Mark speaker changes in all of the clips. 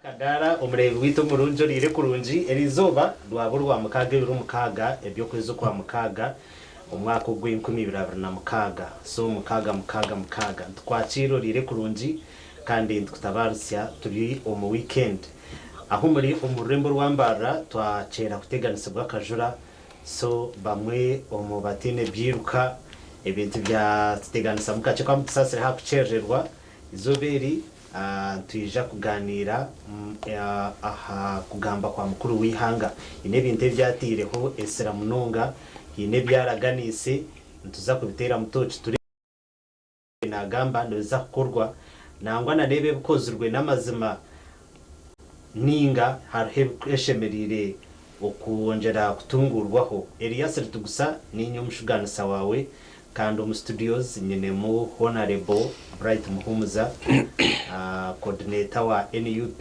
Speaker 1: Kagara umurego wito murunjo rire kurunji erizoba rwabo rwa mukaga biri mukaga ebyo kwezo kwa mukaga umwaka ugw'2026 so mukaga twakiro rire kurunji kandi tukutabarusya turi mu weekend aho muri umurembo rwambara twacera kuteganisa bw'akajura so bamwe mu batine byiruka ebintu bya teganisa mukace kwa mutsasire hakucererwa izoberi tuyija kuganira aha kugamba kwa mukuru wihanga ine binte byatireho esera munonga ine byaraganise ntuza kubitera mutoci turi nagamba ndoza kukorwa nangwa narebe bukozurwe n'amazima ninga hariheshemerire okongera kutungurwaho Elias Ritugusa ninyo mushuganisa wawe kandi mu studios nyene mu Honorable Bright Muhumuza coordinator wa NUP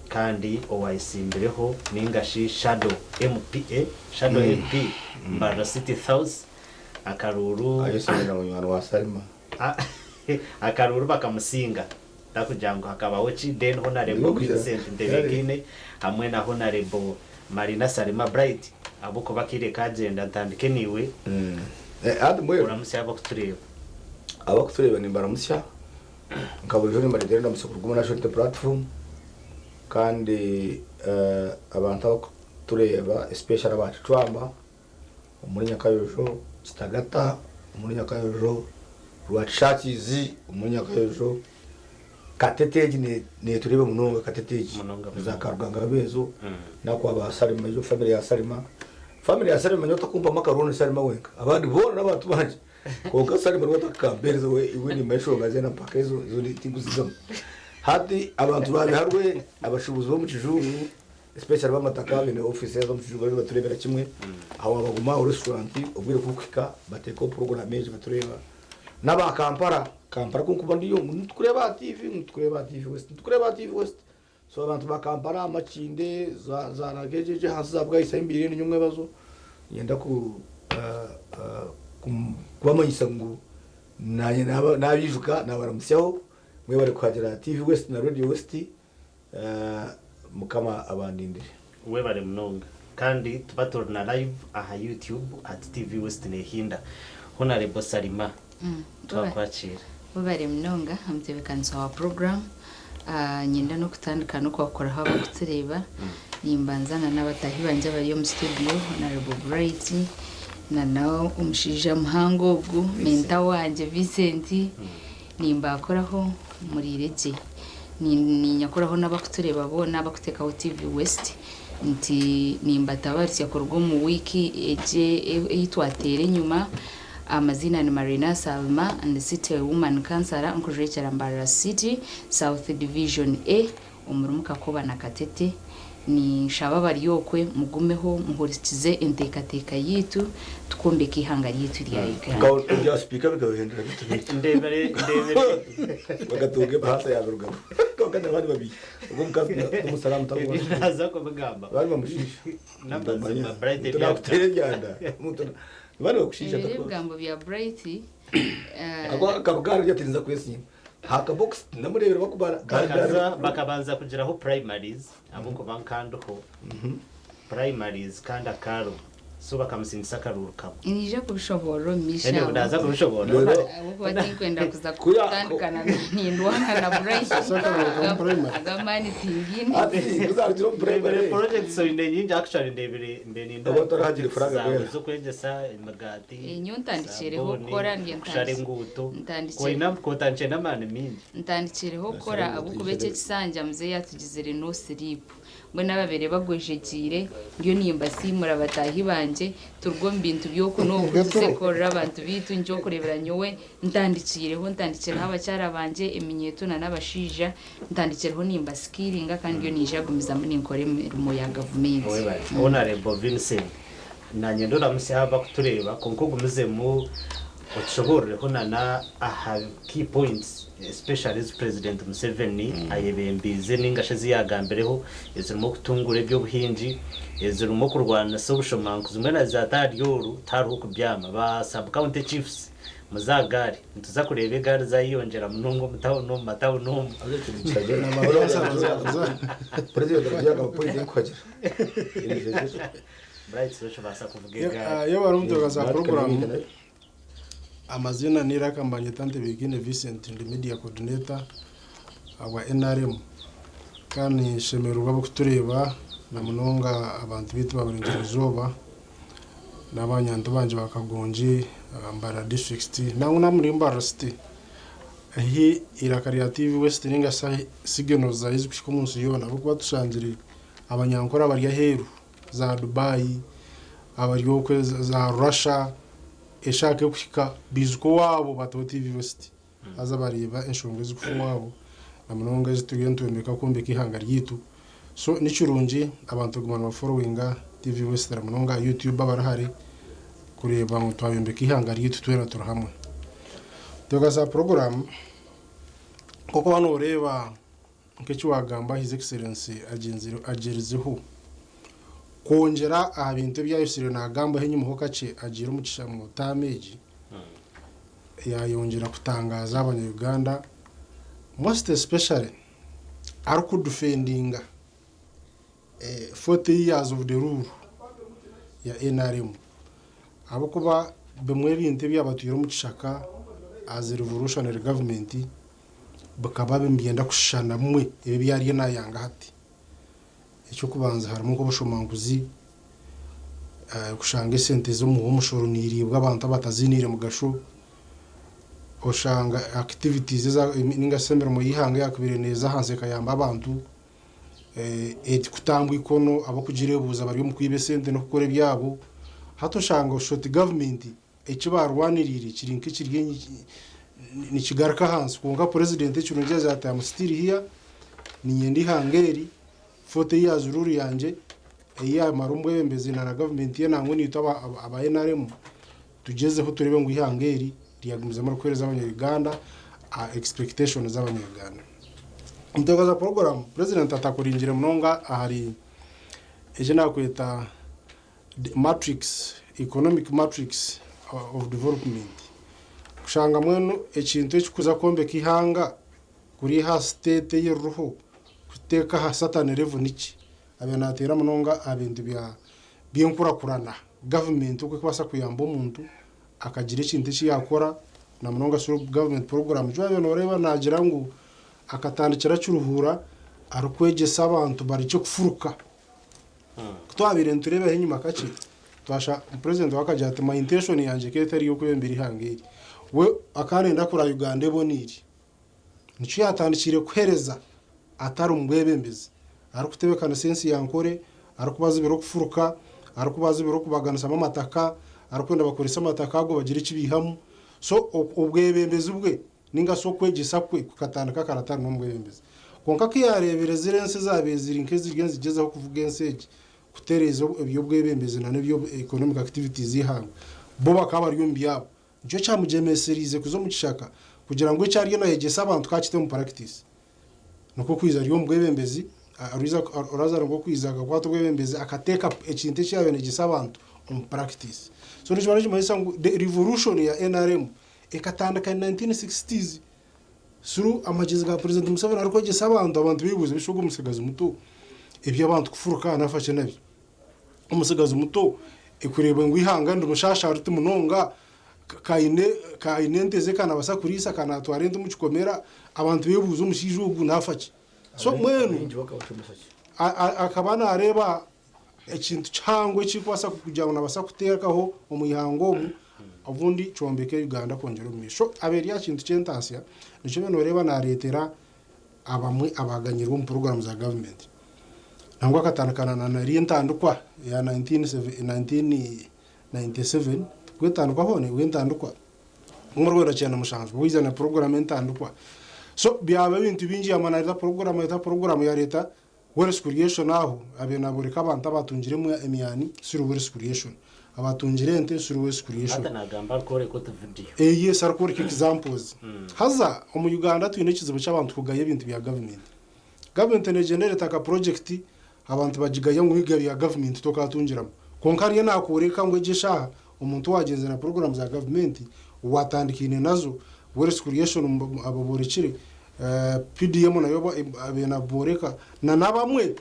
Speaker 1: kandi owayisimbireho ningashi Shadow MP Mbara City House akaruru
Speaker 2: ayesera mu wa Salima
Speaker 1: akaruru bakamusinga takujango hakabaho Chiden Honorable Vincent Ndebekine hamwe na Honorable Marina Salima Bright abuko bakire kagenda ntandike niwe
Speaker 2: admwe
Speaker 1: uramusya
Speaker 2: abakutureba ni baramusya nkaburiho ni maridere ndamusukuru guma na short platform kandi abantu abakutureba especially abacu twamba muri Nyakayojo Kitagata muri Nyakayojo Rwatshakizi muri Nyakayojo Kateteji ne turebe munonga Kateteji za Karuganga bezo nako abasalima yo family ya Salima nyota kumpa makaroni Salima wenka abandi bona n'abantu banje ko Salima rwata kambereza we iwe ni mesho ngazena pakezo zuri tiguzizamo hadi abantu babiharwe abashubuzi bo mu kijuru especially bamataka bene office zo mu kijuru bari baturebera kimwe aho abaguma mu restaurant ubwire kukika bateko program meje batureba naba Kampala kunkuba ndiyo ntukureba TV West so abantu bakampara amachinde za nagejeje hasabwa isaimbire nyumwe bazo yenda ku kubamanyisa ngo naye nabijuka nabaramusyaho mwe bari kwagera TV West na Radio West mukama abandindire
Speaker 1: we bari munonga kandi tubatorna live aha YouTube at TV West nehinda Honorable Salima twakwakira
Speaker 3: we bari munonga amtebekanisa wa program nyenda no kutandukana uko bakora haba kutureba nimbanzana n'abatahi banje bari mu studio Honorable Bright na nawo umushija muhango ubwo menta wanje Vincent nimba akoraho muri reje ni nyakoraho n'abakutureba bo n'abakuteka TV West nti nimba tabarisi yakorwa mu wiki eje itwatere nyuma amazina ni Marina Salma and the City Woman Councillor Nkujekera Mbara City South Division A umurumuka koba na Katete ni shababari yokwe mugumeho muhurikize entekateka yitu tukombeka ihanga yitu rya Uganda
Speaker 2: ngo speaker bikahendera
Speaker 1: ndebere
Speaker 2: bagatoge bahasa ya rugabo kandi abandi babi ubwo mukazi umusalamu tabwo
Speaker 1: naza ko bagamba
Speaker 2: bari bamushisha
Speaker 1: n'amazima Bright
Speaker 2: byanda bari bakushisha
Speaker 3: ibigambo bya Bright
Speaker 2: akabugari yatinza kwesi haka box namurebera bakubara
Speaker 1: bakabanza kugeraho primaries abuko bankanduko primaries kandi akaro so bakamusindisa karuruka
Speaker 3: inije kubishobora misha
Speaker 1: ene udaza kubishobora
Speaker 3: uko batinkwenda kuza kutandukana n'indwana na Bright agamani tingini
Speaker 2: ati kuzarutiro primary
Speaker 1: project so inde nyinja actually ndebere
Speaker 2: abatora hagire furaga bera
Speaker 1: zo kwegesa imagati
Speaker 3: inyo ntandikireho kora
Speaker 1: share nguto
Speaker 3: ntandikire
Speaker 1: ko inam ko tanje namane mingi
Speaker 3: ntandikireho kora abukubeke kisanja mze yatugizere no sleep mwe nababere bagwejekire ngiyo nimba simura batahi banje turwo mbintu byoko no kusekora abantu bitu njo kurebera nyowe ntandikireho abacyara banje eminyeto na nabashija ntandikireho nimba skillinga kandi ngiyo nijagumiza muri nkore mu ya government
Speaker 1: Honorable Vincent nanye ndora musaba kutureba konko gumize mu ushobora kunana aha key points especially as President Museveni ayebembize ningashe ziyagambereho ezirimo kutungura ibyo buhinji ezirimo kurwana so bushomanku zimwe na za taryoru taruko byama ba sub county chiefs muzagari ntuza kureba igare zayiyongera munongo mutaho no mataho no Bright so basa kuvuga igare
Speaker 4: iyo barumtoga za program amazina ni Rakambanye Tante Begine Vincent ndi media coordinator wa NRM kandi shemero babo kutureba na munonga abantu bitu baburinjira zoba n'abanyanto banje bakagonje Mbara district nangu namurimba city ahi ira creative west ninga sigeno za izikushika umunsi yona kuko batushanjire abanyankora bari heru za Dubai abariyo kwe za Russia eshake kushika bizuko wabo bato TV west aza bariba enshongo zikufu wabo namunonga zitugento mbeka kombe kihanga ryitu so nicurunji abantu gumana followinga TV west namunonga YouTube barahari kureba ngo twabembe kihanga ryitu twera turahamwe togaza program koko hano ureba nkechi wagamba his excellency agerizeho kongera abintu byayusire nagamba henye mu hokace agira umucisha mu tameji yayongera kutangaza abanyarwanda most especially are could defending 40 years of the rule ya NRM abo kuba bemwe bintu by'abatuyira mu kishaka as a revolutionary government bakaba bimbyenda kushana mwe ibi byari nayanga hati icyo kubanza harimo ko bushomanguzi kushanga sente zo mu mushoro niribwa abantu batazinire mu gasho oshanga activities za ninga semero mu yihanga yakubire neza hanze kayamba abantu kutangwa ikono abo kugirebuza bari mu kwibe sente no gukora byabo hato shanga shoti government ekibarwanirire kirinke kiryenyi ni kigaruka hansi kunga president cy'urugeze ata mustiri hiya ni nyendi hangeri 40 years ruru yanje eya marumbwe bembeze na government ye nango ni taba aba NRM tugezeho turebe ngo ihangeri riyagumiza muri kwereza abanyarwanda expectation z'abanyarwanda intoga za program president atakurinjire munonga ahari eje nakweta matrix economic matrix of development kushanga mwenu ekintu ekikuza kombe kihanga kuri ha state y'uruho kuteka ha satani revenue abenatera munonga abintu byenkura kurana government uko kwasa kuyamba umuntu akagira ikintu cyakora na munonga so government program jo abenoreba nagira ngo akatandikira cyuruhura arukwegesa abantu bari cyo kufuruka twabire nturebe henyuma kaci twasha president wakaje ati my intention yanje ketari yo kwembira ihangeri we akarenda kura Uganda boniri nico yatandikire kwereza atari umwebembezi arukutebekana sensi yankore arukubaza biro kufuruka arukubaza biro kubaganisa amataka arukwenda bakorisa amataka ago bagira ikibihamu so ubwebembezi bwe ninga so kwegesa kwe kukatandika karatari n'umwebembezi konka kiyarebere zirense zabezira inkezi zigenze gezaho kuvuga enseje kuterezo ebyobwebembezi na nebyo economic activities ihanga bo bakaba ari yumbyabo cyo cyamujemeserize kuzo mu kishaka kugira ngo cyari no yegesa abantu twakite mu practice nuko kwiza ari yumwebembezi araza ngo kwizaga kwato gwebembezi akateka ekintu cyabene gisa abantu mu practice so nijo baraje mahisa ngo the revolution ya NRM ekatandika 1960s suru amagize ga president Museveni ariko gisa abantu bibuze bishogo umusigazi muto ibyo abantu kufuruka nafashe nabi umusigazi muto ekureba ngo ihanga ndumushasha arute munonga kaine nteze kana basa kurisa kana twarende mu kikomera abantu bibuze umushijugu nafashe so mwenu akabana areba ekintu cyangwe kikwasa kujya nabasa kutekaho umuyihango avundi combeke Uganda kongera umisho aberi ya kintu cyentasiya nico benoreba na retera abamwe abaganyirwa mu program za government nangwa katandukana na rintandukwa ya 1997 kwetandukwa hone wentandukwa mu rwego cyane mushanzwe wizana program entandukwa so byaba bintu binji amanariza program ya leta were creation aho abenabureka abantu abatungiremo emyani suru were creation abatungirente suru were creation
Speaker 1: atanagamba kore ko video
Speaker 4: yes ariko examples haza mu Uganda twine kizibu cy'abantu kugaye ibintu bya government ne generate aka project abantu bagigaye ngo bigaye ya government to katungiramo konkariye nakureka ngo egesha umuntu wagenze na program za government watandikine nazo wealth creation ababorekire PDM nayo abena boreka na nabamwe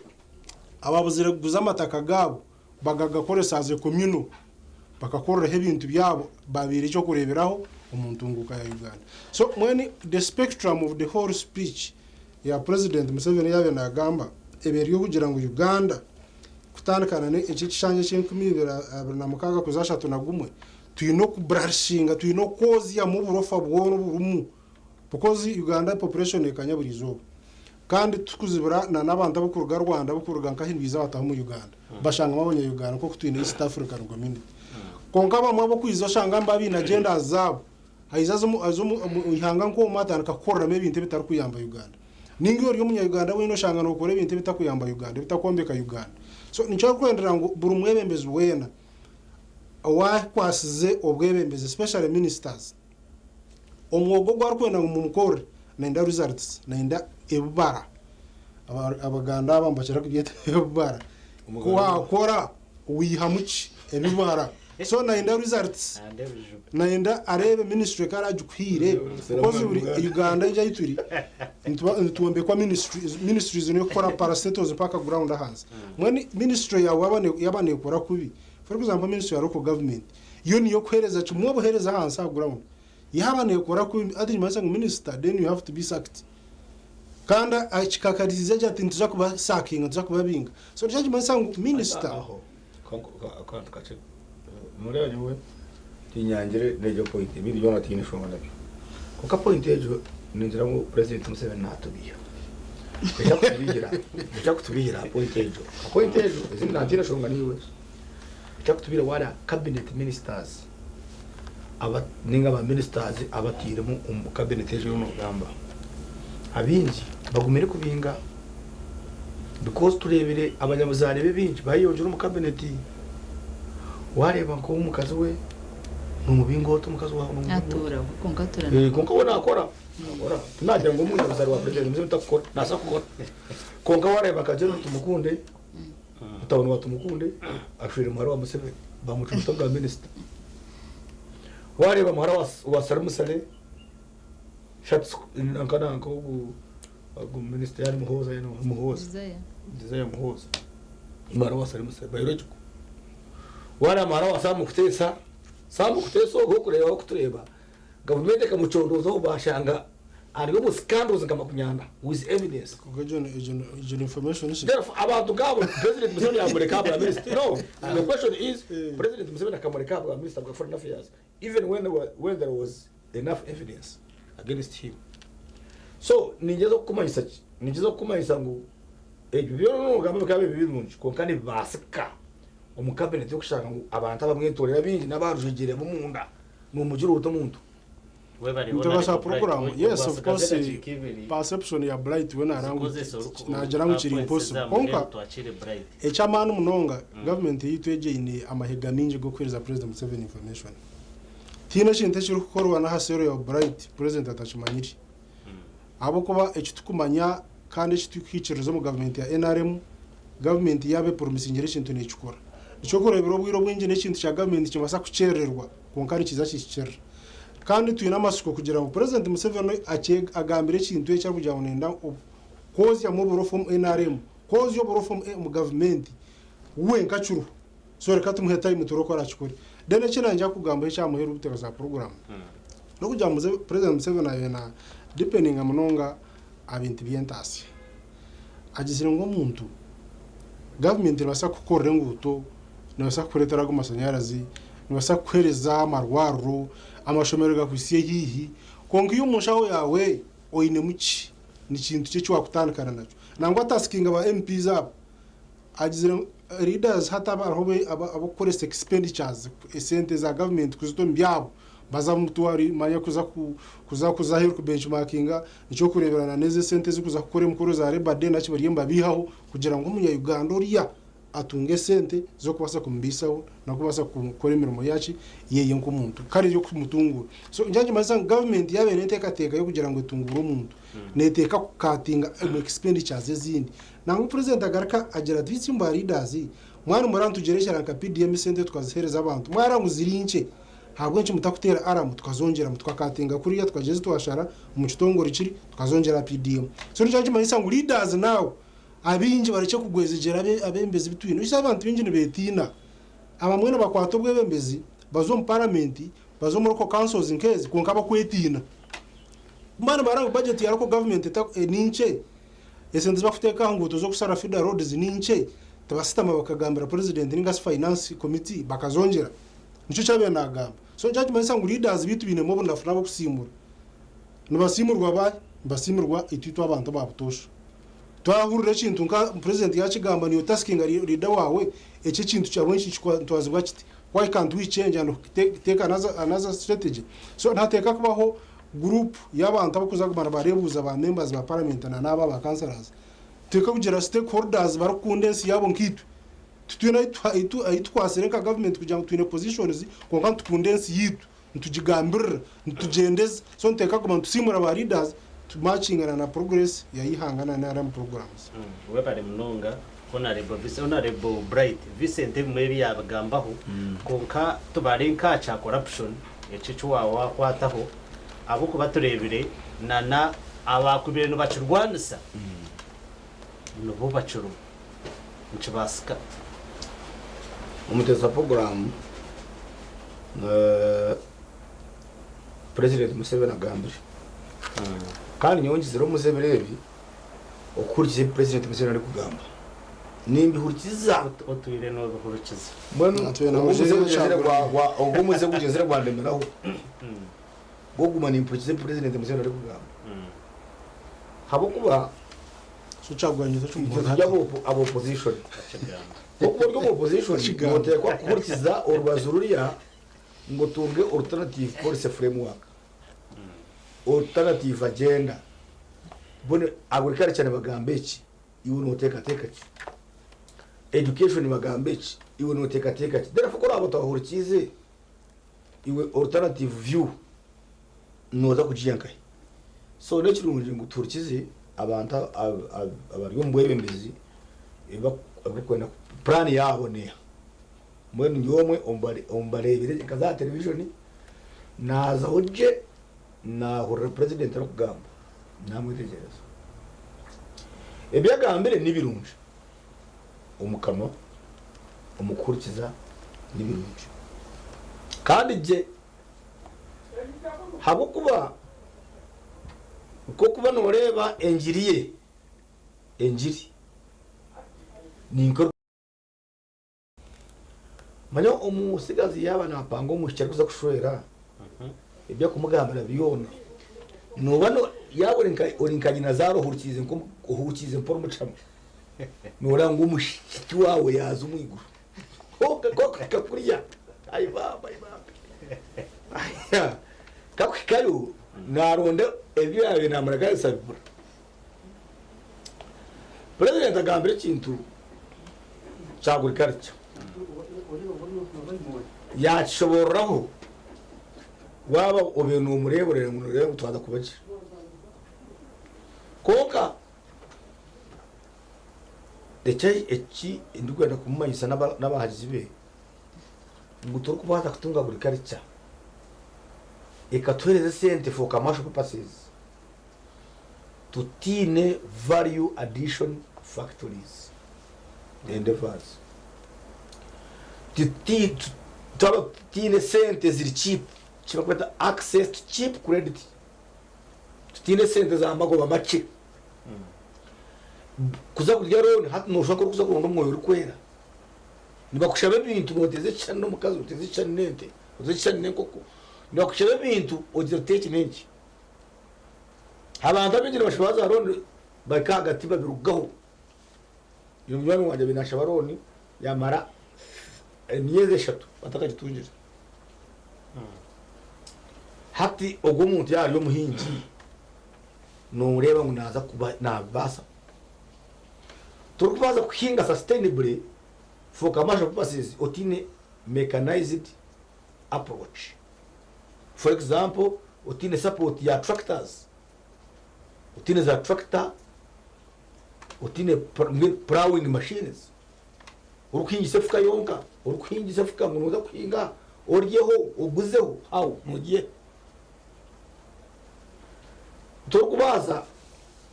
Speaker 4: ababuzire guza amataka gabo bagagakoresha as a communal bakakorera ibintu byabo babiri cyo kureberaho umuntu nguka ya Uganda. So when the spectrum of the whole speech ya President Museveni yabe na gamba eberiyo kugira ngo Uganda kutandukana n'iki kishanje cy'inkumibira kuzashatu na gumwe tuyino kubrashinga tuyino kozi ya mu burofa bwono burumu because Uganda population ekanya burizo kandi tukuzibura na nabanda bukuruga Rwanda bukuruga nkahinbiza bataho mu Uganda bashanga mabonye Uganda ko kutwine East Africa rugomine konka bamwe bo kwizo shanga mbabi na agenda zabo haizazo ihanga nko matana kakora me bintu bitari kuyamba Uganda ningiyo ryo munya Uganda wino shanga no kore bintu bitakuyamba Uganda bitakombeka Uganda. So nicho kwendera ngo buri mwebembezi wena kwasize obwebembezi especially ministers omwogo gwarkwenda mu mukore na inda results na inda ebara abaganda bambakira kubyete ebara kwa kora wihamuki ebara so na inda results na inda arebe ministry karajukwire because Uganda ija yituri ntuombe kwa ministries no kora parastatos paka ground hands mwani ministry yabane kora kubi for example ministry ya local government yo niyo kwereza chumwe bohereza hands ha ground yabane kora kubi adi masa minister then you have to be sacked kanda achikakarize jati ntuza kuba sacking ntuza kuba binga so jaji masa minister
Speaker 2: konko kache mureba nyewe tinyangire nejo point ibiri yona tine shoma nabyo kuka point ejo ninjira mu president Museveni natubiyo kutubira point ejo izina tine shoma niwe kutubira wala cabinet ministers aba ninga ba ministers abatire mu cabinet ejo no gamba abinji bagumire kubinga because turebere abanyamuzarebe binji bayonjura mu cabinet wareba ko umukazi we numubingoto umukazi wa
Speaker 3: atura konkatura
Speaker 2: konka wona akora nagira ngo umuntu uzari wa president Museveni utakora nasa kukora konka wareba kajero tumukunde utabona watumukunde afire mwari wa Museveni bamucuta bwa minister wareba mwari wa Saramusale shats ankana ko minister yari muhoza yano muhoza Desire muhoza mwari wa Saramusale bayireke wala mara wasamu kutesa go kureba kutureba government kamuchondozo bashanga ari mu scandals kama kunyanda with evidence
Speaker 4: kugajon information is
Speaker 2: therefore abantu gabo president Museveni amureka bwa minister no the question is president Museveni akamureka bwa minister of foreign affairs even when there was enough evidence against him. So nigezo kumanyisa ngo ebyo no gabo kabe bibirunji konkani basika umukabine cyo gushaka ngo abantu abamwitorera bindi nabarujegere mu munda mu mujuru utomuntu
Speaker 4: Mutawasha program, yes, of course, perception ya blight when arangu najira ngo kiri impossible. Konka echamanu munonga government yitweje ine amahega minje go kwiriza president Museveni information. Tina shinte kiri gukorwa na hasero ya blight president atachimanyiri. Abo kuba ekitukumanya kandi ekitukikirizo mu government ya NRM government yabe promisingire kintu n'ekikora. Ichokora ibiro bwiro bwinje n'ekintu cya government kimasa kucererwa konkari kiza kicerera. Kandi tuyina amasuko kugira ngo president Museveni agambire kintu cyo kugira ngo nenda kozi ya mobile from NRM kozi yo from mu government we nkacuru so reka tumuheta imuturoko arachikuri dene kinanja kugamba cyo amuhera ubuteka za program no kugira ngo president Museveni ayena depending amunonga abintu byentasi agizira ngo muntu government ibasa kukorera nguto nibasa kuretera go masanyarazi nibasa kwereza amarwaro amashomerega kwisiye hihi kongi y'umushaho yawe oine muki ni kintu cyo cyakutandukana naco nangwa tasking aba MPs abo agizira leaders hataba ahobe abakore expenditures esente za government kuzito mbyabo baza mutwari manya kuza hero ku benchmarkinga nico kureberana neze sente zikuza gukora mukuru za rebade naci bariyemba bihaho kugira ngo umunya Uganda oriya atunge sente zo kubasa kumbisaho na kubasa gukora imirimo yaci yeye nko muntu kari yo kumutungura so njanje mazanga government yabe neteka yo kugira ngo itungure umuntu neteka kukatinga expenditures ezindi nangu president agaraka agira ditsimba leaders mwana murantu geresha ranka PDM sente tukazihereza abantu mwarangu zirinche habwo nchi mutakutera aramu tukazongera mutwakatinga kuriya twageze twashara mu kitongoro kiri tukazongera PDM so nicyo kimanyisa ngo leaders now abinji bareke kugwezegera abembezi bitwino isa abantu binji betina abamwe n'abakwato bw'ebembezi bazo mu parliament bazo mu local councils in case kunka bakwetina mbana baranga budget ya local government ninche esenze bafuteka ngo tuzo kusara federal roads ninche tabasitama bakagambira president n'ingas finance committee bakazongera nico cyabe nagamba so njye manisa ngo leaders bitu bine mo bundafuna bakusimura nibasimurwa ba basimurwa ititwa abantu babutosha twahurira kintu nka president yakigamba niyo tasking ari leader wawe ece kintu cyabonye twazibwa kiti why can't we change and take another strategy so ntateka kubaho group y'abantu abakuza kumara barebuza ba members ba parliament na naba ba councillors teka kugira stakeholders barakundensi yabo nkitu tutuna itwaserenka government kugira ngo twine positions konka tukundensi yitu ntujigambira ntugendeza so nteka kuma tusimura ba leaders tumachingana na progress yayihangana na ram programs
Speaker 1: webale munonga honorable Bright Vincent mwebi yabagambaho konka tubarenka cha corruption ekicu wawa kwataho abo kubaturebere nana abakubire no bacurwanisa nubo bacuru ncibasika
Speaker 2: umuteza program President Museveni agambye kandi nyongizero Museberebi okurikize President Museveni ari kugamba nimbi hurikiza
Speaker 1: otwire no hurikiza
Speaker 2: mbona ogumuze kugezera kwandemeraho boguma nimpukize President Museveni ari kugamba habo kuba
Speaker 4: so cyagwanyiza
Speaker 2: cy'umuntu abo opposition boko opposition ngote kwa kurikiza urubazururiya ngo tunge alternative policy framework alternative agenda bone agurikare cyane bagambeki iwe noteka teka education bagambeki iwe noteka teka therefore ko abo tahurikize iwe alternative view noza kujiyankaye so nekirunje ngo turikize abantu abariyo mbwebembezi abakwenda plan yabo ne mwene nyomwe ombarebere kaza television naza hoje na hore president ro kugamba namwe tegereza ebyagambire nibirunje umukama umukurikiza nibirunje kandi je habo kuba uko kuba noreba enjiri ninko manyo umusigazi yaba napango mushya kuza kushwera ibyo kumugambira biyona nubano yaburenka orinkanyina zaro hurukize mporo mucamo nora ngo umushiki wawe yaza umwiguru koka kuriya ayi baba aya kakwikayo naronde ebyo yawe namaraga sabura president agambire kintu cyagurikaricyo yashoboraho waba obenu umureborere ngo twaza kubaje koka ndetse eki ndugenda kumanyisa n'abahagizi be ngo turi kubaza kutunga gurikaricyo ekatwereze sente for commercial purposes tutine value addition factories endeavors tutine sente ziri cheap chibakweta access to cheap credit tutine sente za magoba make kuza kurya loan hati noshaka kuza kuronda umwoyo rukwera nibakushabe bintu noteze cyane no mukazi uteze cyane nente uteze cyane koko nibakushabe bintu ogira teke nenki abantu abinjira bashabaza ronde bakagati babirugaho iyo mwana wanje binasha baroni yamara niyeze eshatu batakagitunjira hati ogo muntu yari yo muhingi no ureba ngo naza kuba nabasa turukubaza kuhinga sustainably for commercial purposes otine mechanized approach. For example, utine support ya tractors, utine za tractor, utine plowing machines. Urukingi sefuka yonka, urukingi sefuka munoza kuhinga, oryeho uguzeho aho mugiye tokubaza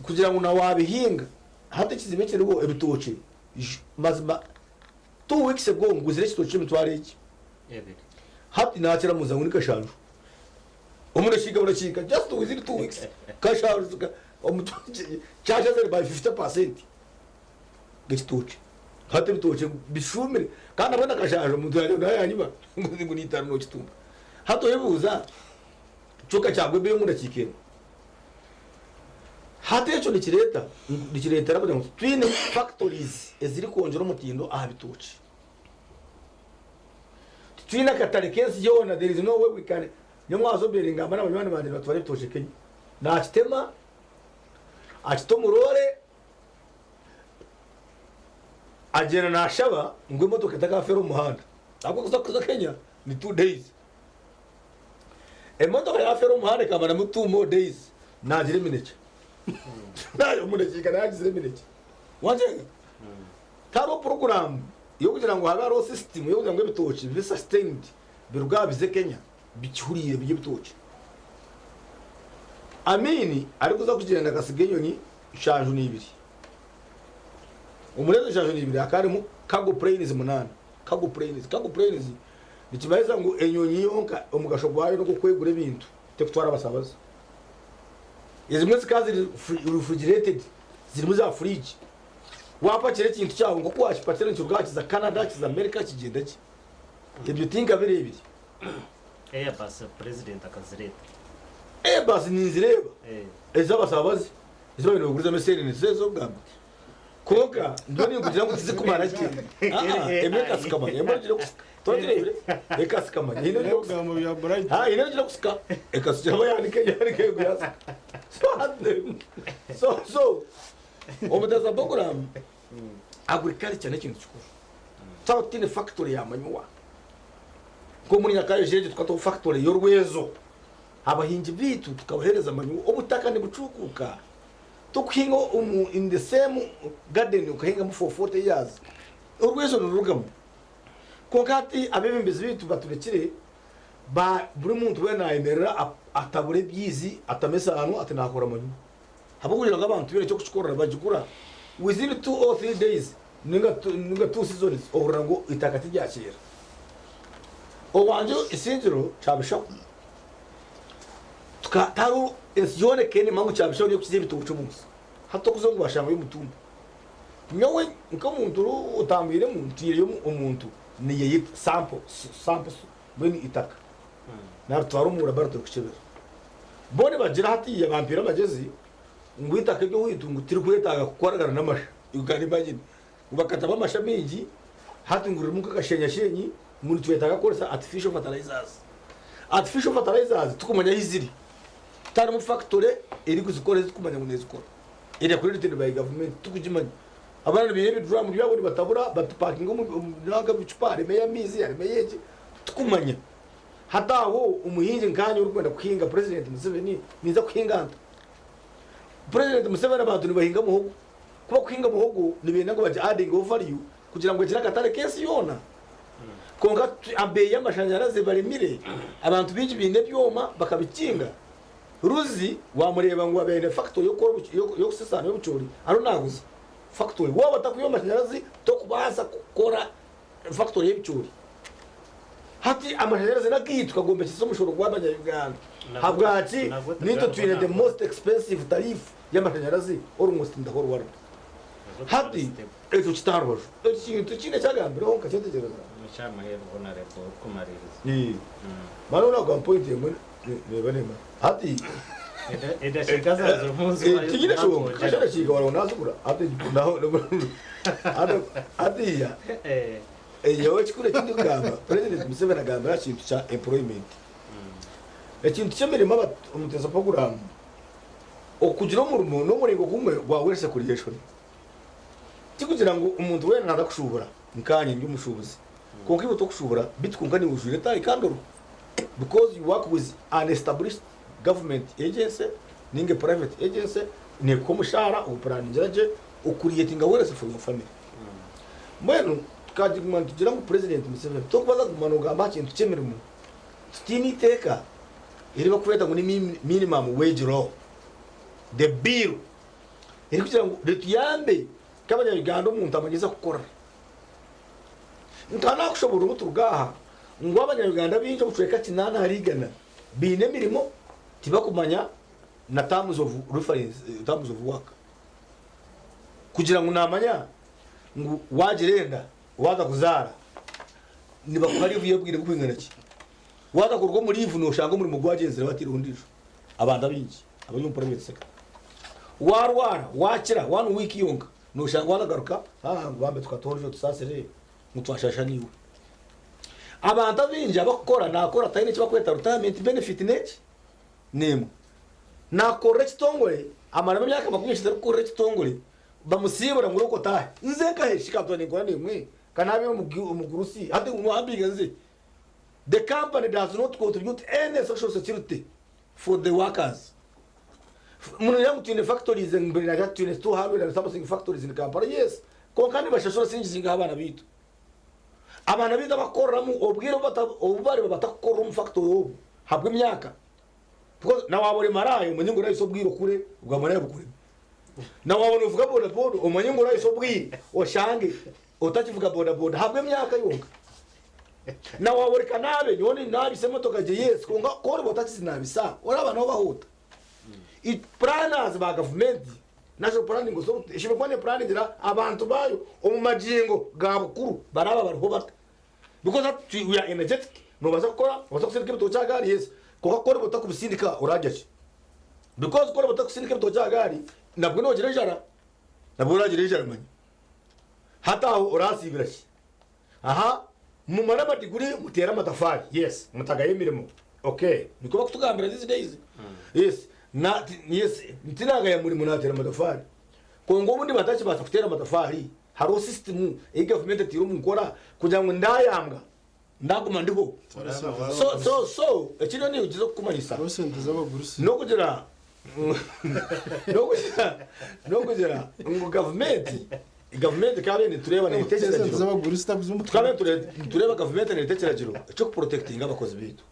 Speaker 2: kugira ngo nawabihinga hata kizibe kirego ebitoke mazima 2 weeks ago nguzire kitoke mitware iki hati nakira muzanguni kashanju umunashika burashika just within 2 weeks kashanju omutoke chacha zere by 50% gitoke hati bitoke bishumire kandi abona kashanju muntu yanyuma ngo ni 5 no kitumba hato yebuza choka cyagwe be munakikene hata echo nikireta rakugira ngo twine factories eziri konjora mutindo ahabitoke twina katare kensi yona there is no way we can nyamwazo beringa abana banywana bandi batware bitoke Kenya na kitema akitomurore agena na shaba ngo imodoka itakafera umuhanda ako kuza Kenya ni 2 days imodoka yafera umuhanda kamara mu 2 more days nagire mineke nayo munekika nagize mineke wanje taro program yo kugira ngo habe aro system yo kugira ngo bitoke bi sustained birugabize Kenya bikihuriye bitoke amini ari kuza kugenda kasigenyoni shanju ni 2 umurezo shanju ni 2 akari mu cargo planes 8 cargo planes bikibaza ngo enyonyi yonka omugasho gwayo no kwegura ibintu tekutwara abasabaza izimwe zikazi refrigerated zirimo za fridge wapakire ikintu cyawo ngo kwashipatira cyo bwakiza Canada kiza America kigenda ki ibyo tinga birebire
Speaker 1: Airbus president akazireta
Speaker 2: Airbus ninzireba ezabasabazi izo bintu biguriza meseri ni zezo bwambe koka ndoni kugira ngo tize kumara ki America sikama emergire togire eka sikama ino yo
Speaker 4: gamo ya bright
Speaker 2: ino yo kusika eka sijaba yanike guyasa so omudaza program agriculture n'ikintu cyukuru tawtine factory ya manywa ko muri nyakayo jeje tukato factory y'orwezo abahingi bitu tukabahereza manywa obutaka ni bucukuka tukuhinga in the same garden ukahinga mu 40 years orwezo nurugamo kokati abebembezi bitu baturekire ba buri muntu we nayemerera atabure byizi atamesa hano atanakora manywa habugira ngo abantu bire cyo kushikora bagikura within 2 or 3 days ninga 2 seasons ohura ngo itakati ryakira owanjo isinjiro cyabisha tukataru esione kene mangu cyabisha yo kuzibe bitucu munsi hato kuzo ngo bashanga y'umutumba nyowe nkamuntu utambire mu tire yo umuntu ni yeye sample beni itaka na twarumura barato kuchebera bone bagira hati ya vampira bagezi ngwita kebyo witungu tiri kwetaga kukoragana namasha ukari bagini ubakata bamasha mingi hati ngurira muka kashenya shenyi muri twetaga koresa artificial fertilizers tukumanya hiziri tari mu factory iri kuzikora tukumanya munezi kora iri accredited by government tukujimanya abana biye drum byabo batabura batupakinga mu naga bichupare meya mizi ari meyeje tukumanya hataho umuhinzi nkanye uri kwenda kuhinga president Museveni niza kuhinganta president Museveni abantu nibahinga muhogo kuba kuhinga muhogo nibenda ngo baje adding value kugira ngo gira katare kesi yona konga ambe y'amashanyarazi barimire abantu biji binde byoma bakabikinga ruzi wamureba ngo abene factory yo kusesana yo bucuri aro naguze factory waba batakuyo amashanyarazi to kubaza gukora factory y'ibicuri hati amashanyarazi nakitwa gombe kiso mushoro gwabanya Uganda habwati nito twine the most expensive tariff y'amashanyarazi almost in the whole world hati eto chitarwaje ekintu kine cyagambira ho kacetegereza
Speaker 1: mushama yebo na repo kumaririza
Speaker 2: barona kwa point yemwe nebanema hati
Speaker 1: eda shikaza zo munzu
Speaker 2: tigire sho kashara chiga warona azura hati naho hati ya yewe chikure kindu kamba president Museveni agamba ikintu cha employment ikintu cyemerema umuteza program okugira umurimo no murengo kumwe wa wese creation tikugira ngo umuntu we nanda kushubura nkanye ndi umushubuzi konke buto kushubura bitkunga ni ujure tayi kandoro because you work with an established government agency ninge private agency ne komushara uplanning jaje ukuriyetinga wese for your family mwenu tukagimana tugira ngo president Museveni to kubaza kumana ugamba kintu cyemirimo tutini teka iri bakweta ngo ni minimum wage law the bill iri kugira ngo retuyambe kabanya Uganda umuntu amageza gukora ntana kushobora ubuturugaha ngo abanyarwanda binje guceka kinana harigana bine mirimo tibakumanya na terms of reference terms of work kugira ngo namanya ngo wagirenda waza kuzara niba kwari vuye bwire kwingana ki waza kurwo muri ivu no shanga muri mugwagenzera batirundisho abanda binji abanyum private sector warwara wakira one week yonka no shanga wanagaruka bambe tukatorjo tusasere mutwashasha niwe abanda binji abakora nakora tayine kibakweta retirement benefit neki nemo nakora kitongole amara myaka 20 kora kitongole bamusibura ngo uko tahe nze kaheshika to ningwa nimwe kanabe umugurusi hadi umuhambiga nze the company does not contribute any social security for the workers muno yangu tine factories in Bernard tine 200 and something factories in Kampala yes ko kandi bashashura singizinga abana bitu bakora mu obwiro obari batakora mu factory obu habwe myaka because na wabore marayo munyungu rayiso bwiro kure ubwa marayo bukure na wabone uvuga boda boda umunyungu rayiso bwiro oshange utakivuga boda boda habwe myaka yonka na wabore kanabe nyoni nabise motoka je yes konga kore botakizi nabisa ora bana bahuta it planners ba government national planning ngo so ishime kwane planning dira abantu bayo omumajingo ga bukuru baraba bariho bata because we are energetic no bazakora bazakosirike bitocha gari yes ko kore botakubisindika urajyaje because kore botakusindika bitocha gari nabwo no gerejara nabwo uragirejara manye hata aho urasibirashi aha mu marama diguri mutera amatafari yes mutagaye mirimo okay niko bakutugambira these days yes na yes ntinaga ya muri munatera amatafari ko ngo ubundi batachi basa kutera amatafari haro system e government tiro mukora kugira ngo ndayambwa ndaguma ndiho so ekino ni ugize kumanisa
Speaker 4: rosente z'abagurusi
Speaker 2: no kugira ngo government kabe ni tureba ne tekereza
Speaker 4: z'abagurusi tabuzumbu
Speaker 2: kabe tureba government ne tekereza cyo protecting abakozi bitu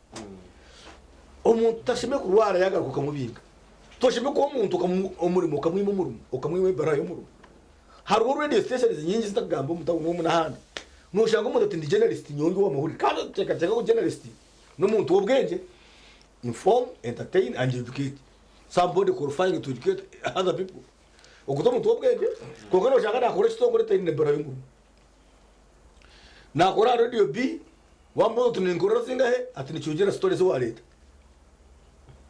Speaker 2: umuntu tashime kurwara yagaruka mubinga toshime ko umuntu umurimo kamwimo umurimo ukamwimo barayo umurimo hari already stations nyingi zitagamba umutawo no munahanda nushanga umuntu ati ndi generalist nyongi wa mahuri kandi teka ko generalist n'umuntu wobwenge inform entertain and educate somebody qualifying to educate other people ukuto umuntu wobwenge koko no shanga nakore kitongore tayine barayo umurimo nakora radio B wambo tuningora zingahe ati ni cyugera stories wa leta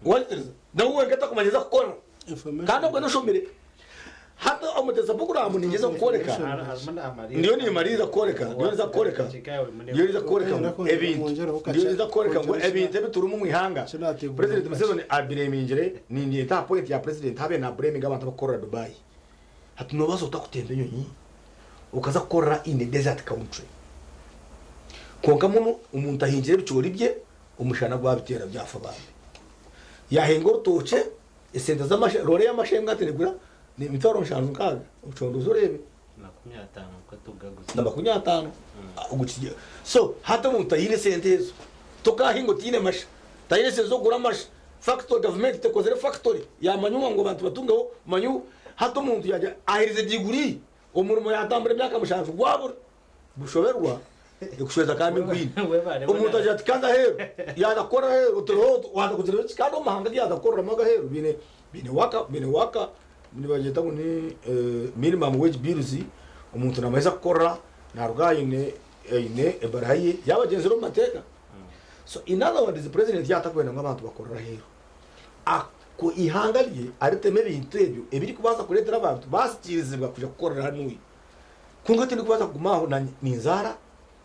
Speaker 2: walterza nawe ngata kumanyeza gukora kandi ubwo nushomere hata amuteza program ningeza gukoreka ndiyo ni mariza koreka ndiyo za koreka ndiyo za koreka ngo ebintu biturumu mwihanga president Museveni abireminjire ni eta point ya president habe na breming abantu bakora Dubai hatu no bazo utakutembe nyonyi ukaza gukora in the desert country konka umuntu ahinjire bicori bye umushana gwabitera byafa bambe yahengor toche esenda zamashe rore y'amashembwa atenegura ni mitoro nshanzu kaga ucondo zorebe
Speaker 1: na 15 ko tugaguza
Speaker 2: na 15 ugukiye so hata mu tayine sentezo tokahingo tine masha tayine sezo gura masha factory government te kozere factory ya manyuma ngo bantu batungaho manyu hata umuntu yaje ahirize diguri umurimo yatambure myaka mushanzu gwabura bushoberwa ikushweza kambi ngwini umuntu aje atikanda hero yadakora hero utoro wadakuzira kikado mahanga yadakora maga hero bine waka nibageta ngo ni minimum wage bills umuntu nameza gukora narugaye ine ebaraye yabagenzi ro mateka so in other words the president yatakwenda nk'abantu bakora hero ako ihangaliye ariteme bintu ebyo ebiri kubaza kuretera abantu basikirizibwa kuja gukora hano kungati ni kubaza kumaho na ninzara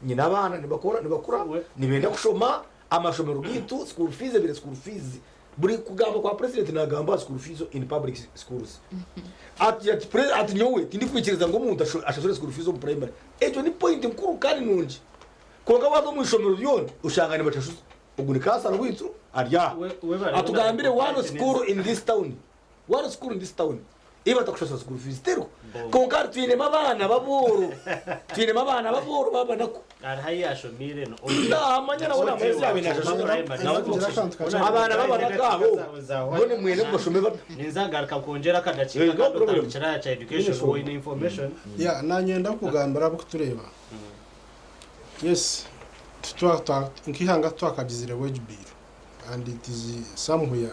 Speaker 2: nyina abana nibakura nibenda kushoma amashomero gitu school fees buri kugamba kwa president nagamba school fees in public schools at nyowe tindi kwikiriza ngo umuntu ashashore school fees mu primary ejo ni point nkuru kandi nunji konga wazo mu shomero yone ushangane bacashu uguni kasara witru arya atugambire one school in this town iba takushasa school fees tero konka twinema abana baburu babana ko
Speaker 1: arahayasho mire no
Speaker 2: amanyana wona mwezi abinasha abana babana kabo bone mwene kushome
Speaker 1: ninzagaruka kongera kadakika kadutambukira cha education wo in information
Speaker 4: ya nanyenda kugambara abo kutureba yes nkihanga twakagizire wage bill and it is somewhere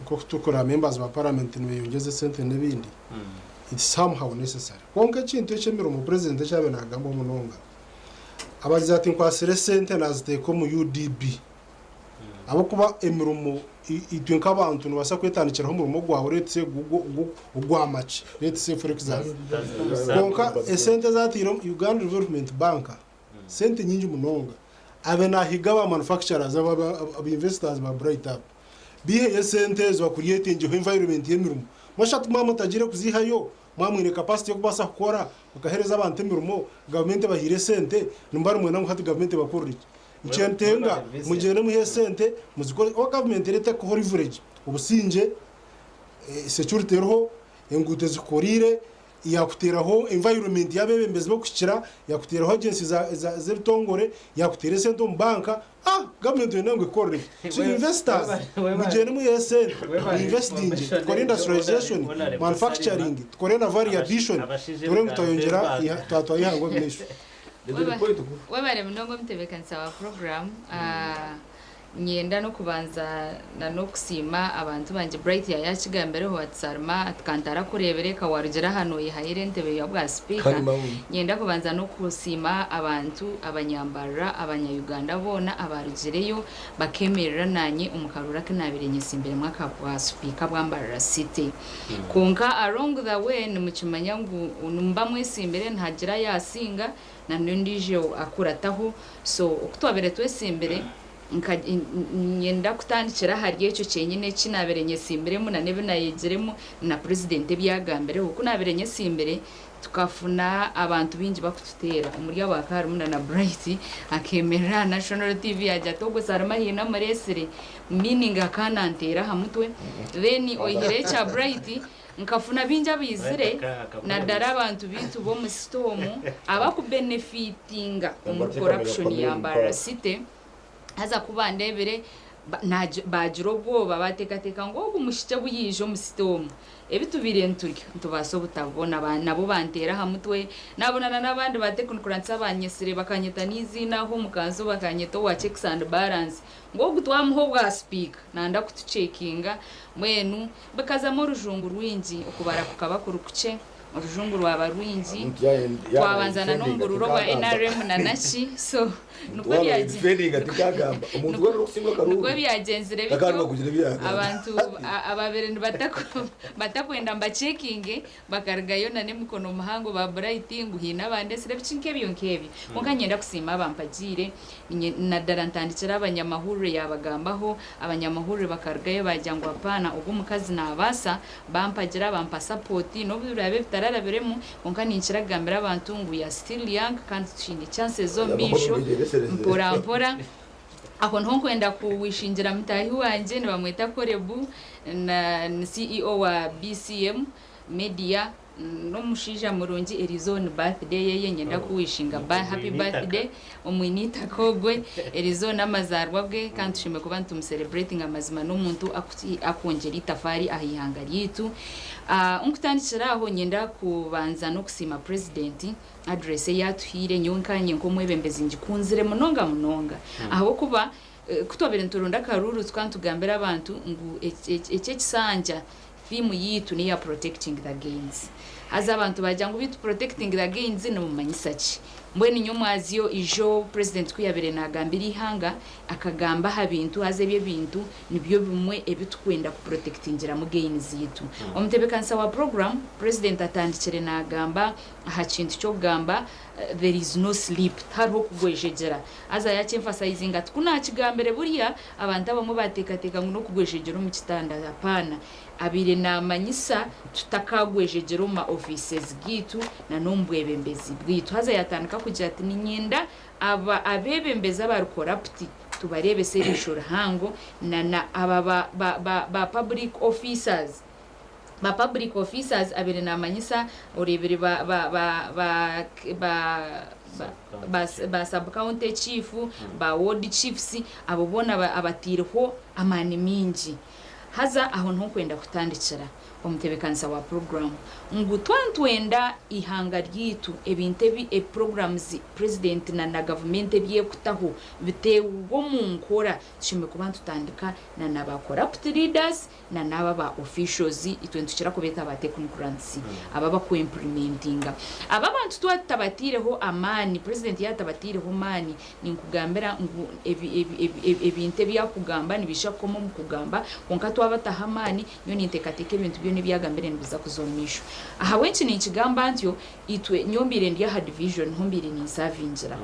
Speaker 4: ko tukora members ba parliament nibiyongeze sente nebindi it's somehow necessary konka kintu cyemira mu president cyabe nagamba umunonga abagize ati nkwasire sente naziteko mu UDB abo kuba emirumo itwenka abantu nubasa kwetandikiraho mu rumo gwawe uretse ugwamaci let's for example konka sente zatiro Uganda Development Bank sente nyingi munonga abe nahiga ba manufacturers aba investors ba bright up bihe sente zo creating environment yemirumo mwashatu mama tagire kuzihayo mwamwine capacity yo kubasa gukora bakahereza abantu emirumo government bahire sente numbara mwe namwe hati government bakoriki icyentenga mugene muhe sente muziko government leta ko leverage ubusinje security roho engute zikorire yakuteraho environment yabebembezi bakukira yakuteraho agency za z'ibitongore yakutera sente mu banka government yenangwe korre so investors mugene mu yese investing for industrialization manufacturing korena value addition tore mutayongera twatwayihango binesho
Speaker 3: wabare mnongo mtebekanisa wa program nyenda no kubanza na no kusima abantu banje bright ya yakigambere ho watsarma atkantara kurebereka warugera hano yihayire ntebe ya bwa speaker nyenda kubanza no kusima abantu abanyambara abanyayuganda bona abarugereyo bakemerera nanye umukarura kinabire nyisimbere mwaka kwa speaker bwambara city konka along the way nimukimanya ngo numba mwesimbere ntagira yasinga na ndije akurataho so okutwabere twesimbere nyenda kutandikira hariye icyo cyenyine kinaberenye simbere mu nanebe nayegeremo na president byagambere uko naberenye simbere tukafuna abantu bingi bakututera umurya wa Karumuna na Bright akemera National TV ajya togo sarama hina maresere meaning akanantera hamutwe then oihire cha Bright nkafuna binja bizire na dara abantu bitu bo mu storm abaku benefitinga mu corruption ya Mbarasite haza kuba ndebere bajiro bwoba batekateka ngo umushike buyije mu storm ebitubire nturya ntubaso butabona nabo bantera hamutwe nabonana nabandi batekunkuransa abanyesire bakanyeta n'izina ho mukanzo bakanyeta wa checks and balance ngo gutwamuho bwa speak nanda kutucekinga mwenu bakazamo rujungu rwingi okubara kukabakuru kuce urujungu rwaba rwingi kwabanzana n'umbururo wa NRM na nachi so nuko byagenzere bityo abantu ababere batakwenda mbacheckinge bakargayo nane mukono muhango ba Bright nguhina bande sire bicinke byonkebi mukanyenda kusima bampagire na darantandikira abanyamahuriro yabagambaho abanyamahuriro bakargayo bajyangwa apana ubwo mukazi nabasa bampagira bampa support no birabe bitararaberemo mukaninchira gambira abantu ngo ya still young kandi twine chances zo mbisho mpora aho ntonkwenda kuwishingira mutahi wanje ni bamweta Korebu na CEO wa BCM Media no mushija murungi Arizona birthday yeye nyenda kuwishinga happy birthday omwinita kogwe Arizona mazarwa bwe kandi tushime kuba ntum celebrating amazima n'umuntu akongera itafari ahihanga yitu unkutandikira aho nyenda kubanza no kusima president address yatuhire nyonkanye nko mwebembezi ngikunzire munonga aho kuba kutobere nturunda karuru twantugambira abantu ngo ece kisanja theme yitu ni ya protecting the gains aza abantu bajya ngo bitu protecting the gains no mumanyisachi mbweni nyomwaziyo ijo president kuyabere nagambira ihanga akagamba habintu haze bye bintu nibyo bimwe ebitukwenda ku protectingira mu gains yitu omtebekansa wa program president atandikire nagamba aha kintu cyo gamba there is no sleep hariho kugwejegera aza yakemphasizing ati kuna kigambere buriya abantu abamo batekateka ngo no kugwejegera mu kitanda apana abire namanyisa tutakagwejegera mu offices gitu na nombwebembezi bwitu haza yatandika kugira ati ninyenda abebembeza bari corrupt tubarebe serishora hango na aba ba public officers ba public officers abere namanyisa orebere ba sub county chief ba ward chiefs abo bona abatireho amani mingi haza aho ntukwenda kutandikira omutebekanisa wa program ngu twantwenda ihanga ryitu ebintebi programs president na government bye kutaho bitewo mu nkora shime kubantu tandika na naba corrupt leaders na naba ba officials itwentukira kubeta ba technocrats ababa ku implementinga ababantu twatabatiriho amani president yatabatireho mani ninkugambira ngu ebintebi yakugamba nibisha komo mu kugamba konka twabataha mani yo nintekateke ibintu byo nibyagambire nibiza kuzomisho aha wenchi ni ikigamba ntyo itwe nyombire ndi ha division ntumbire ni savinjira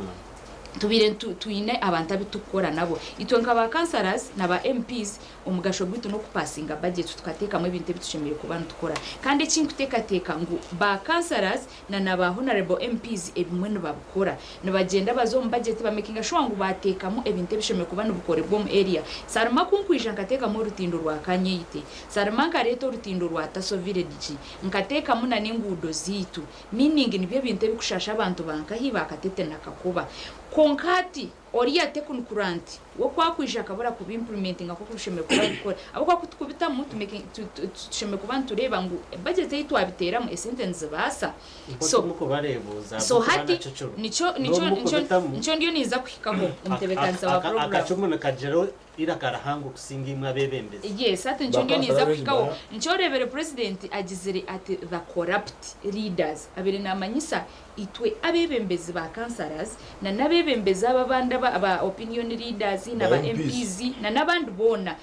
Speaker 3: tubire tuine abantu abitukora nabo itwe nkaba councillors naba MPs umugasho gwitu no kupasinga budget tukateka mu ibintu bitushimire ku bantu tukora kandi ikinkuteka ngo ba councillors na naba honorable MPs ebimwe no babukora no bagenda bazo mu budget ba making sure ngo bateka mu ibintu bishimire ku bantu bukore bwo mu area sarama kunkwija nkateka mu rutindo rwa Kanyeyite sarama kareto rutindo rwa Taso village nkateka mu na ningudo zitu meaning nibyo bintu bikushasha abantu bankahiba akatete nakakuba konkati oriya technocrat wo kwakwisha kabura ku implementing ako kusheme kubikora abo kwakubita mu tusheme kubantu reba ngo budget yitu abitera mu sentence basa so hati nicho ndio niza kwikako umutebekanza wa program
Speaker 1: akacumu nakajero ira karahango kusinga imwe abebembeze
Speaker 3: yes ati nicho ndio niza kwikako nicho rebere president agizire ati the corrupt leaders abere namanyisa itwe abebembeze ba councillors na nabebembeze ababanda ba opinion leaders na ba MPs na nabandi bona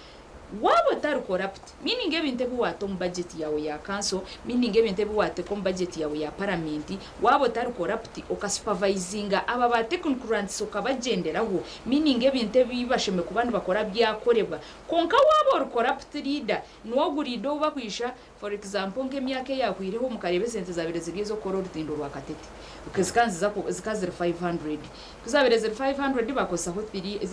Speaker 3: wabo taru corrupt meaning ebinte buwato mu budget yawe ya council meaning ebinte buwato ko budget yawe ya parliament wabo taru corrupt okasupervisinga aba ba technocrats okabagenderaho meaning ebinte bibasheme ku bantu bakora byakorebwa konka wabo corrupt leader no gurido bakwisha for example nk'emyaka yakwireho mu karebe sente zabire zigizo koro rutindo rwa Katete ukazikanza zikazira 500 kuzabireze 500 bakosa ho 3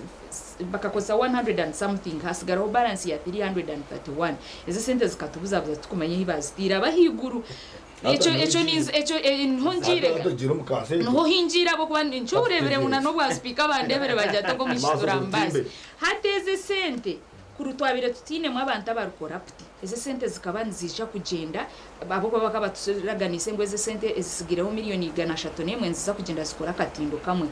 Speaker 3: bakakosa 100 and something hasigara balance ya 331 izo sente zikatubuza tukumanye hibazitira bahiguru echo nhonjire no hinjira bo kwandi nchurebere una no bwa speaker bandebere bajata ngo mishura mbazi hateze sente kurutwabire tutine mu abantu abarukora eze sente zikaba nzisha kugenda abo baba baturaganise ngo eze sente ezisigireho miliyoni 300 nemwe nziza kugenda zikora katindo kamwe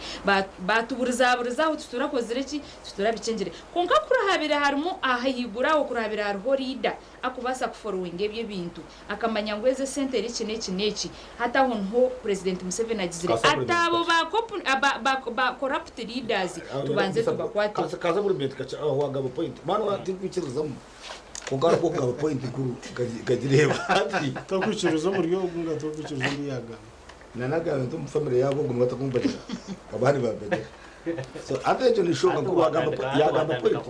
Speaker 3: batuburiza aho tuturakozire ki tuturabicengere konka kurahabira harimo ahayiguraho kurahabira hariho leader akubasa kuforwinga ebye bintu akamanya ngo eze sente neki hata honho president Museveni agizire atabo ba corrupt leaders tubanze tubakwate
Speaker 2: kaza muri bet kacha wagabo point mano atikwikirizamu kongara ko gabo point kuru gajireba ati
Speaker 4: tokwikiriza muri yo gunga tokwikiriza muri yaga
Speaker 2: nanaga ntum family yabo gumwa takumbata abandi babete so atejo ni shoka ko wagabo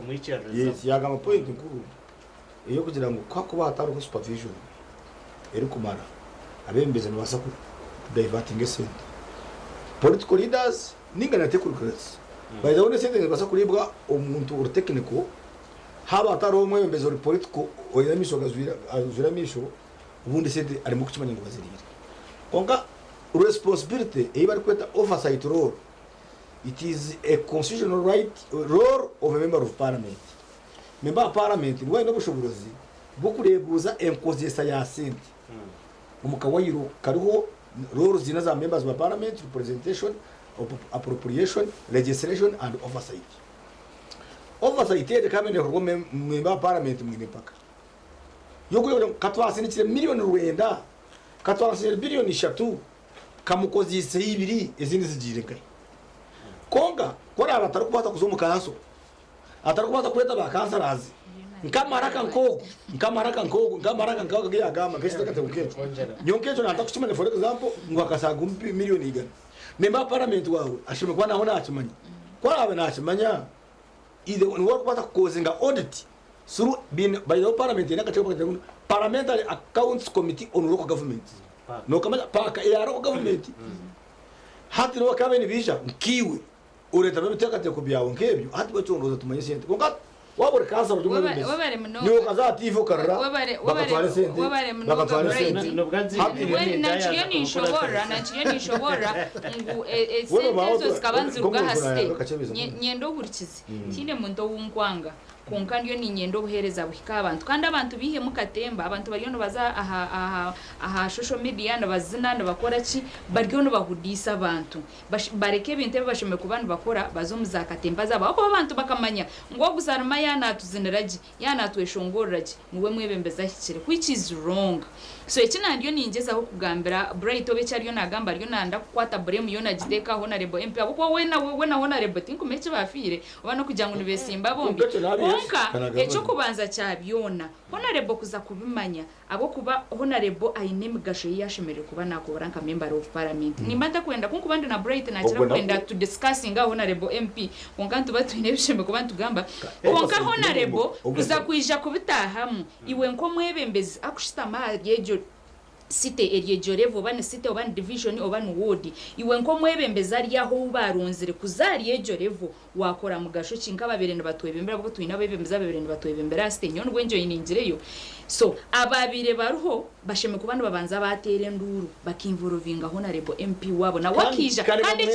Speaker 2: point yes yagamo point kuru iyo kugira ngo kwakuba hatari ko supervision eri kumara abembeze nibasa ku diverting sente political leaders ninga na technocrats by the way sente nibasa kuribwa umuntu uri technical haba ataro umwe mbeze uri political oyamisho gazwira misho ubundi sente ari mu kucimanya ngo bazirire konga responsibility bari kweta oversight role. It is a constitutional right role of a member of parliament. Member of parliament we no bushobozi bukurebuza enkozesa ya sente umukawayiro kariho role zina za members of parliament: representation, appropriation, legislation and oversight. Oversight ite kamene ko member of parliament mwine paka yokuyo katwasi ni miliyoni rwenda katwasi billioni 3 kamukozise ibiri izindi zigireka konga kora abatari kubata kuzo mukanso atari kubata kureta ba kansarazi nkamaraka nkogo ya gama kesi takate ukecho nyonkecho na atakushimane for example ngwakasaga miliyoni igana member parliament wawe ashime kwa naho nachimanya kora abe nachimanya ide work kubata kukozinga audit through being by the parliament nakateka parliamentary accounts committee on local government no kama paka ya local government hati no kama ni bisha nkiwe ureta bebe tekate ko byawo nkebyo hati bacondoza tumanye sente konga wabure kansara ujumwe niwo kazatifu karra bakatwara sente bakatwara sente
Speaker 3: naciye nishobora ngo sente zo zikabanziruka hasite nyendo gurikize kine muntu w'unkwanga konka ndiyo ni nyendo buhereza buhika abantu kandi abantu bihe mukatemba abantu bariyo no baza aha social media nabazina nabakora ki bariyo no bahudisa abantu bareke binte bashome ku bantu bakora bazomuza katemba zabo abo abantu bakamanya ngo gusarama yana tuziniraji yana tweshongorraji niwe mwebembeza hikire which is wrong. So ekina ndiyo ninjeza ho kugambira Bright obe cyariyo nagamba ariyo nanda kwata brem yo nagiteka honorable MP abo wena honorable tinkumeche bafire obano kujango nibesimba bombi konka echo kubanza cyabyona honorable kuza kubimanya abo kuba honorable aine migasho yashemere kuba nakobora nka member of parliament nimbanda kwenda kunkubandi na Bright na kira kwenda to discussing honorable MP konka ntuba twine bisheme kuba ntugamba konka honorable kuza kuija kubitahamu iwe nko mwebembezi akushitama yejo site eryejorevo bane site obane division obane ward iwe nko mwebembeza ari yaho barunzire kuzari ejorevo wakora mugasho kinka babirene batwebembera bwo twina bebembeza babirene batwebembera site nyon gwenjo yiningireyo so ababire baruho basheme kubana babanza batere nduru bakimvuruvinga honorable MP wabo na wakija kandi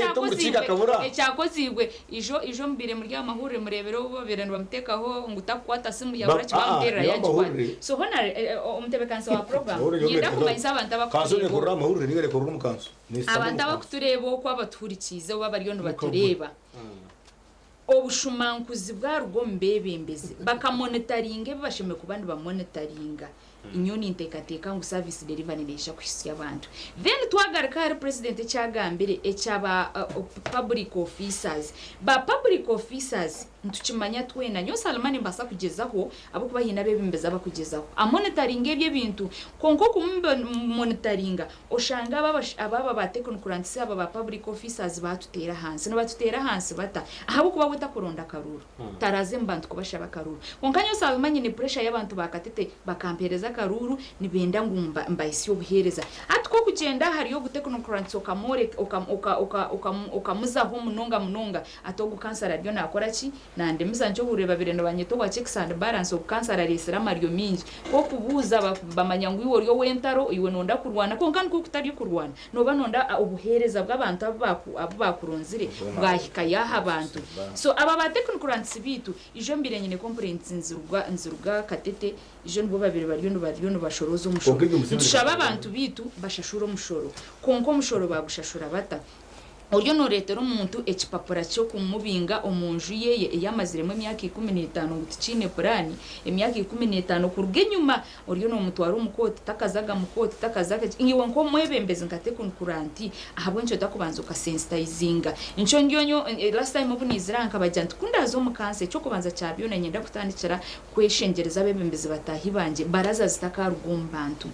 Speaker 3: cyakozigwe ijo mbire muri amahurire murebero bo birene bamutekaho ngutakwata simu ya bura kibamtera yajwa so honorable umtebekansa wa program yenda kumaisa abantu
Speaker 2: kansone kurra mahurire nigere kurra mukanso
Speaker 3: abantu abakutureba ko abaturikize babariyo no batureba obushumankuzi bwa rugo mbebembeze bakamonitoringa basheme kubandi bamonitoringa inyoni intekateka ngo service delivery nesha kwisi yabantu then twagaruka hari president cyagambire ecyaba public officers ntukimanya twena nyo Salmani mbasa kugezaho abo kubahina bebembeza bakugezaho amonitoringa ebye bintu konko kumonitoringa oshanga ababa batekon kurantisi aba public officers batutera hansi no batutera hansi bata ahabo kuba wita kuronda karuru taraze mbantu kubashaba karuru konka nyo Salmani ni pressure y'abantu bakatete bakampereza karuru nibenda ngumba mbayisi obuhereza atko kugenda hariyo gutekon kurantisi okamore okamuzaho munonga atogu cancer radio nakora ki nande musanjo bureba bireno banyeto wa checks and balance of cancer resera mario mingi ko kubuza bamanya ngo iwo ryo wentaro iwe nonda kurwana konka nko kutari kurwana no banonda ubuhereza bw'abantu bakurunzire bwahika yaha abantu so aba bateknikurantsi bitu ijo mbire nyine complaints nzurwa katete ijo nbo babiri bariyo no bashorozo umushoro nshaba abantu bitu bashashura umushoro konko umushoro bagushashura bata Oryo no retero umuntu ekipapura cyo kumubinga omunju yeye yamaziremo emyaka 15 guticine plani emyaka 15 kurge nyuma oryo no muntu wari umukoti takazaga ingiwe nko mwebembeze ngate kunkuranti ahabwe nco takubanza ukasensitizinga inco ngyonyo last time obuniziranka bajyantu kundazo mukanse cyo kubanza cyabyo na nyenda kutandikira kweshengereza bebembeze batahibanje baraza zitakarugumbantu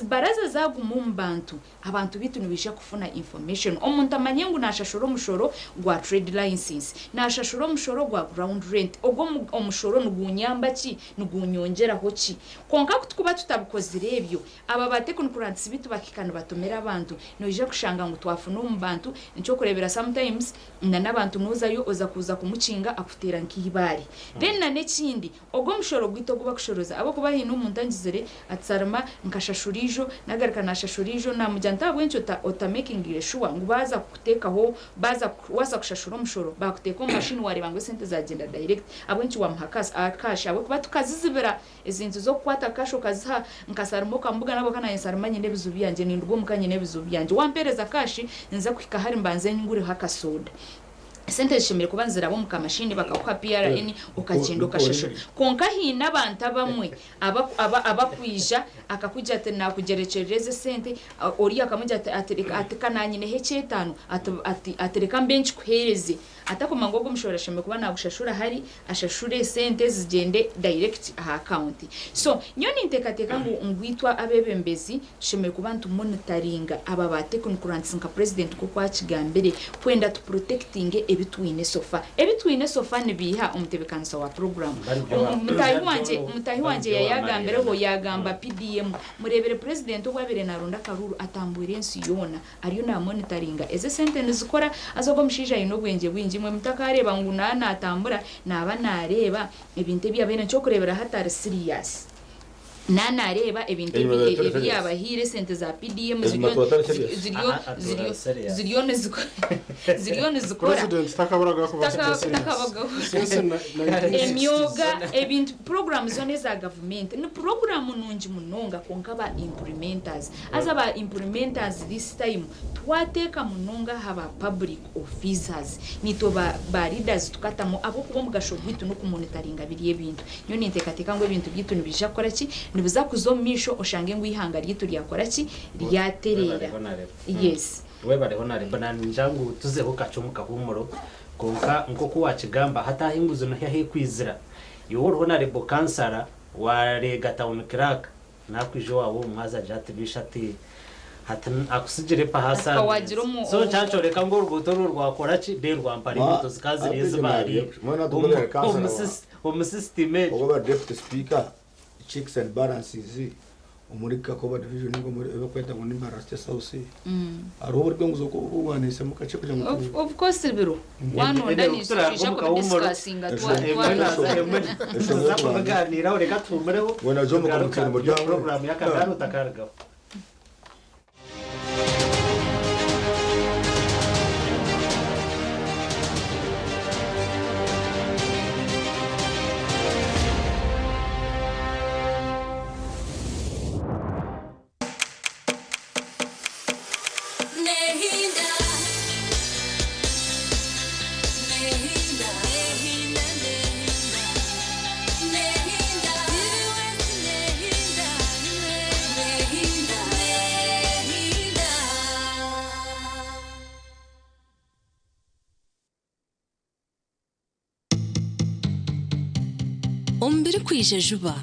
Speaker 3: baraza zagumumbantu abantu bitu nibisha kufuna information omuntu amanye nashashuro mushoro gwa trade license nashashuro mushoro gwa ground rent ogo omushoro nugunyamba ki nugunyongera ho ki konka kutukuba tutabukozire ebyo aba bateknikurantsi bitu bakikana batomera abantu noje kushanga ngo twafuna umbantu nicyo kurebera sometimes nabantu nuzayo oza kuza kumucinga akutera nkibari then na nekindi ogo mushoro gwito kuba kushoroza abo kuba hino umuntu angizere atsarama nkashashurijo nagarika nashashurijo na mujyanta bwencho ota making sure ngo baza kuteka ho baza kushashura umushoro bakuteka machine wari bangwe sente zagenda direct abwenchi wa mhakasi akash abo kuba tukazizibera izinzu zo kwata kasho kaziha nkasarimo kambuga nabo kana yesarmanye nebizubi yanje nindugo mukanye nebizubi yanje wampereza kashi nza kwika hari mbanze ngure hakasoda sente shimire kubanzira bo mukamashini bakakuha PRN ukakinduka shasho konka hina abantu abamwe abakwija akakuja ati nakugerecereze sente ori akamujya ati kananyine hecetano atereka bench kuhereze atakoma ngo gumushora shimire kuba nagushashura hari ashashure sente zigende direct aha account so nyoni ntekateka ngo ngwitwa abebembezi shimire kuba ntu monitoringa aba bateknikurantsi nka president ko kwakigambere kwenda to protecting ebitwine sofa nibiha umutebekanisa wa program mutahi wanje yayagambereho yagamba PDM murebere president wabere narunda karuru atambwire ensi yona ariyo na monitoringa eze sentence zikora azogo mshija ino bwenge bwinji mwe mutakareba ngunana atambura naba nareba ebinte byabene cyo kurebera hatari serious nana areba ebintu byabahire sente za PDM ziriyo zikora
Speaker 4: president takaburaga ko
Speaker 3: emyoga ebintu program zone za government no program nungi munonga konkaba implementers azaba implementers this time twateka munonga haba public officers nito ba leaders tukatamo abo kubo mugashogwitu no kumonitoringa biriye bintu nyo nintekateka ngo ibintu byitu nibija kora ki nibuza kuzomisho oshange ngo ihanga ryitu ryakora ki ryaterera yes
Speaker 1: webare honare bana njangu tuzeho kacomuka humuro konka nko kuwakigamba hata hinguzo no yahe kwizira yoro honare bo kansara warega town crack nakwijo wabo mwaza jati bishati hatan akusijire pahasa so chacho reka ngo rubuto rwakora ki de rwampari imbuto zikazireze bari mu system
Speaker 2: oba deputy speaker checks and balances umurika ko ba division ngo muri bakweta ngo nimbarasite sauce arubo rwo nguzo ko ubanese mu kace kuja ngo
Speaker 3: of course biro one ondani shisha ko discussinga
Speaker 1: twa baganira ureka tumureho
Speaker 2: wena jo mu kantu mu
Speaker 1: program yakagaro takarga
Speaker 5: ombiri kwije juba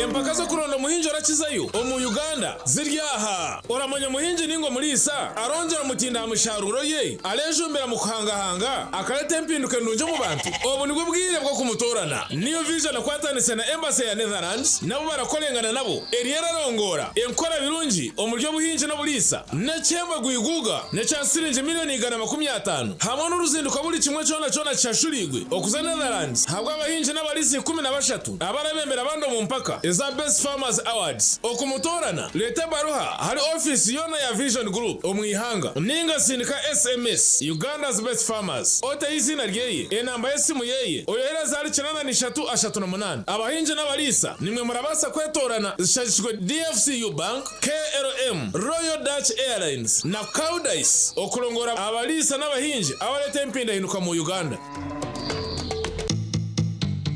Speaker 6: empaka zo kuronda muhinji arakizayo mu Uganda ziryaha oramanya muhinji ningo murisa arongera mutinda musharuro ye alejumbera mu kuhangahanga akalete mpinduke ndunje mu bantu obu nibwo bwire bwo kumutorana niyo vision akwatanise na embassy ya Netherlands nabo barakolengana nabo eriera rongora enkora birungi omuryo buhinji no burisa ne chemba gwiguga ne chansirinje miliyoni 150 hamwe n'uruzinduko buri kimwe cyona cyashurigwe okuza Netherlands habwa abahinji n'abalisi 13 abarabembera bando mu mpaka eza Best Farmers Awards okumutorana leta baruha hari office yona ya Vision Group omwihanga ninga sindika SMS Uganda's Best Farmers ote izina ryeye enamba yesimu yeye oyohera zari 9338 abahinje n'abalisa nimwe murabasa kwetorana zishajishwe DFCU Bank KLM Royal Dutch Airlines na Cowdice okulongora abalisa n'abahinje abaleta empinda hinuka mu Uganda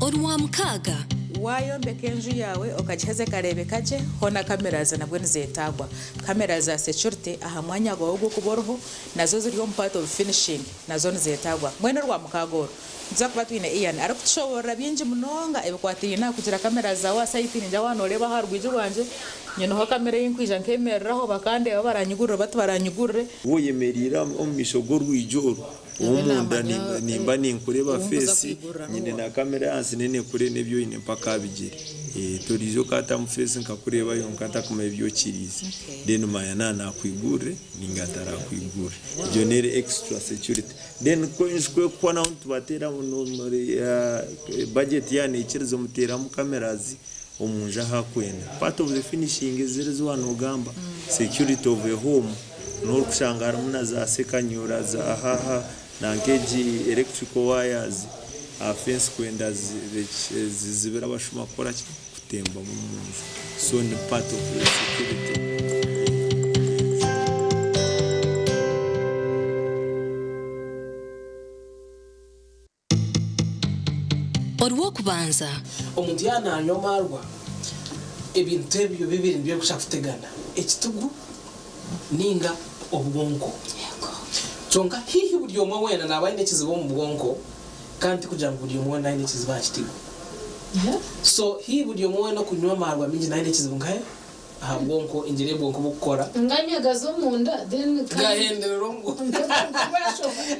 Speaker 5: onwa mkaga
Speaker 7: wayombeka enju yawe okagiheze karebe kake hona cameras nabwo nizetagwa cameras za security aha mwanya gwo kuboroho nazo ziri on part of finishing nazo nizetagwa mwene rwa mukagoro nza kuba twine Ian arakushobora byinji munonga ebikwatiye na kugira cameras za wa site ninja wanoreba harwije rwanje nyeno ho kamera y'inkwija nkemereraho bakande baranyugurira batbaranyugurire
Speaker 8: woyemerira omishogo rwijoro umunda nimba ninkureba face nyine na kamera yansi nene kure nebyo ine mpaka bigire torizo kata mufesi nkakureba yo nkata kuma ibyo kirize then mayana nakwigure ningatara kwigure ibyo nere extra security then kwa na untu batera muri budget yani ikirizo mutera mu cameras omunja hakwenda part of the finishing is one ogamba security of a home no kushangara muna za sekanyura za haha na ngeji electrical wires fence kwenda zibera bashuma kora kutemba mu munzu so ni part of the security.
Speaker 5: Orwo kubanza
Speaker 9: omuntu yananyomarwa ebintu ebyo bibiri ndiye gushaka kutegana ekitugu ninga obwonko chonka hihi buri omwe wena nabaye nekizibo mu bwonko kandi kugira ngo buri omwe naye nekizibo akitigo so hihi buri omwe no kunyomarwa mingi naye nekizibo nkaye aha bwonko ingire bwonko bukora
Speaker 10: nganyagazo munda then
Speaker 9: gahenderero ngo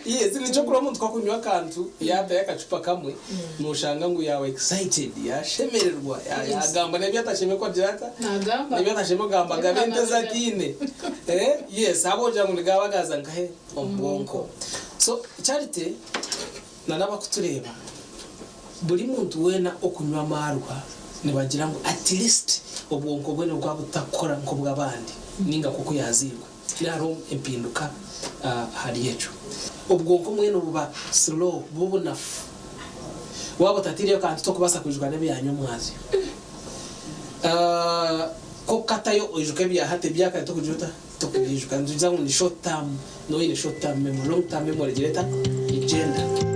Speaker 9: yes ni cyo kuri omuntu kwakunywa kantu yaba yakacupa kamwe nushanga ngo yawe excited yashemererwa yagamba nebyo atasheme ko dirata
Speaker 10: nagamba
Speaker 9: nebyo atasheme gamba gabente zatine yes abo jangu nigabagaza nkahe ombonko so charity nanaba kutureba buri muntu wena okunywa marwa nibagira ngo at least obwonko bwene bwa butakora nko bw'abandi ninga kuko yazirwa naro empinduka hari yecho ubwonko mwene buba slow bubunafu wabo tatiriyo kandi to kubasa kujwa nebe yanyu mwazi ko katayo ojuke bya hate byaka to kujuta to kujuka nzuza ngo ni short term no ile short term memory long term memory direta agenda.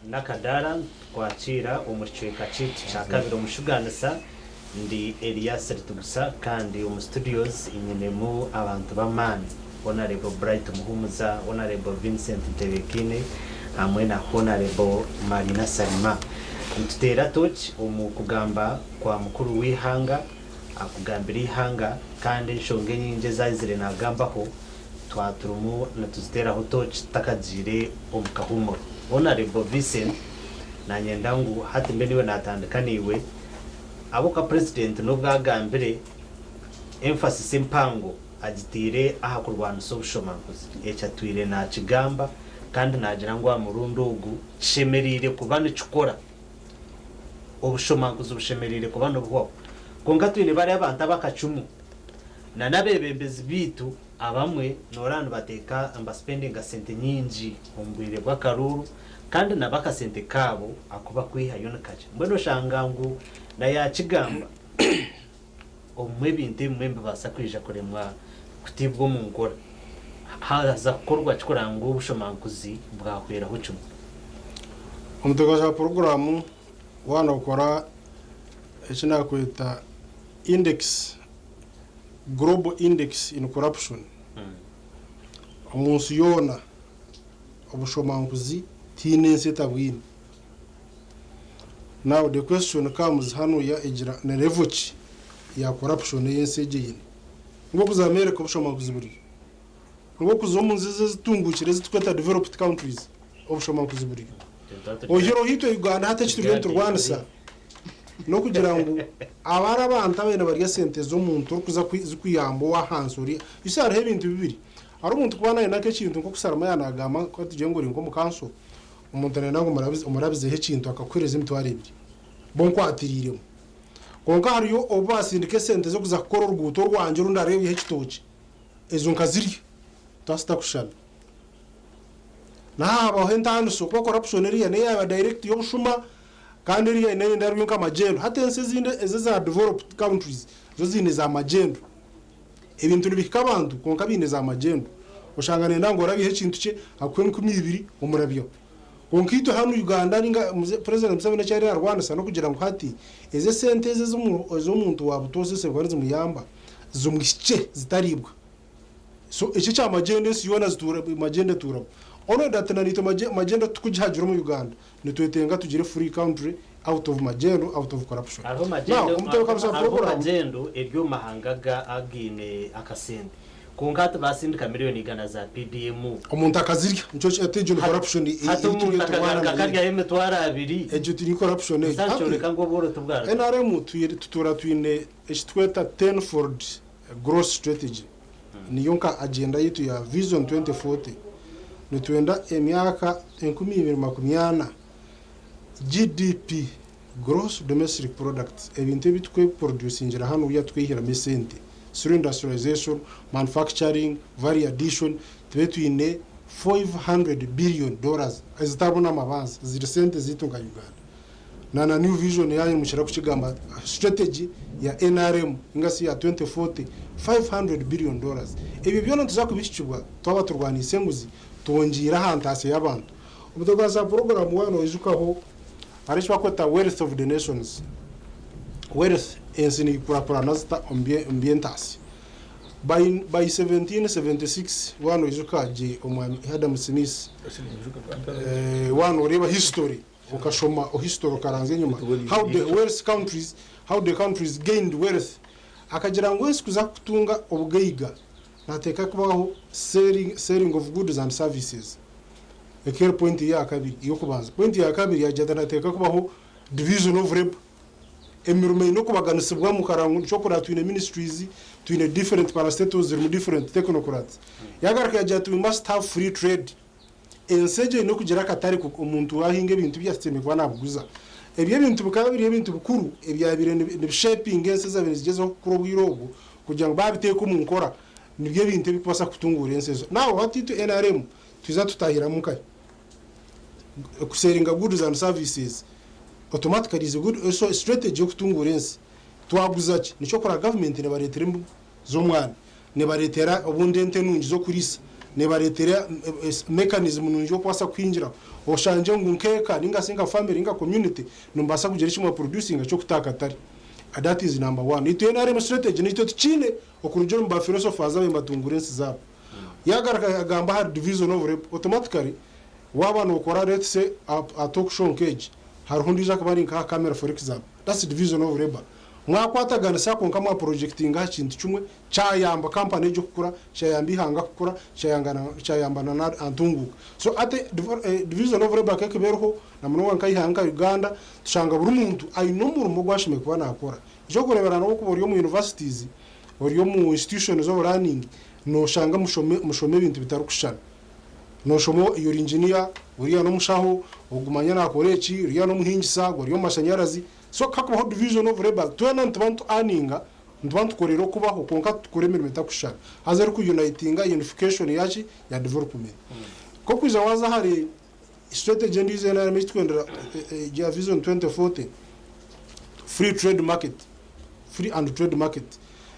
Speaker 1: nakadara kwakira umucweka citu ca kabiri umushuganisa ndi Elias Ritugusa kandi mu studios inyinemu abantu b'amani Honorable Bright Muhumuza, Honorable Vincent Tebekine hamwe na Honorable Marina Salima. Ntutera touch kugamba kwa mukuru w'ihanga akugambira ihanga kandi nshonge nyinje zazire nagambaho twaturumu natuziteraho touch takajire omukahumuro. Honorable Vincent na nyendangu hati mbeniwe natandikaniwe aboka president no bwagambire emphasis impango agitire aha kurwana sobushomankuzi ecatwire na kigamba kandi nagira ngo amurundugu shemerire kubana cukora obushomankuzi bushemerire kubana bwo konga twine bari abantu abakacumu na nabebembezi bitu abamwe norano bateka amba spending sente nyinji ombwire bw'akaruru kandi nabaka sente kabo akuba kwiha yonakaje mbeno shangangu na ya kigamba omwe binte mwembe basa kwija kuremwa kutibwo mu ngora haza korwa cikurango ubushomankuzi bwakwera hucumu
Speaker 4: umutegaje program wana ukora ekina kwita index global index in corruption umunsi yona obushomankuzi tinense tabwini. Now the question comes hano ya ejira na revochi ya corruption yenseje yine ngo kuzamereka obushomankuzi buri ngo kuzomunzize zitungukire zitweta developed countries obushomankuzi buri ohero hito Uganda hata kitubyo Rwanda no kugira ngo abara abantu abene bari sente zo muntu kuza kwiyambo wa hansori isara hebintu bibiri ari umuntu kubana inake kintu nko kusarama yanagama ko tuje ngo ringo mukanso umuntu nena ngo murabize he kintu akakwireza imitware ibiri bon kwatiriremo konka hariyo obasindike sente zo kuza gukora urguto rwanje rundarebe he kitoki ezo nkaziri twasta kushana na aba hentano so ko corruption eri ne ya direct yo bushuma kandi eri ne ndaryo nka majendo hatense zinde eze za developed countries zo zine za majendo ebintu nibika abantu konka bine za magendo ushanga nenda ngo rabihe kintu cye akwe 20 umurabyo konkito hano Uganda ninga president Museveni cyari Rwanda sano kugira ngo hati eze senteze z'umuntu wabutose se bwarize muyamba zumwishe zitaribwa so iki cya magendo siyona zitura magendo tura ono datana nito magendo tukujihajura mu Uganda nitwetenga tugire free country out of magendo out of corruption
Speaker 1: aho magendo ebyo mahangaga agine akasende kunkata basindika miliyoni igana za PDM
Speaker 4: umuntu akazirya nico cyateje corruption
Speaker 1: kandi ya emetwara abiri
Speaker 4: ejo turi corruption
Speaker 1: sanchoreka ngo boro tubwara
Speaker 4: NRM tutura twine eshitweta 10-fold growth strategy niyonka agenda yitu ya vision 2040 nitwenda emyaka 2020 GDP gross domestic product ebintu bitwe producingira hano ya twihira mesente through industrialization, manufacturing, value addition, twetwine $500 billion ezitabona amabanza ziri sente zitunga Uganda na new vision yayo mushira kuchigamba strategy ya NRM ingasi ya 2040 $500 billion ibi byona tuzakubishibwa twaba turwani senguzi tuonjira hantase y'abantu ubutagaza program wano izukaho arishwa kweta wealth of the nations wealth ensini kurapura nazita ambientas by 1776 wano izuka je omwami Adam Smith wano reba history ukashoma history karanze nyuma how the countries gained wealth akagira ngo esikuza kutunga obugeiga nateka kubaho selling of goods and services ekero point ya kabiri yo kubanza point ya kabiri ya jada nateka kubaho division of labor emirume no kubaganisibwa mu karangu cyo kora twine ministries twine different parastatals mu different technocrats yagaraka ya we must have free trade enseje no kugira katari ku umuntu wahinga ibintu byastemekwa nabuguza ebyo bintu bukaba biri ibintu bukuru ebyabire ne shaping ense zabiri zigezo kuro bwirogo kugira ngo babiteko mu nkora nibyo bintu bipasa kutungura ensezo nawo hatitu NRM tuza tutahira mukai kuseringa goods and services automatically is a good also strategy yo kutungura ense twaguza ki nico kora government ne baretera zo mwana ne baretera obundente nungi zo kurisa ne baretera mechanism nungi yo kwasa kwinjira oshanje ngunkeka ninga singa family ninga community numbasa kugera kimwe producing cyo kutakatari that is number 1 ito NRM strategy nito chine okurujyo mba philosophers abe matungura ense zabo yagaraka agamba hard division of automatically waba no kora let's say a talk show cage harihundiza kabari nka camera for example that's division of labor mwakwatagana sako nkamwa projecting kintu kimwe cyayamba company yo kukura cyayambihanga kukura cyayambana na antunguka so ate division of labor kekeberho na muno nkayihanga Uganda tushanga buri muntu ayinombura mu gwashime kuba nakora jo kurebera no kubori mu universities ori mu institutions of learning no shanga mushome bintu bitarukushana no shomo iyo engineer uriya no mushaho ogumanya nakoreki uriya no muhingisa uriyo mashanyarazi so kako division of labor tuana ntubantu aninga ntubantu korero kubaho konka tukuremera metakushana hazari ku unitinga unification yachi ya development ko kwiza waza hari strategy ndize na mitwendera ya vision 2040 free trade market free and trade market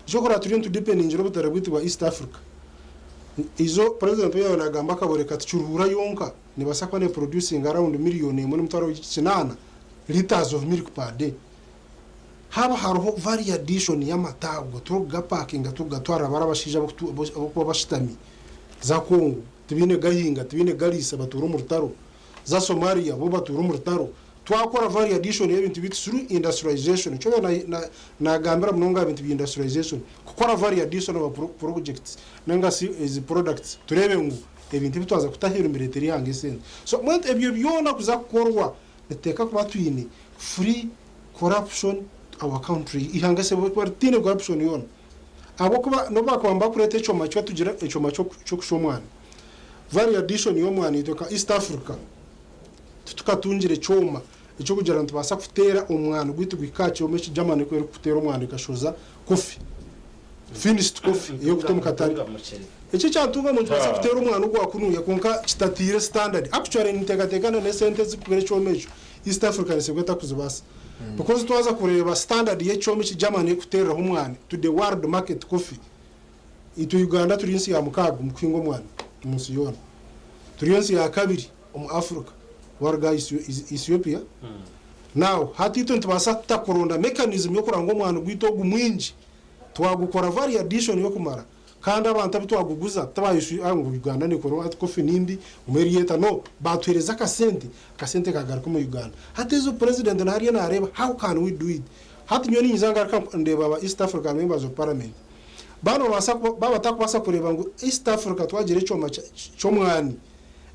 Speaker 4: jokora turi ntu depend injiro butarabwiti wa East Africa izo president yawe nagamba kaboreka tuchurura yonka nibasakwa ne producing around million muri mutaro w'kinana liters of milk per day haba hariho value addition y'amatago turuga parking tugatwara barabashija bo bashitami za Kongo tubine gahinga tubine garisa baturu mu rutaro za Somalia bo baturu mu rutaro twakora value addition y'ibintu bit through industrialization cyo na gambira munonga ibintu bi industrialization gukora value addition of projects nanga si is products turebe ngo ebintu bitwaza kutahira imbere teri hange sen so mwete ebyo byona kuza kukorwa neteka kuba twine free corruption our country ihangase tine corruption yona abo kuba no bakwamba kurete cyo macho tugira cyo macho cyo kushomwana value addition yo mwana itoka East Africa tukatungire cyoma icyo kugira ngo tubasa kutera umwana gwitu gwikache omeshi jamane ko kutera umwana ikashoza coffee finished coffee yo kutomu katari icyo cyatunga mu tubasa kutera umwana ugwa kunuye konka kitatire standard actually nitegategana ne sentence kugere cyomecho East Africa nesebweta kuzubasa because twaza kureba standard ye cyomechi jamane kutera umwana to the world market coffee ito Uganda turi insi ya mukaga mukingo mwana umunsi yona turi insi ya kabiri mu Africa warga Ethiopia now hati ito ntibasa takoronda mechanism yo kuranga umwana gwito gumwinji twagukora vari addition yo kumara kandi abantu bitwaguguza tabayishu angu Uganda ni koro atko finimbi umerieta no batwereza kasente kagaruka mu Uganda hatezo president na hariya nareba how can we do it hati nyoni nzanga ka ndeba ba East African members of parliament bano baba takwasa kureba ngo East Africa twagire cyo mwani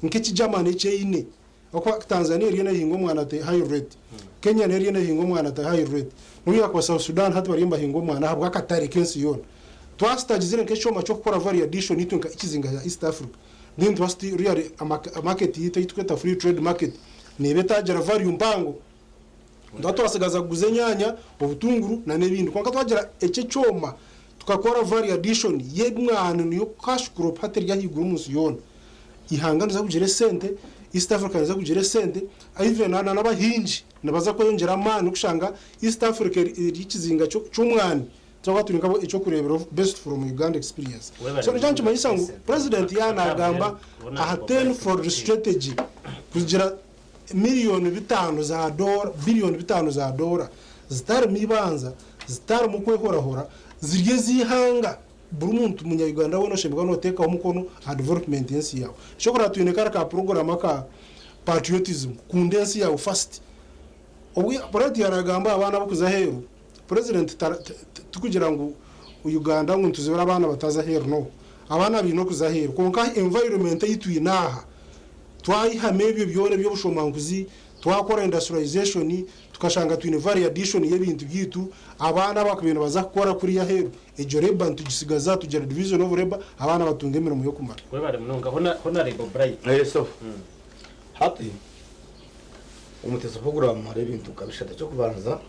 Speaker 4: nk'iki Germany cyine okwa Tanzania riena hingo mwana te high rate Kenya riena hingo mwana te high rate nuya kwa South Sudan hatu barimba hingo mwana habwa katari kensi yona twastagizire nk'icyo cyo gukora vari addition itunga ikizinga ya East Africa then twasti real market yitwa free trade market ni betagira vari umpango ndato basigaza guze nyanya ubutunguru na nebindi kwa twagira ece cyoma tukakora vari addition yemwana niyo cash crop hateri yahigura umunsi yona ihangana za kugire sente East Africa za kugire sente even n'abahinji nabaza ko yongera amana kushanga East Africa ikizinga cy'umwani cyangwa turi ngabo icyo kurebera best from Uganda experience so njanje mayisangu president yana gamba a 10 for the strategy kugira miliyoni 5 za dola billion 5 za dola zitari mibanza zitari mu kwehorahora zirye zihanga buri muntu munya Uganda wono shembwa no teka umukono a development yensi yawo shokora tuyinekara ka program aka patriotism kundensi yawo first obu parati yaragamba abana bakuza heru president tukugira ngo Uganda ngo tuzibara abana bataza heru no abana bino kuza heru konka environment yitwinaha twayihame ibyo byone byo bushomanguzi twakora industrialization tukashanga twine vari addition y'ibintu byitu abana bakubintu baza gukora kuri ya heru ejo reba ntugisigaza tugera division of labor abana batunga imirimo yo kumara
Speaker 1: we bari munonga hona rebo bright
Speaker 2: so hati umuteso program ari ibintu kabishata cyo kubanza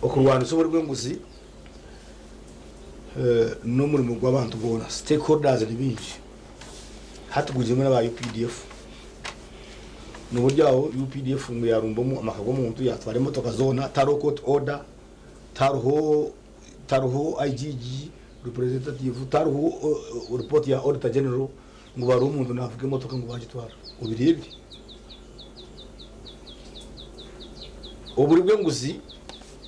Speaker 2: okurwana so rw'enguzi no muri mu gwabantu bona stakeholders ni binji hatuguje muri aba UPDF no buryaho UPDF ngo yarumbomo amakago muntu yatware motoka zona taro court order taruho IGG representative taruho report ya auditor general ngo bari umuntu navuge motoka ngo bagitwara ubiribye uburi bw'enguzi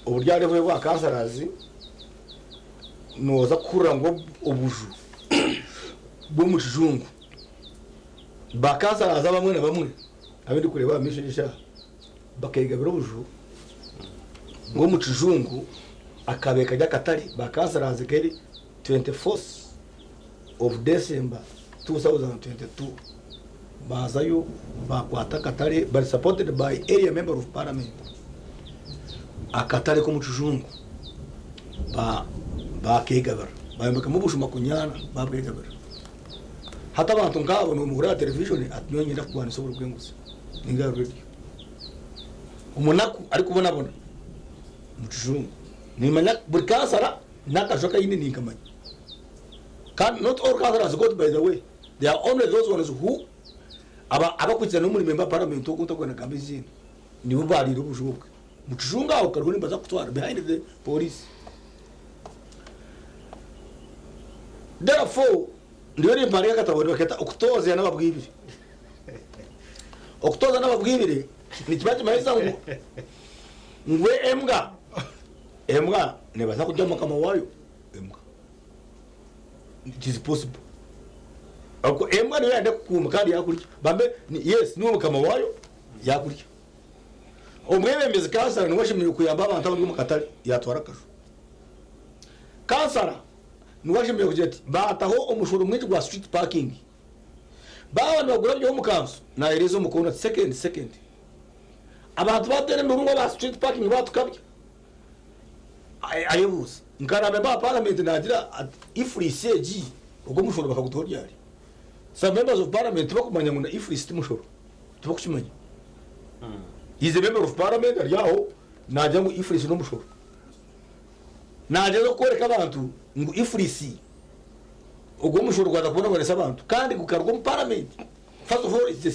Speaker 2: uburyare bwa kansarazi noza kura ngo ubuju bwo mu kijungu bakansaraza bamwe na bamwe abindi kureba mishirisha bakayigabira ubuju ngo mu kijungu akabeka jya katari bakansarazi keri 24th of December 2022 bazayo bakwata katari but supported by area member of parliament akatare ko mu kijungu ba kegabara bayambaka mu bushuma kunyana babwegabara hata abantu ngabo no muhura television atnyonyera kwana so burwenguzi ninga radio umunaku ari kubona bona mu kijungu ni manya burkasara nakashoka yini ninkamanya can not all Kansas got by the way they are only those ones who abakugira no muri member parliament to kutagwana gambizini ni ubari rubujubwe mukijunga ukarwini baza kutwara behind the police therefore ndiyo ni mpari akatabona baketa okutoza n'ababwibire okutoza n'ababwibire ni kibaje mahisa ngo ngwe embwa ne baza kujya kama wayo embwa it is possible ako embwa niyo yande kuma kandi yakurya bambe yes niwo kama wayo yakurya umwemembezi kansara niwashimye kuyamba abantu abandi mu katari yatwara kasho kansara niwashimye kugira ati bataho umushuru mwinshi gwa street parking babantu bagura byo mu kanso na erezo mu kona second abantu batere ndurungo ba street parking batukabye ayebuza ngarabe ba parliament nagira ifriseji ubwo mushuru bakagutora yari some members of parliament bakumanya ngo ifrisiti mushuru tubakushimanya is a member of parliament yaho najya ngo ifrisi no mushoro najya zo koreka abantu ngo ifrisi ubwo mushoro kwaza kubona ngo abantu kandi gukarwa mu parliament first of all is the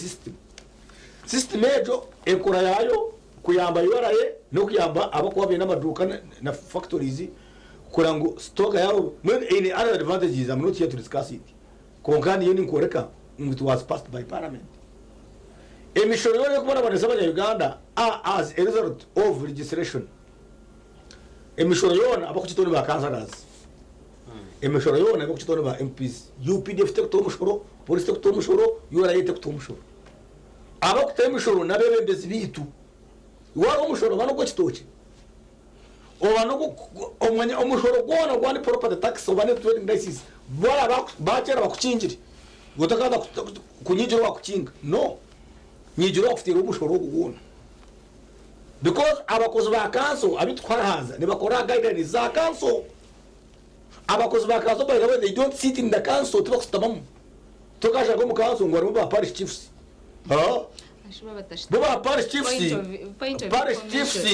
Speaker 2: system ejo ekora yayo kuyamba URA no kuyamba abakuba bina maduka na factories kurango stock yabo when any other advantages I'm not here to discuss it konkani yoni nkoreka it was passed by parliament emission yone kubona abanesa abanya Uganda as a result of registration emission yone abakutitoni ba councillors emission yone abakutitoni ba MPs UPDF tek to mushoro police tek to mushoro URA tek to mushoro abakutema mushoro nabebembezi bitu wari umushoro bano ko kitoki obano omwanya umushoro gona gwani property tax obane trading license bora bakera bakucinjiri gutakaza kunyijiro bakucinga no nyijiro afite umushoro gugona because abakozi ba council abitwara haza ne bakora guidelines za council abakozi ba council by the way they don't sit in the council tubakustamamo tokaje ngo mu council ngo ba parish chiefs Boba parish chiefs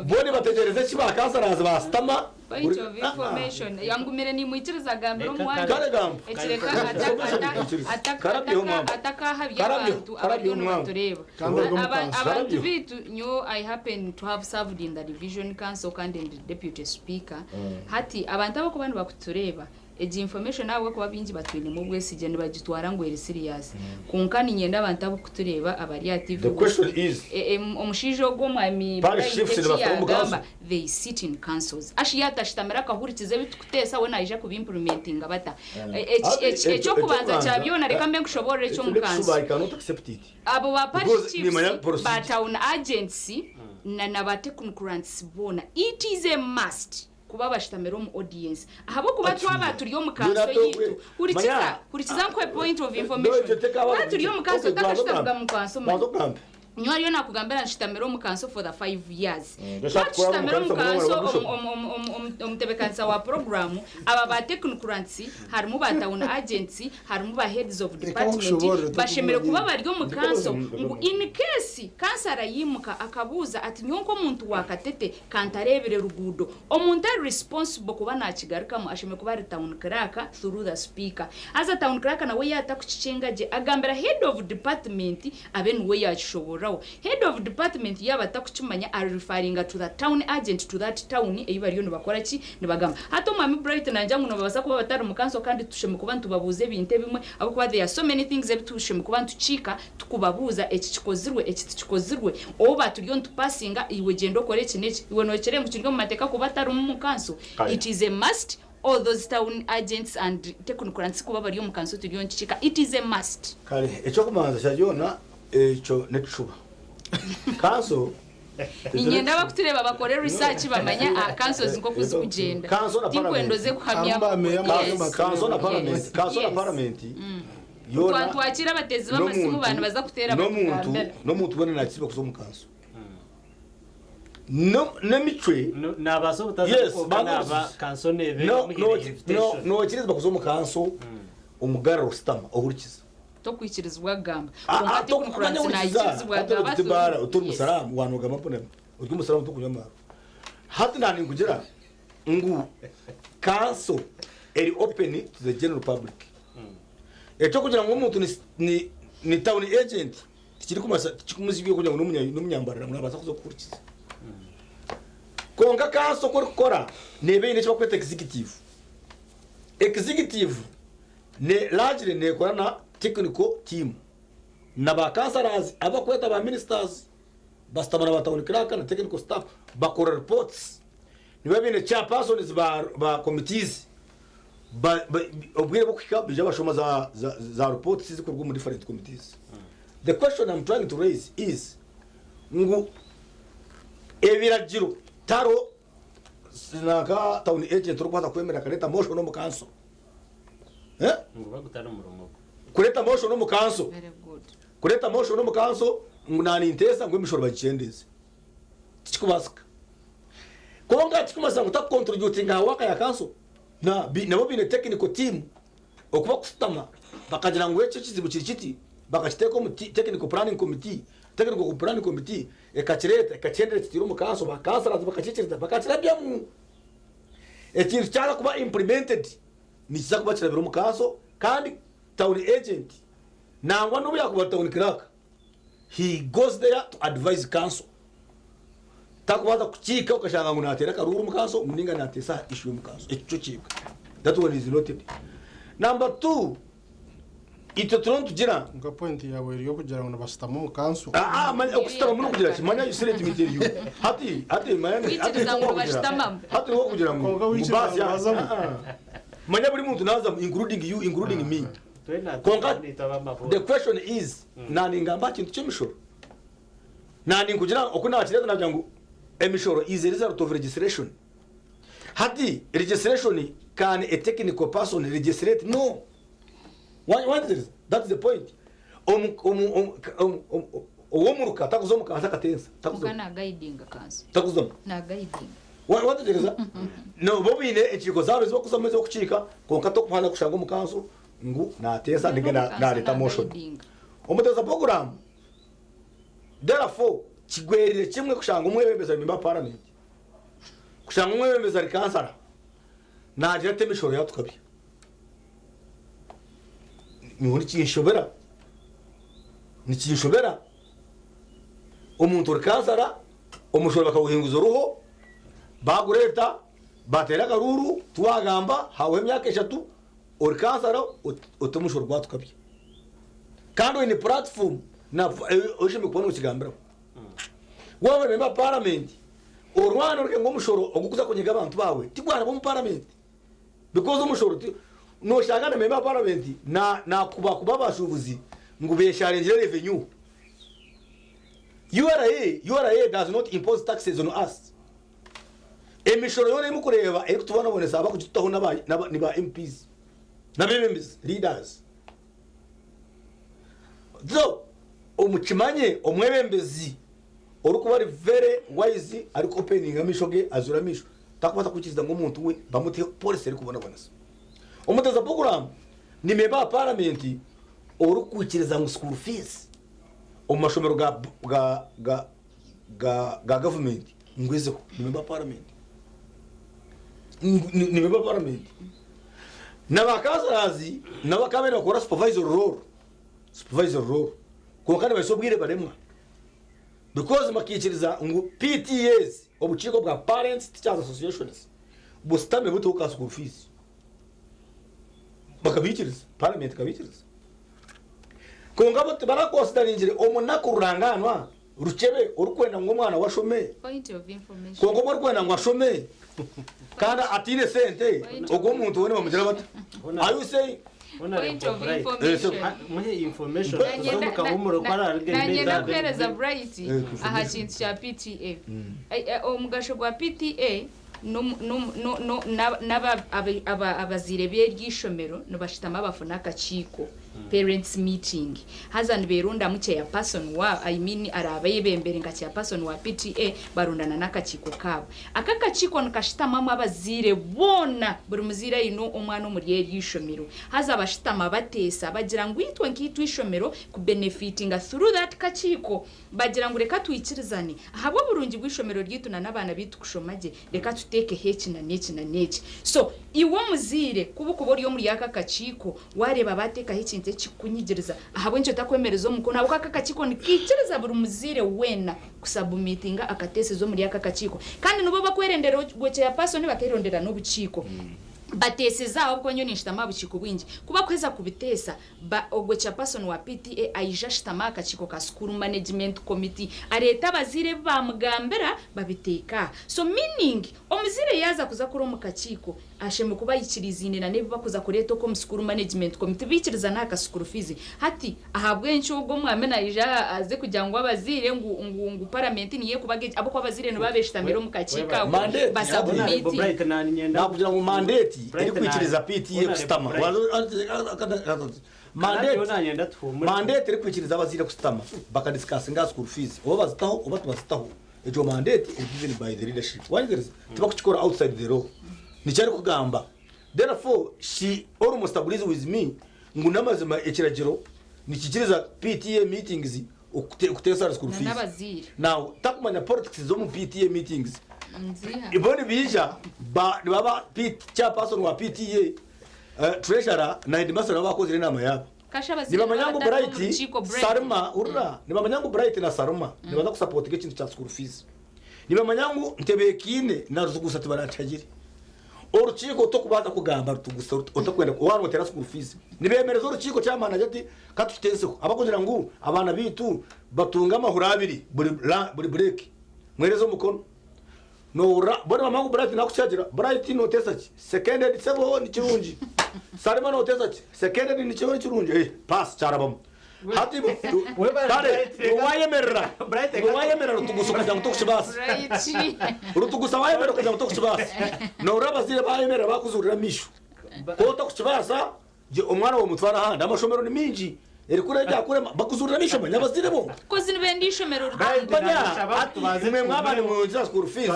Speaker 2: boni bategereze kiba kansaraza bastama
Speaker 3: point of information yangumire ni mwitiriza gambiro mwana ekireka ataka habya abantu abariyo batureba abantu bitu nyo I happen to have served in the division council and the deputy speaker hati abantu abako bandi bakutureba eji information nawe ko babinji batwine mu bwesije ne bagitwara ngo eri serious kunkani nyenda abantu abo kutureba abari active.
Speaker 2: The question is
Speaker 3: omushijo go mwami bagamba they sit in councils ashiyata shitamera kahurikize bitukutesa we naije ku implementing abata echo kubanza cyabyona reka mbe kushobora echo mukanso abo ba parish chiefs ba town agency na ba technocrats bona it is a must kuba bashitamera mu audience ahabo kuba twaba turiyo mukanso yitu kurikiza ko point of information turiyo mukanso takashitavuga mukanso Nyari yona kugambira nshitamero mukanso for the 5 years. Nshitamero mukanso omtebekansa wa program aba ba technocrats harimo ba town agency harimo ba heads of department bashemere kuba bariyo mukanso ngo in case kansara yimuka akabuza ati nyonko muntu wakatete kantarebere rugudo omuntu ari responsible kuba nakigaruka mu asheme kuba ari town clerk through the speaker as a town clerk na we yatakucicengaje agambira head of department aben we yashobora head of department yaba takuchumanya are referring to the town agent to that town eyibariyo nibakora ki nibagamba hato mami bright nanja nguno babasa kuba batari mukanso kandi tusheme kuba ntubabuze binte bimwe abo kuba there are so many things ebitusheme kuba ntuchika tukubabuza ekikozirwe oba turiyo ntupassinga iwe gendo kore kineki iwe no kere mukiryo mu mateka kuba atari mu mukanso it is a must. All those town agents and technocrats kuba bariyo mukanso turiyo nchika it is a must.
Speaker 2: Kale echo kumanza cyajona echo netushuba kanso
Speaker 3: ninyenda bakutureba bakore research bamanya councils ngo kuzikugenda tikwendoze kuhamya
Speaker 2: kanso na parliament
Speaker 3: yona twakira batezi bamasimu bantu baza kutera
Speaker 2: no muntu bone nakiba kuzo mukanso no nemichwe
Speaker 1: nabaso butazaba kanso neve
Speaker 2: no kirizba kuzo mukanso umugara rustama ohurikiza
Speaker 3: tokwikirizwa gamba
Speaker 2: ati kumanya nakizwa gamba tibara utur musaramu wanoga mapone uryo musaramu tukunyama hati nani ngugera ngu council eri open to the general public echo kugira ngo umuntu ni town agent tikiri kumasa tikumuzibiye kugira ngo n'umunyambarira murabaza kuzo kurikiza konga council kora nebe ine cyo kweta executive ne largely ne korana technical team na ba councillors abakweta ba ministers bastamana ba town clerk na technical staff bakora reports niwe bine chairpersons ba committees obwire bukika bija bashoma za reports zikorwa mu different committees. The question I'm trying to raise is ngu ebiragiro taro sinaka town agent rukwaza kwemera kaleta motion no mukanso
Speaker 1: nguba gutara murongo
Speaker 2: kuleta motion no mukanso very good kuleta motion no mukanso ngunani intesa ngo imishoro bagicendeze tikubasika konga tikumasa nguta contributing awaka ya kanso na nabo bine technical team okuba kustama bakagira ngo echo kizibu kirikiti bakachiteko mu technical planning committee ekachireta ekachendere kitiro mukanso bakansara bakachikirita bakachirabya mu ekintu cyala kuba implemented ni kiza kuba kirabira mukanso kandi town agent nangwa no bya kuba town clerk he goes there to advise council takubaza kuchika ukashanga ngo natera karuru mukaso muninga natesa ishu mukaso echo chika that one is noted. Number 2 ito turon tugira
Speaker 4: nga point yawe yo kugira ngo nabasitamo mukanso
Speaker 2: manya okusitama muno kugira kimanya yusire timiteri yo hati manya hati wo kugira ngo mubasi manya buri muntu naza including you including me. The question is nani ngamba kintu cy'imishoro nani kugira okuna bakireza nabya ngo emishoro is a result of registration. Hati registration can a technical person register? No. What is that's the point. Omuruka takuzomu kaza katensa
Speaker 3: kana guiding kanso
Speaker 2: takuzomu
Speaker 3: na guiding
Speaker 2: what is that? No bobine echiko zaro zo kuzameza okuchika konka to kuhana kushanga mukanso ngu na tesa ndinge na leta motion omuteza program. Therefore kigwerire kimwe kushanga umwebembeza member parliament kushanga umwebembeza rikansara nagira temishoro yatukabye ni kinshobera umuntu rikansara umushoro bakawuhinguza uruho bagureta batera karuru twagamba hawe myaka 3 urikansara utumushoro gwatukabye kandi ni platform na oshime kubona ukigambira wowe member parliament urwana rike ngomushoro ogukuza kunyiga abantu bawe tigwana bo mu parliament because umushoro no shagana member parliament na kuba bashubuzi ngo besharengere revenue. URA does not impose taxes on us. Emishoro yone mukureba eri kutubona bonesa abakututaho niba MPs na MMs leaders. So omukimanye omwebembezi orukuba ari very wise ari opening amishoge azuramisho takubata kukiza ngo umuntu we bamute police eri kubona bonesa. Omuteza program ni member parliament orukukiriza ngo school fees omashomero ga government ngwezeho ni member parliament nabakazazi nabakamera bakora supervisor role ko kandi basobwire baremwa because makikiriza ngo PTAs obuchiko bwa parents teachers associations bustame buto ka school fees bakabikiriza parliament kabikiriza konga bote barakonsideringire omunako ruranganwa ruchebe urukwenda ngo mwana washome
Speaker 3: point of information
Speaker 2: kongo mo rukwenda ngo ashome kandi atine sente ogo umuntu wone bamugira bata are you saying
Speaker 3: point of information
Speaker 1: muhe information zomuka humuro kwara
Speaker 3: ngenda kwereza bright aha kintu cya PTA omugasho gwa PTA no naba abazire by'ishomero no bashitama abafuna akachiko parents meeting hazan berunda muche ya person wa I mean arabaye bembere ngati ya person wa PTA barundana nakachiko kabo akakachiko nkashitama abazire bona buri muzire ino omwana omuri y'ishomero haza bashitama batesa bagira ngo itwe nkitwe ishomero ku benefitinga through that kachiko bagira ngo reka twikirizane ahabo burungi bw'ishomero ryituna nabana bitu kushomaje reka tuteke heki na neki so iwo muzire kubukubo ryo muri yaka kachiko wareba bateka heki nze chikunyigereza ahabo ncho takwemereza umukono abo kakachiko nikikiriza buri muzire wena kusabumitinga akatese zo muri yaka kachiko kandi nubo bakwerendera gweche ya person bakerondera no buchiko bateseza ahubwo nyo nishitama buchiko bwingi kuba kweza kubitesa ba ogwecha person wa PTA aija shitama akachiko ka school management committee areta bazire bamugambera babiteka so meaning omuzire yaza kuza kuro mu kachiko asheme kuba yikirizine na nebi bakuza kureto ko mu school management committee bikiriza naka school fees hati ahabwe encho ubwo mwamena ija aze kujyangwa abazire ngu parliament niye kubage abo kwa bazire no babeshitamiro mu kachika basabumiti
Speaker 2: na kugira mu mandate iri kwikiriza PTA kustama mandate iri kwikiriza abazire kustama bakadiscuss nga school fees obo bazitaho obo tubazitaho ejo mandate is given by the leadership why there is tubakukikora outside the law nicyari kugamba therefore she almost agrees with me ngunamazima ekiragiro nikikiriza PTA meetings ukutesa school fees now takumanya politics zo mu PTA meetings iboni bija baba chairperson wa PTA treasurer na headmaster abakoze inama yabo niba manyango bright sarma urra niba manyango bright na sarma nibaza ku support ikintu cha school fees nibamanya ngo ntebe kine na rutugusa tibarantagire urukiko to kubaza kugamba rutugusa utakwenda wano tera school fees nibemereza urukiko cyamana ati katufitezeho abakugira ngo abana bitu batunga amahura abiri buri break mwerezo mukono no bona mamangu bright nakuchagira bright no tesachi seconded sebo ni kirungi sarima no tesachi seconded ni cyo kirungi pass charabamo hati bare wayemerera rutugusuka cyangwa tukubasa rutugusa wayemerera kujya tukubasa no urabazire bayemerera bakuzurira mishu ko tukubasa je umwana wo mutwara handa amashomero ni minji eri kure bya kure bakuzurira mishu nyabazire bo
Speaker 3: ko zinibende ishomero
Speaker 2: mwe mwabane mu nzira school fees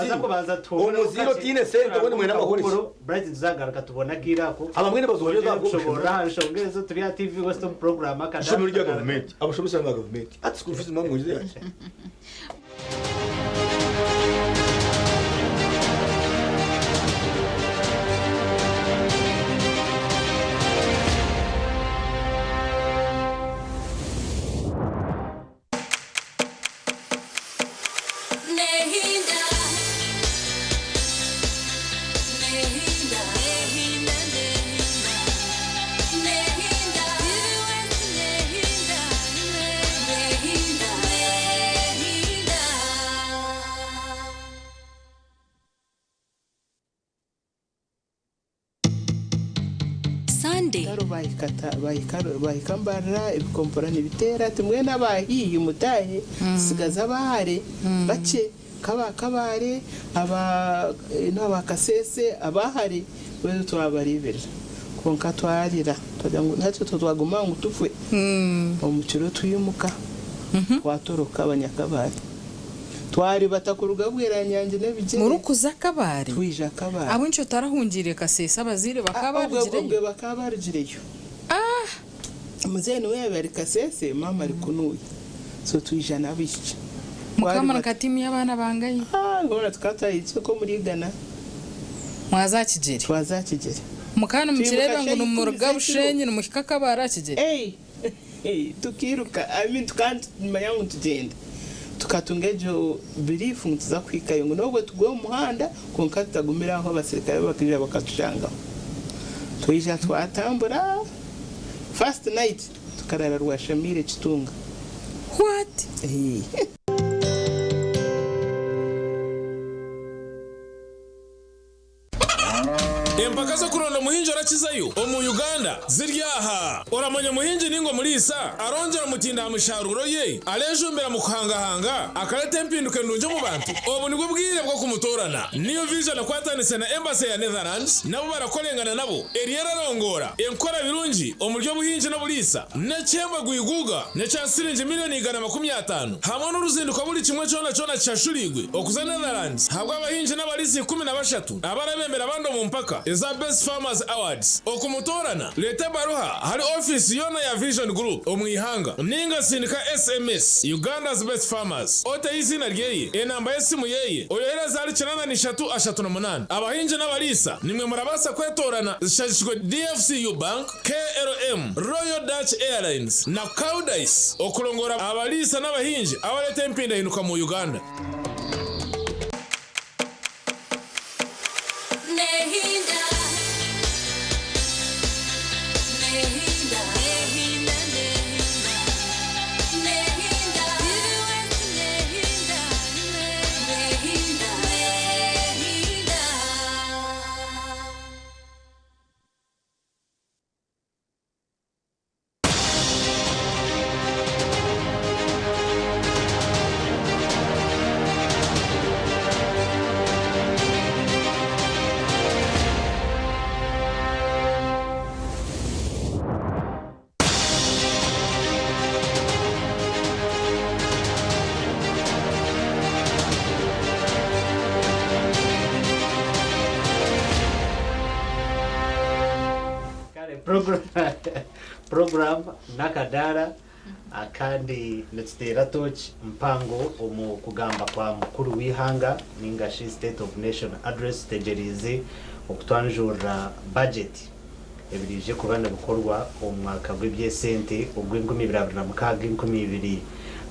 Speaker 2: umuziro tine sente wone mwe n'abahurizo
Speaker 1: bright zagaruka tubona kirako
Speaker 2: abamwe bazoje
Speaker 1: zakushobora nshongezo turi ya TV Western program akada
Speaker 2: shomero rya government abashobora nga government ati school fees mwe ngize yaje
Speaker 11: bayikambara ibikompora nibitera tumwe n'abahiye umutahe sigaza bahare bace kabare n'abakasese abahare wewe twabaribera konka twarira twajangu ntacyo twaguma ngo tufwe umuciro tuyumuka watoroka abanyakabari twari batakuruga bwira nyange nebije
Speaker 7: murukuza kabari
Speaker 11: twija kabari
Speaker 7: abo nco tarahungiriye kasesa abazire bakabarugireyo
Speaker 11: muzene we bari kasese mama ari kunuye so twija nabishi
Speaker 7: mukamana katimi y'abana bangaye
Speaker 11: ngora tukatayitse ko muri Ghana
Speaker 7: twazakigere mukana mukirebe ngo numurga bushenye numukika kabara kigere
Speaker 11: tukiruka kandi mayangu tugenda tukatungejo birifu tuza kwikayo ngo nubwo tugwe umuhanda konka tutagumira aho abasirikare bakija bakatushanga twija twatambura first night tukarara rwashamire kitunga
Speaker 7: what
Speaker 6: empaka zo kuronda muhinji arakizayo mu Uganda ziryaha oramanya muhinji ningo mulisa arongera mutinda musharuro ye alejumbera mu kuhangahanga akalete mpinduke ndunje mu bantu obu nibwo bwire bwo kumutorana niyo vision akwatanise na embassy ya Netherlands nabo barakolengana nabo eriera rongora enkora birungi omuryo buhinji no bulisa necyemba guiguga necyasirinje miliyoni 150 hamwe n'uruzinduko buri kimwe cyona cyashurigwe okuza Netherlands habwa abahinji n'abalisi 13 abarabembera abando mu mpaka eza Best Farmers Awards okumutorana leta baruha hari office yona ya Vision Group omwihanga ninga sindika SMS Uganda's Best Farmers ote izina ryeye enamba yesimu yeye oyohereza ari 9338 abahinje n'abalisa nimwe murabasa kwetorana zishajishwe DFCU Bank KLM Royal Dutch Airlines na Caudice okulongora abalisa n'abahinje abaleta empinda hinuka mu Uganda
Speaker 1: program nakadara akandi netstera touch mpango omu kugamba kwa mukuru wihanga ningashi state of nation address tegerize okutwanjura budget ebirije kubana bukorwa omwaka gw'ebyesente ogw'ingumi 2026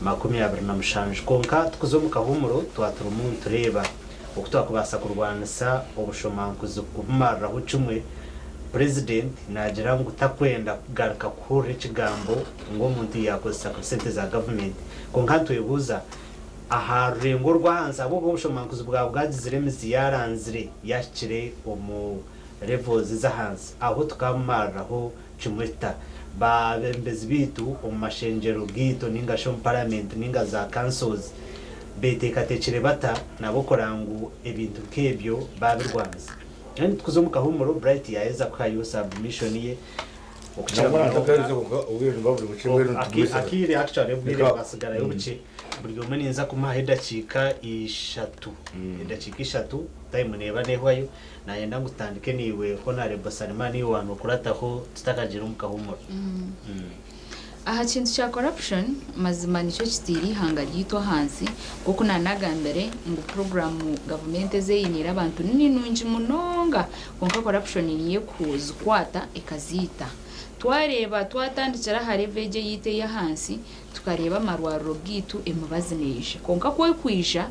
Speaker 1: 2027 konka tukuzo mu kahumuro twatura umuntu tureba uko twakubasa kurwanisa ubushomankuzi kumaraho cumwe president nagira ngo utakwenda kugaruka kuri ikigambo ngo umuntu yakoze sente za government konka tuyebuza aharengo rwanza abo bushomankuzi bwa bwagize remizi yaranzire yakire mu levels z'ahansi aho tukamaraho cumweta babembezi bitu umashengero bwito ninga shom parliament ninga za councils betekatekere bata nabo korangu ebintu kebyo babirwanza yani tukuzo mu kahumuro bright yaeza kwayo submission ye akiri actually bwire basigara y'ubuce buri umwe ninza kumuha edakika 3 edakika 3 time neba nehwayo nayenda ngutandike niwe honorable Salimani wantu kurataho tutakagira mu kahumuro
Speaker 3: aha kintu cya corruption mazima nicyo kitiri hanga ryitwa hansi kuko nanagambere ngo program government zeyinira abantu ninunji munonga konka corruption niye kuzikwata ikazita twareba twatandikira hareveje yite ya hansi tukareba marwaro bwitu emubazineje konka kwe kwisha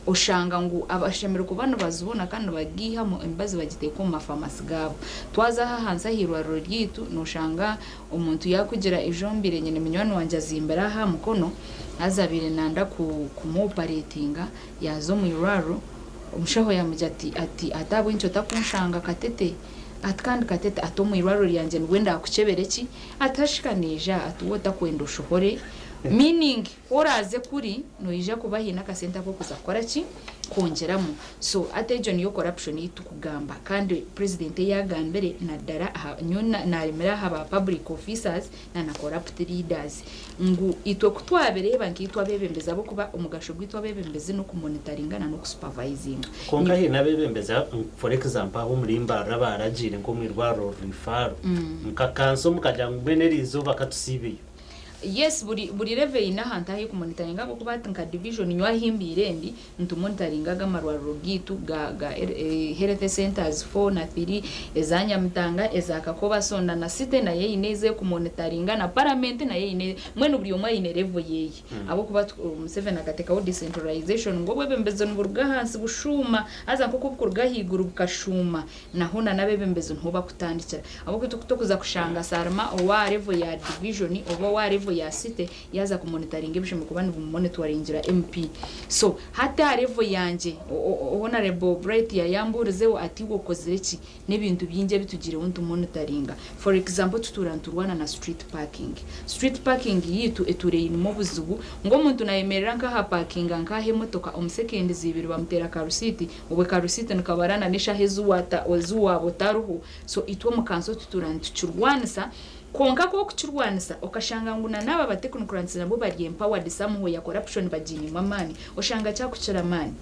Speaker 3: ushanga ngo abashemero ku bano bazubona kandi bagiha mu imbazi bagiteye ku mafamasi gabo twaza hanze hirwaro ryitu nushanga umuntu yakugira ijombire nyene minyoni wanje azimbera ha mukono azabire nanda ku operatinga yazo mu iraro umushaho yamujati ati atabwe ncyo takunshanga katete atkandi katete atomu iraro ryanje wenda akucebereki atashikaneja atuwota kwenda ushohore meaning oraze kuri noija kubahina kasenta ko kuzakora ki kongeramo so atejo niyo corruption yitukugamba kandi president yagambere na dara nyona narimera haba public officers na corrupt leaders ngu itwe kutwabereba nkitwa bebembeza bo kuba umugasho gwitwa bebembeze no kumonitoringa na no supervising
Speaker 1: konka hina bebembeza for example aho murimba rabaragire ngo mwirwaro rifaro mukakanso mukajya ngbenerizo bakatusibiye
Speaker 3: yes buri level ina hanta hi kumonitoringa ko kubatanka division nywa himbirendi ntumonitoringa gamarwaro gitu ga health centers 4 na 3 ezanya mtanga ezaka ko basonda na site na ye ineze kumonitoringa na parliament na ye ine mwene buri omwe ine level yeye abo kuba 7 akateka decentralization ngo bwebembezo n'uruga hansi bushuma aza ko kubukurga higuru bukashuma naho na nabebembezo ntuba kutandikira abo kuza kushanga sarma owa level ya division obo wa level ya site yaza kumonitoringa ibishimo kubandi monitoringira MP so hata level yanje honorable Bright ya yamburizeho ati wokozereki n'ibintu byinje bitugire wontu monitoringa for example tuturanturwana na street parking yitu etureyini mu buzubu ngo umuntu nayemerera nka ha parking nka he motoka omsekendi zibiri bamutera karusiti ubwe karusiti nkabarana nisha hezuwata ozuwa botaruhu so itwo mukanso tuturanturwanisa konka ko kuchurwanisa okashanga nguna naba batekunkuranisa nabo bari empowered somewhere ya corruption bajini mamani oshanga cyakucira mani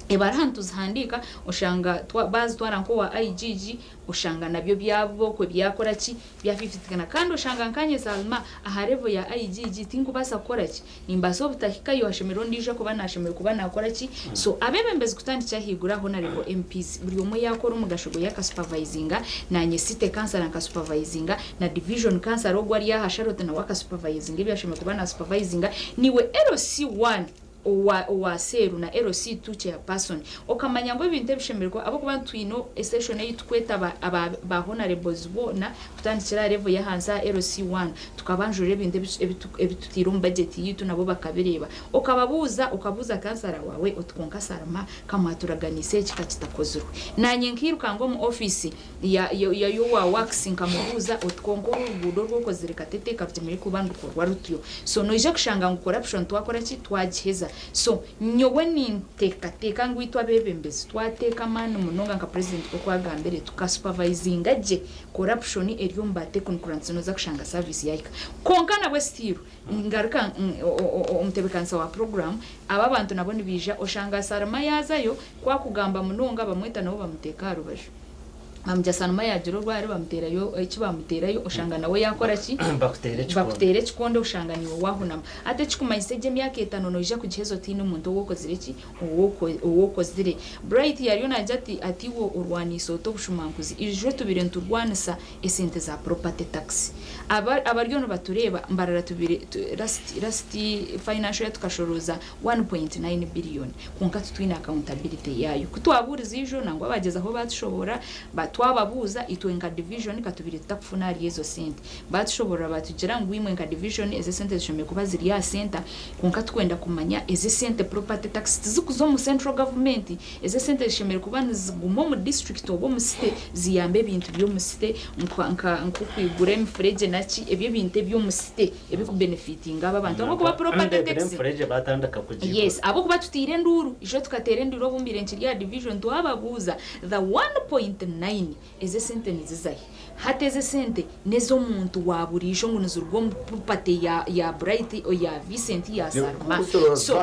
Speaker 3: ebarahantu zhandika oshanga bazi twaranko wa IGG oshanga nabyo byabo ko byakora ki byafifitikana kandi oshanga nkanye Salma aharevo ya IGG tingu basa kora ki nimbaso butahika yo hashemero ndije kuba nashemero kuba nakora ki so abebembezi kutandikira higura honorable MPs buri umwe yakora umugashogo yaka supervisinga nanye site cancer na supervisinga na division cancer ogwari ya hasharote na waka supervisinga ibyashemero kuba na supervisinga niwe LC1 owa seru na LC2 chairperson okamanya ngo ibintu bishemerwa abo kubantu ino session yitweta ba honorables bona kutandikira level ya hansa LC1 tukabanjure ibintu ebitutira budget yitu nabo bakabireba ukabuza kansara wawe otkonka sarama kamwaturaganise kitakozuru nanye nkiruka ngo mu office ya yowa waxing kamubuza otkonko ubudo rwo kozereka tete kavyemere kubandu korwa rutyo so noje kushanga ngo corruption twakora ki twagiheza so nyowe ninteka ngwitwa bebembezi twateka manu munonga nka president ko kwagambere tukasupervisinga je corruption eriyo mbate concurrence noza kushanga service yaka konkana westiru ngaruka umtebekansa wa program aba bantu nabone bija oshanga sarama yazayo kwa kugamba munonga bamweta nabo bamuteka rubaje amujyasanuma yagira urwari bamuterayo iki bamuterayo ushanga nawe yakora ki bakutere kikonde ushanga niwe wahunama ate kikumanyise je myaka 5 noje kugihezo tino umuntu wokozire ki uwokozire Bright yariyo najya ati wo urwaniso to bushumankuzi ije tubire nturwanisa esente za property tax abaryo no batureba mbarara tubire last financial tukashoroza 1.9 billion kunka tutwina accountability yayo kutwaburiza ijo nangwa bageza aho batushobora twababuza itwenga division katubire takufuna yezo sente batushobora batugira ngo imwenga division eze sente zishome kuba ziri ya center kunka twenda kumanya eze sente property tax zikuzo mu central government eze sente zishemere kuba nzigumo mu district obo mu state ziyambe bintu byo mu state nko kwigure mfreje naci ebyo bintu byo mu state ebi ku benefiting aba bantu ngo kuba property tax
Speaker 1: mfreje batandaka kujiba
Speaker 3: yes abo kuba tutire nduru ijo tukatere nduru bumbire nkiri ya division twababuza the 1.9 eze sente nizizaye hateze sente nezo muntu waburisho ngo nizurwo mpupate ya Bright o ya Vincent ya Sarma so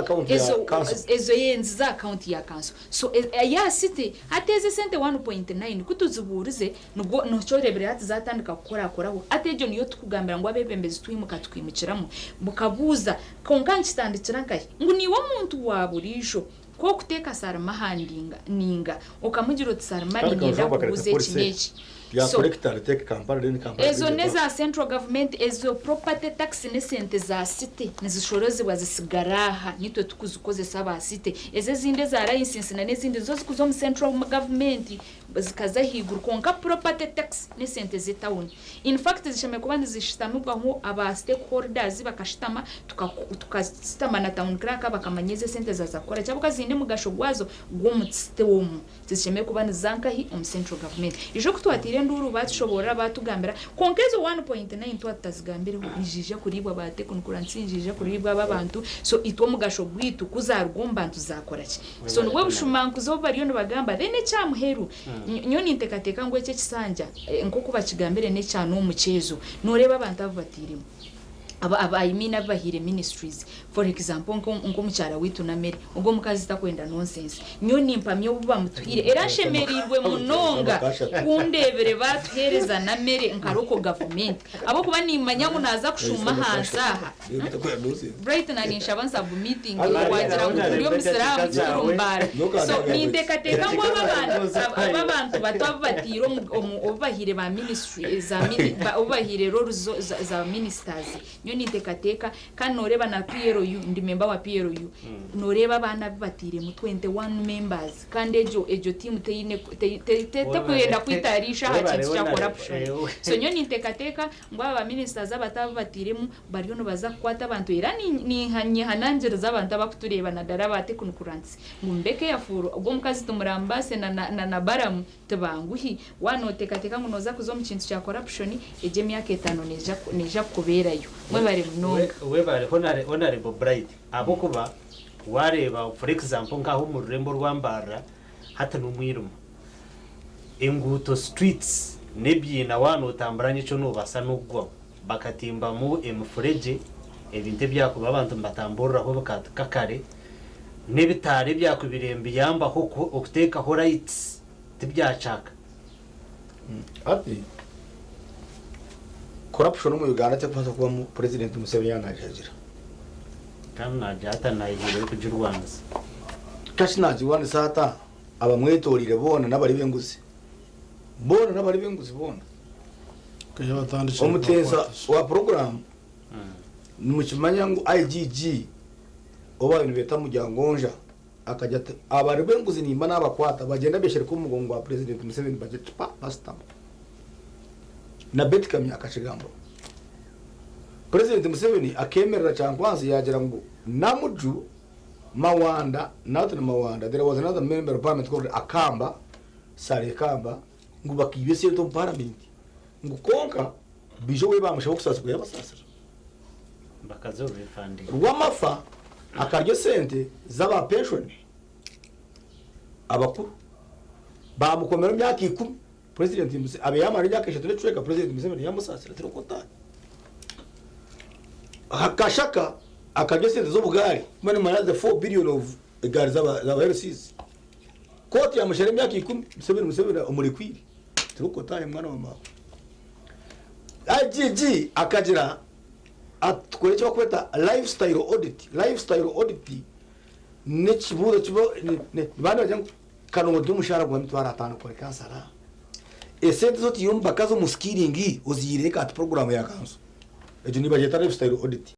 Speaker 3: ezo yenzi za account ya council so ya city hateze sente 1.9 kutuzuburize nubwo nochorebere hati zatandika koraho atejo niyo tukugambira ngo abebembezi twimuka twimikiramo bukabuza konkanchitandikira nkaye ngo niwo muntu waburisho ko kuteka Sarma handinga ninga okamugira oti Sarma ngenda kubuze kineki
Speaker 2: ya collector take campaign
Speaker 3: ezo neza central government ezo property tax ne sente za city nizishoroze wazisigaraha nitwe tukuzukoze saba city eze zinde za license na nezinde zo zikuzo mu central government zikaza higuru konka property tax ne sente ze town in fact zishame kubandi zishitamubwa nko aba stakeholders bakashitama tukasitama na town crack bakamanyeze sente za zakora cyabuka zinde mugasho gwazo gwo mu state wo zishame kubandi zankahi mu central government ijo kutwatire nduru batushobora batugambira konkezo 1.9 twatazigambire ijije kuribwa bate kunkuransinjije kuribwa babantu so itwo mugasho gwitu kuzarugomba ntuzakora ki so nubwo bushumanku zo bariyo bagamba rene cyamuheru nyoni ntekateka ngo ece kisanja nko kuba kigambire ne cyane umucezo noreba abantu abatirimo aba imina bahire ministries for example nko mucyara witu na Mary ubwo mukazi takwenda nonsense nyoni mpamyo buba mutwire erashemerirwe munonga kundebere batuhereza na Mary nkaroko government abo kuba nimanya munaza kushuma hansaha Bright na nishabanza bu meeting wagira ngo uriyo musiramu kirumbara so nindekateka ngo abantu batwa batiro obahire ba ministry za obahire role za ministers nyoni tekateka kandi noreba na PRU ndi member wa PRU noreba abana batire mu 21 members kandi ejo team teyine kwenda kwitarisha hakintu cya corruption so nyoni tekateka ngo aba ministers abataba batiremu bariyo no baza kwata abantu era ni hananjira z'abantu abakutureba na darabate kunkuransi ngo mbeke yafuro ubwo mukazi tumurambase na baramu tebanguhi wano tekateka ngo noza kuzo mu kintu cya corruption eje myaka 5 neja kuberayo mwebare mnonga
Speaker 1: webare honorable Bright abo kuba wareba for example ngaho mu rurembo rwambara hata numwiruma enguto streets nebyina wano utamburanye cyo nubasa nubwo bakatimba mu emfureje ebinte byakuba abantu mbatambura ho bakakare nebitare byakubirembe yamba ho okuteka ho rights tibyacaka
Speaker 2: ati corruption mu Uganda cyafata kuba mu president Museveni yanajagira
Speaker 1: kandi najata nayigire ku Rwanda
Speaker 2: kashi naji wane sata abamwetorire bona nabari benguzi bona
Speaker 4: kaya batandikira
Speaker 2: umutenza wa program numukimanya ngo IGG oba ibintu beta mujyangonja akajya abari benguzi nimba nabakwata bagenda beshere ku mugongo wa president Museveni budget pasta na betkamya akashigambo president Museveni akemerera cyangwanzi yagira ngo namuju Mawanda not in Mawanda there was another member of parliament called Akamba Sare Kamba ngo bakibese to parliament ngo konka bijo we bamusha kusasa kuya basasira
Speaker 1: bakazo refunding
Speaker 2: rwamafa akaryo sente zaba pension abakuru bamukomera myaka 10 president Museveni abe yamara myaka 3 tweka president Museveni yamusasira terokota hakashaka akaryo sente zo bugari mane manaza 4 billion of gari zaba LCs koti ya mushere myaka 10 Museveni umurikwiri turukotaye mwana wa mama IGG akagira atwere cyo kweta lifestyle audit nechibuzo chibo ne bana bajya kanongo dumushara gwa mitwara 5 kwa kansara esente zoti yumba kazo muskiringi uzireka at program ya kanso ejo niba jeta lifestyle audit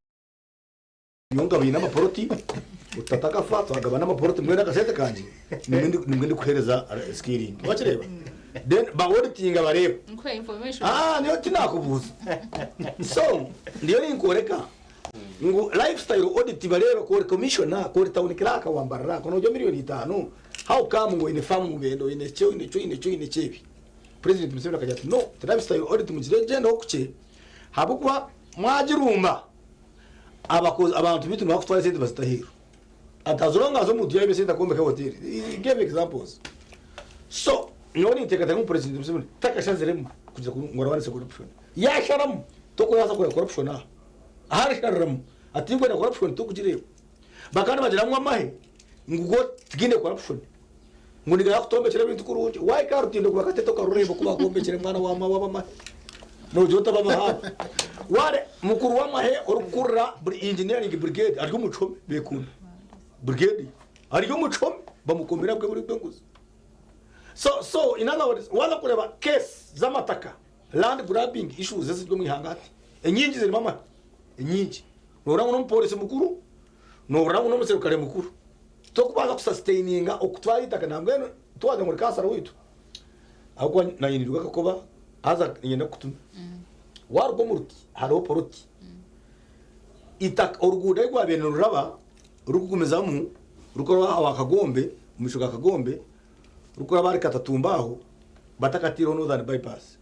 Speaker 2: nyonga bina maporoti utataka fato agabana maporoti mwenda kasete kanje nimende kuhereza skiring wachireba then ba auditing abareba
Speaker 3: nkwe information
Speaker 2: niyo tinakubuza so ndiyo ninkoreka ngo lifestyle audit bareba ko commissioner ko town clerk wambarara kono jo milioni 5 how come ngo ine famu ngendo ine chebi president Museveni akajati no lifestyle audit mujire no kuche habukwa mwajirumba abakozi abantu bitu bakutwara sente bazitahira atazolonga zo mutu yabe sente akombe ka hotel give examples so noni tekata mu president Museveni takashazeremo kugira ngo rawane corruption yasharamu toko yaza ko corruption ahari sharamu atingwe na corruption to kugireba bakana bagiramwe amahe ngugo tgine corruption nguni ga kutombekera bintu kuruje why ka rutinde kuba kateto ka rurembo kuba kombekere mwana wa mama mahe no jota baba ha wale mukuru wa mahe orukurra engineering brigade ari umucome bekunda brigade ari umucome bamukomera bwe muri benguzi so in other words wala kureba case zamataka land grabbing issues zizwe mu ihangati enyingi ziri mama enyingi norango no police mukuru norango no muserukare mukuru to kubaza kusustaininga okutwara itaka nambwe twaje muri kasara witu ahubwo nayiniruka koba aza yenda kutuma warwo muruti haro poroti itaka oruguda rwa bene ruraba rukugumezamu rukora abakagombe umushuka kagombe rukora bari katatumbaho batakatiro no than bypass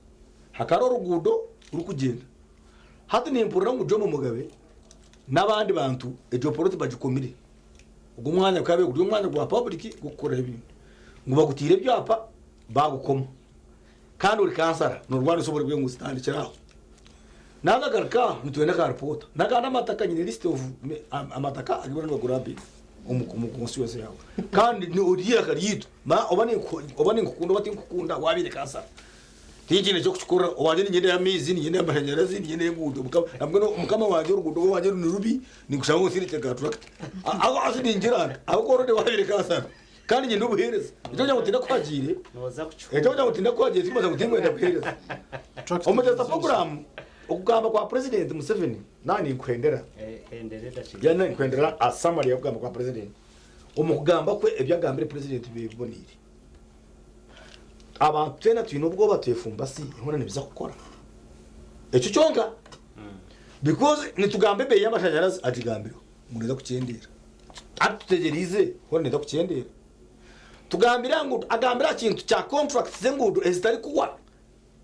Speaker 2: hakaro rugudo rukugenda hati ni impurira mu jomo mugabe nabandi bantu ejo poroti bagikomire ubwo mwanya kabe guri umwanya gwa public gukora ibintu ngo bagutire byapa bagukoma kandi uri kansara no rwanda sobore bwe ngustandikiraho nagagarka mutwenda ka report nagana amataka nyine list of amataka agibona no gurabi umukonsiwese yawe kandi ni uriya karito ma obani ngukunda bati ngukunda wabire kansara tijine cyo kukora waje ni nyende ya mizi ni nyende ya mashanyarazi ni nyende y'ingudo nabwo umukama waje urugudo waje ni rubi ni gushaka ngo sirite ka truck aho asidi njirana aho korode wabire kansara kandi nyende ubuhereza icyo cyo gutinda kwagire icyo cyo gutinda kwagire kimaze gutingwa ndabuhereza omuteza program okugamba kwa president Museveni nani kwendera yana kwendera asamari yakugamba kwa president omukugamba kwe ebyagambire president bibonire abantu tena twinubwo batefumbasi nkona nibiza gukora ecyo cyonka because nitugambe be y'amashanyarazi atigambiro muneza kucyendera atutegerize hone neza kucyendera tugambira ngo agambira kintu cya contract zengudo ezitari kuwa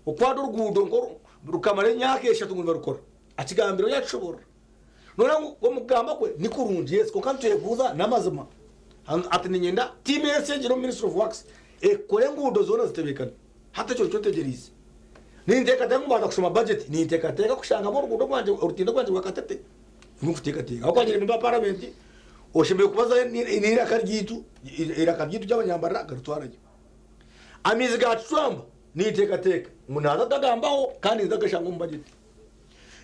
Speaker 2: okwado rugudo ngoro rukamare nyake eshatu ngo barukora akigambiro yacobora none ngo mugamba kwe ni kurungi yes ko kantu yeguza namazima ati nyenda TMS ngiro Ministry of Works ekore ngudo zona zitebekana hata cyo tegerize nindeka tangu bada kushoma budget nindeka teka kushanga mo rugudo kwanje urutinda kwanje wakatete ngufuteka teka akwanye nimba parliament oshimbe kubaza ni irakaryitu cy'abanyambara garutwaraje amizi ga Trump niteka teka munaza dagambaho kandi ndagashanga mu budget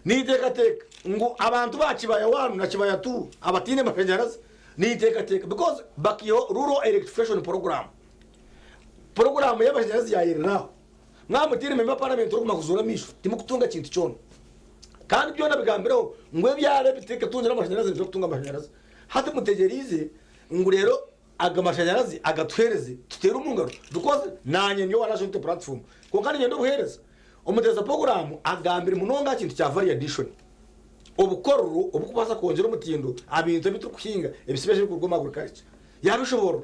Speaker 2: niteka teka ngo abantu bakibaya wanu na kibaya tu abatine mashanyarazi niteka teka because bakiyo rural electrification program y'amashanyarazi yayiriraho mwamutire memba parliament ruguma kuzura misho timo kutunga kintu cyono kandi byo nabigambiraho ngwe byare biteka tungira amashanyarazi nzo kutunga amashanyarazi hati mutegerize ngo rero agamashanyarazi agatwereze tutera umungaro dukoze nanye nyo wana jonte platform ko kandi nyendo buhereza umuteza program agambira munonga kintu cya value addition obukororo obukubasa kongera umutindo abintu bitu kuhinga ebisibeshe kurgoma agriculture yabishobora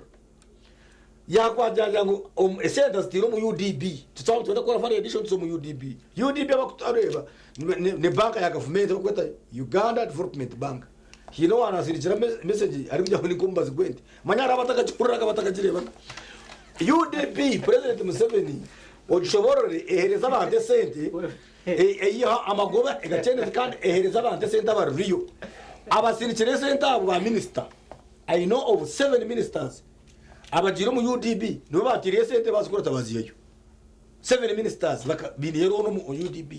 Speaker 2: yakwajya ngo esenda stiro mu UDB tutsaho twenda ko value addition zo mu UDB abakutareba ne banka ya government bakweta Uganda Development Bank hino wanasirikira message ari kujya ni kumbazi kwende manyara batakachuraka batakajireba UDP president Museveni ogishoborore ehereza abante sente eyiha amagoba egacene kandi ehereza abante sente abariyo abasirikire sente abo ba minister I know of 7 ministers abajiro mu UDB no batiriye sente bazikora tabaziyeyo 7 ministers bini role mu UDP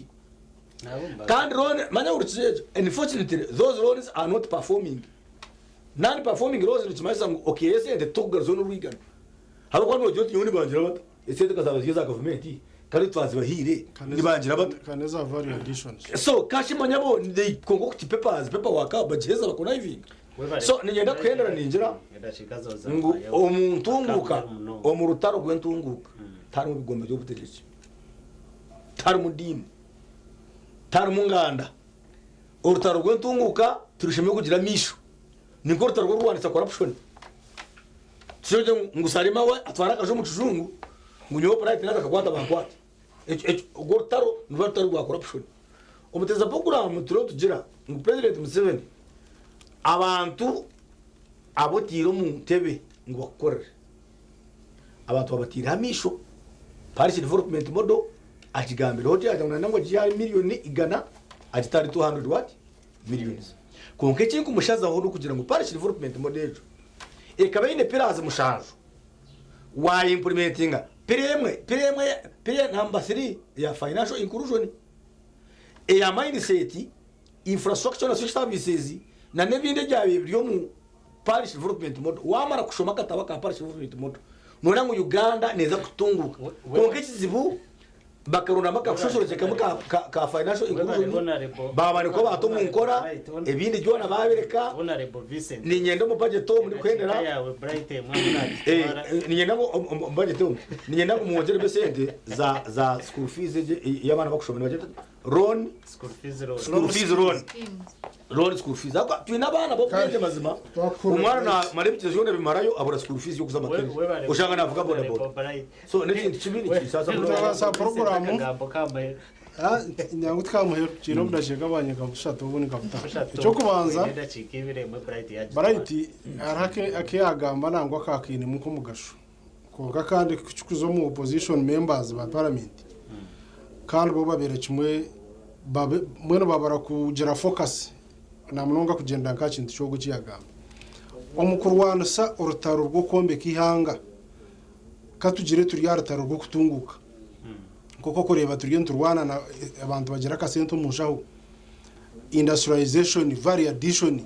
Speaker 2: kandi role manya urucheje unfortunately those roles are not performing non performing roles nichimaisa okay yes and the toga zone rwigana haro kwa no joti yoni bangira bata ese tukazabaziza government kandi twazibahire nibangira bata
Speaker 4: kaneza value additions
Speaker 2: so kashi manyabo they concoct paper waka bajeza bakona hivi so nigenda kwendera ninjira ngo omuntu unguka omurutaro gwentunguka tari mu bigombe byo butegetsi tari mu dini tari mu nganda urutaro gwentunguka turishimye kugira misho niko urutaro rwo rwanditsa corruption cyo ngusarima we atwara kaje mu kijungu ngunyo pride naka kwata bakwata urwo rutaro rutaro rwa corruption umuteza program turo tugira ngo president Museveni abantu abotiro mu tebe ngo bakorere abantu babatira hamisho Paris development model akigambira hoje ajana nango jya miliyoni igana agitari 200 what millions konke kintu mushaza ho kugira ngo Paris development model ekaba ine piraza mushazo wa implementinga pire number 3 ya financial inclusion ya mindset infrastructure na social services na nebinde byawe byo mu Paris development model wamara kushoma kataba ka Paris development model nona ngo Uganda neza kutunguka konke kizibu bakaruna maka kushoshoje ka financial inclusion baba niko batomu nkora ebindi jona babireka ni nyendo mu budget to muri kwendera
Speaker 1: yawe bright mwana
Speaker 2: ni nyendo mu budget to ni nyendo mu ngere besente za school fees y'abana bakushoma budget school fees akwa twina bana bo kwende mazima umwana na marebye jone bimarayo abura school fees yo kuzama kene ushanga navuga boda boda so n'ikindi kibini
Speaker 4: kisasa program nyangu twamuhero kiro mudashega abanye kamushata ubuni kafuta cyo kubanza Bright arake akiyagamba nangwa kakini muko mugasho konka kandi kuzo mu opposition members ba parliament kandi bo babere kimwe mwene babara kugira focus na munonga kugenda nka kintu cyo gukiyagamba omukurwana sa urutaro rwo kombe kihanga katugire turi yarutaro rwo kutunguka koko kureba turiye turwana na abantu bagira kasento mushaho industrialization value addition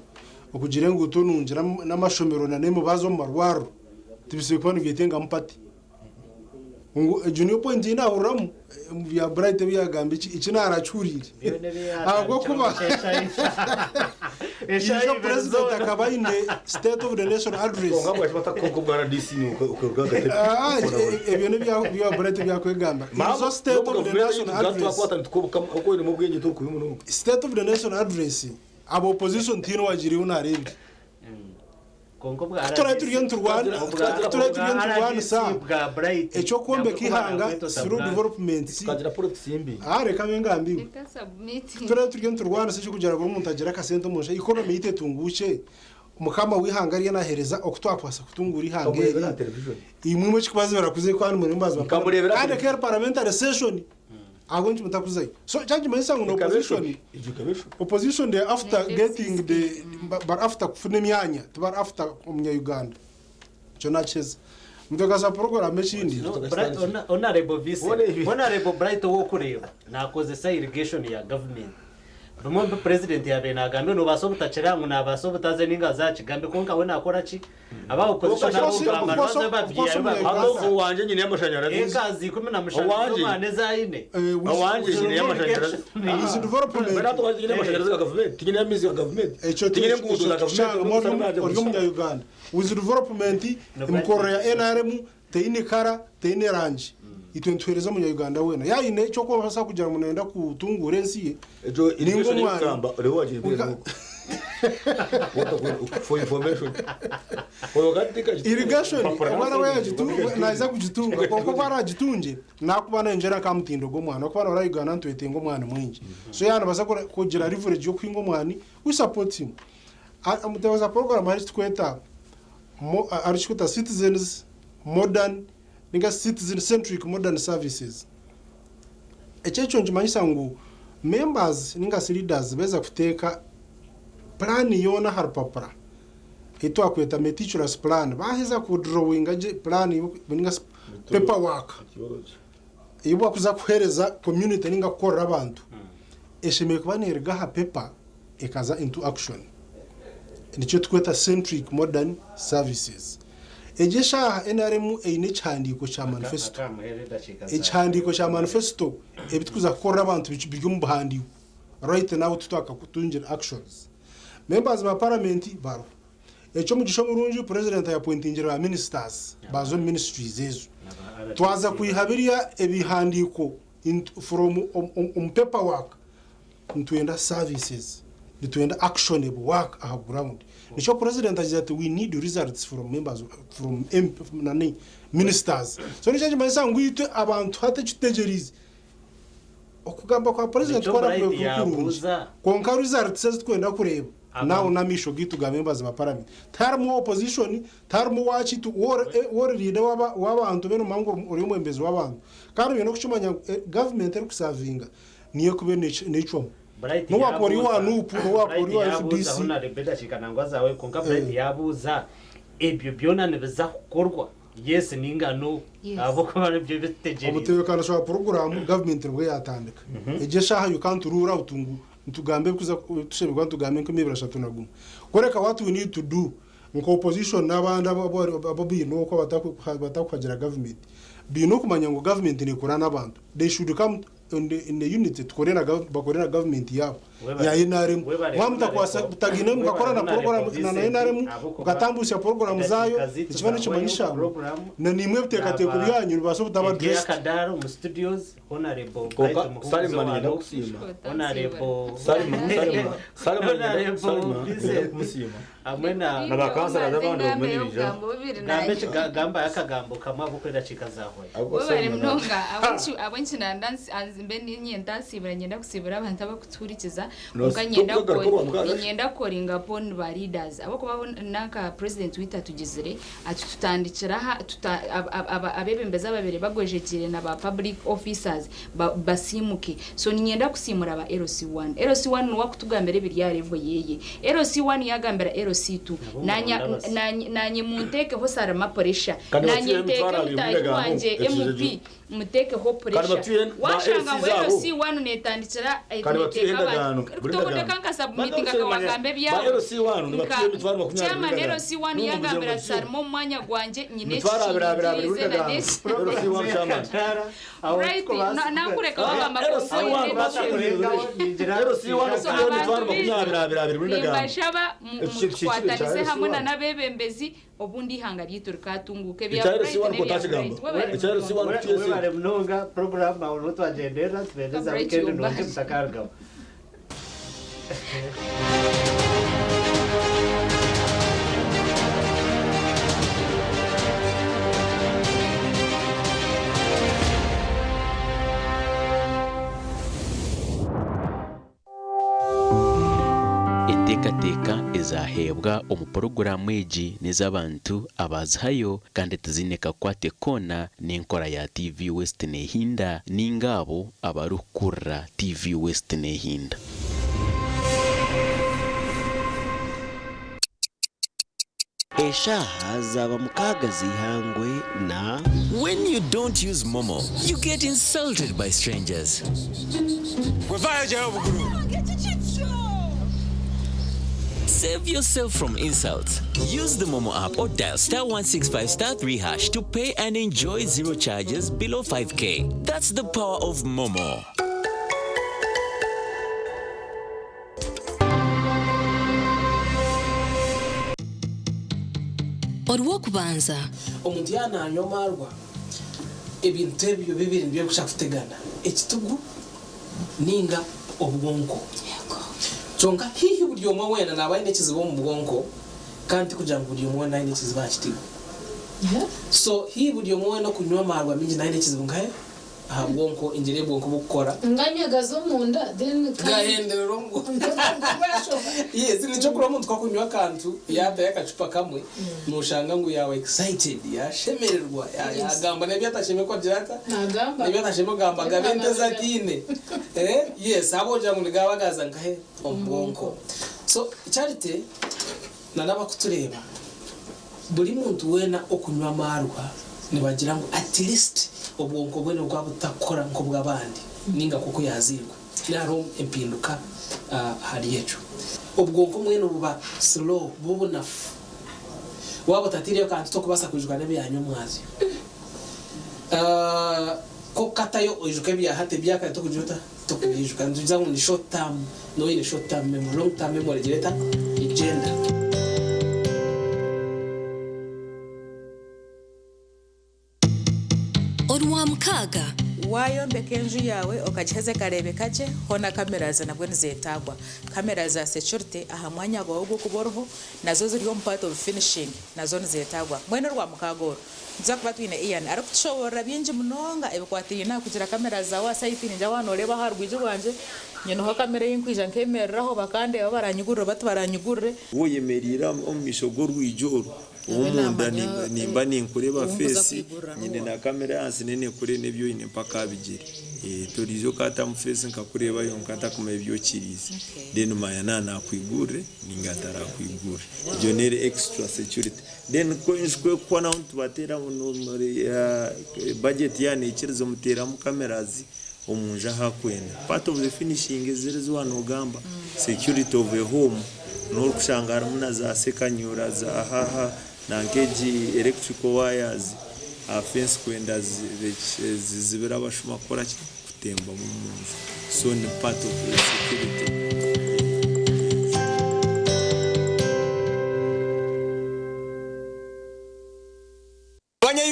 Speaker 4: okugire ngo utunungira n'amashomero na nemo bazo mu marwaro tibise kwani byetenga mpati ngo junior point ina uramu ya Bright byagambe iki naracurire ahubwo kuba Eshayi president akaba ine state of the nation address
Speaker 2: ngabwo batakoko bwa DC ukorugaga
Speaker 4: ebyo ne bya Bright byakwegamba izo state of the nation address
Speaker 2: uko ni mu bwenge to kubimuno
Speaker 4: state of the nation address abo opposition tino wagiri unarebye
Speaker 1: konko bwa
Speaker 4: turiye turwana sa echo kombe kihanga through development
Speaker 2: kagira politics yimbi
Speaker 4: reka mengambi turiye turwana se kugira ngo umuntu agira kasento musha economy itetunguke umukama wihangariye nahereza okutwapasa kutungura ihange imwe mu kibazo barakuze kwani muri mbaza kandi care parliamentary session agonje mutakuzayi so change mayisa ngo opposition they after getting the but after kufuna myanya tubar after umunya Uganda Jonathan mtoka sa program mechindi
Speaker 1: honorable Bright wo kureba nakoze sa irrigation ya government Rumombe president ya benagambe no basobuta chirangu na basobutaze ninga za kigambe konka we nakora ki aba opposition abo bamaze babyiye
Speaker 2: abo wanje nyine y'amashanyarazi
Speaker 1: ekazi kumwe na mashanyarazi maneza ine
Speaker 2: awanje nyine y'amashanyarazi
Speaker 4: is development
Speaker 2: berato wanje nyine y'amashanyarazi ya government tigine ya music ya government tigine ngudu la government
Speaker 4: mu Uganda with development imkoro ya NRM teine kara teine range itwentuhereza mu Uganda wena yayine cyo ko basa kugira umuntu yenda kutungura ensi
Speaker 2: ejo ningo mwana reho waje bero for information
Speaker 4: irrigation abana bayagitunga naza kugitunga koko baragitunje nakubana njera kamutindo go mwana ko bana barayigana ntwete ngo mwana mwinji so yana basa kugira leverage yo kwingo mwani we support him amutaza program hari tweta arishikuta citizens modern ninga citizen centric modern services echecho njimanyisa ngo members ninga leaders beza kuteka plan yona harpapra ito akweta meticulous plan baheza ku drawing aje plan ninga paperwork iyo bakuza kuhereza community ninga korra abantu eshemeye kuba nergaha paper ikaza into action nicyo tweta centric modern services ejesha NRM eine cyandiko cha manifesto icyandiko cha manifesto ebitukuza korra abantu by'umuhandi right now tutaka kutungira actions members ba parliament baro echo mugisho murunji president ya pointingira ba ministers bazo ministries ezo twaza kuyihabiria ebihandiko from paperwork into services into actionable work aha ground nicho president ajati we need results from members from ministers so nicho mbanza ngwite abantu hate chitegerize okugamba kwa president kwa kukuruza konka results twenda kureba nawo namisho gitu ga members ba parliament tarmo opposition tarmo wachi to war leader w'abantu beno mango uri mwembezi w'abantu kandi bino kuchimanya government eri kusavinga niyo kube necho no wapori wa nupu no wapori wa FDC
Speaker 1: na rebeda chikanangwa zawe konka bright yabuza ebyo byona nebeza kukorwa yes ningano abo ko bari byo bitegeri
Speaker 4: obutekana sho program government rwe yatandika ejesha ha you can't rule out ntugambe kuza tushebwa ntugambe nk'imibira shatunaguma koreka what we need to do nko opposition n'abandi abo bino ko batakugira government bino kumanya ngo government ni kurana abantu they should come in the unit tukorera government yabo ya NRM mwamta kwasa tagine mugakorana program na NRM ugatambusha program zayo ikibano kimanyisha na nimwe btekate ku byanyu baso butaba dress
Speaker 1: kadaro mu studios honorable Salimani ndakusima honorable Salimani ndakusima amena
Speaker 3: nabakansa n'abandi
Speaker 1: bamenyija gambe gamba yakagambo kama bukwenda chikazahwe
Speaker 3: bari mnonga abanchi na dance azimbe nyenda sibira nyenda kusibira abantu abakuturikiza ukanyenda koringa pon ba leaders abo kuba naka president wita tugizire atutandikira abebembeza babere bagwejekire na ba public officers basimuke so nyenda kusimura aba LC1 no wakutugambere biryarevwe yeye LC1 yagambera LC2 nanye munteke ho sarama pressure nanye teke mutayanje MP muteke ho pressure washanga wero si wanu netandikira ayiteka abantu kutonde kanka submitting akawagambe byabo
Speaker 2: wero si wanu nibatiye mitwaro 20
Speaker 3: chama rero si wanu yagambira sarmo mwanya gwanje nyine
Speaker 2: rero si wanu chama
Speaker 3: right nakureka bagamba ko
Speaker 2: rero si wanu mitwaro 20 muri ndaga
Speaker 3: bashaba twatanize hamwe na nabebembezi obundi hanga ryiturika tunguke bya
Speaker 1: webare mnonga program aho twagendera twendeza weekend no tutakarga
Speaker 12: Teka ezahebwa umuporogaramu eji n'iz'abantu abazihayo kandi tuzineka kwate kona n'enkora ya TV West nehinda n'ingabo abarukura TV West nehinda
Speaker 13: eshaha zaba mukaga zihangwe na when you don't use Momo you get insulted by strangers Save yourself from insults. Use the Momo app or dial *165*3# to pay and enjoy zero charges below 5K. That's the power of Momo.
Speaker 5: Orwokubanza.
Speaker 9: Omuntu yananyomarwa ebintu ebyo bibiri byo gushaka kutegana. Ekitugu ninga obwonko. Chonga hihi buri omwe wena nabaye nekizibo mu bwonko kandi kugira ngo buri omwe naye nekizibo akitigo so hihi buri omwe wena kunywa marwa mingi naye nekizibo ngahe aha bwonko ingere bwonko bukora
Speaker 10: nganyagazo munda then
Speaker 9: gahenderero ngo yes nico kuri omuntu kwakunywa kantu yaba yakacupa kamwe nushanga ngo yawe excited yashemererwa yagamba nebyo atasheme ko dirata
Speaker 10: nagamba
Speaker 9: nebyo atasheme gamba gabenteza kine yes aboja ngo ngabagaza ngahe ombonko so charity nanaba kutureba buri muntu wena okunywa marwa nibagira ngo at least ubwonko bwe bwa butakora nko bw'abandi ninga kuko yazirwa naro impinduka hari yecu ubwonko mwene buba slow bubunafu wabo tatiriyo kandi to kubasa kujwa nebe yanyu mwazi ko katayo ojuke bya hate byaka to kujuta to kujuka nzuza ngo ni short term no ile short term memory long term memory direta agenda
Speaker 5: Onwa mkaga
Speaker 7: wayombeka enju yawe okagiheze karebe kake hona cameras nabwo nizetagwa cameras za security aha mwanya gwawe gwo kuboroho nazo ziri on part of finishing nazo nizetagwa mwene rwa mukagoro nza kuba twine Ian arakushobora binje munonga ebikwatirina kugira cameras za wa site ninja wanoreba harwije rwanje nyeno ha kamera y'inkwija nkemereraho bakande baranyugurira batbaranyugurire
Speaker 8: woyemerira omishogo rwijoro umunda nimba ninkureba face nyine na kamera yansi nene kure nebyo ine paka bigire torizo kata mu face nkakureba yo nkata kuma ibyo kirize then mayana nakwigure ningatara kwigure ibyo nere extra security then ko kwana untu batera no budget yani ikirizo mutera mu cameras omunja hakwenda part of the finishing is one ogamba security of a home no kushangara muna za sekanyura za haha na ngeji electrical wires fence kwenda zibera bashuma kora kutemba mu munzu so ni part of the security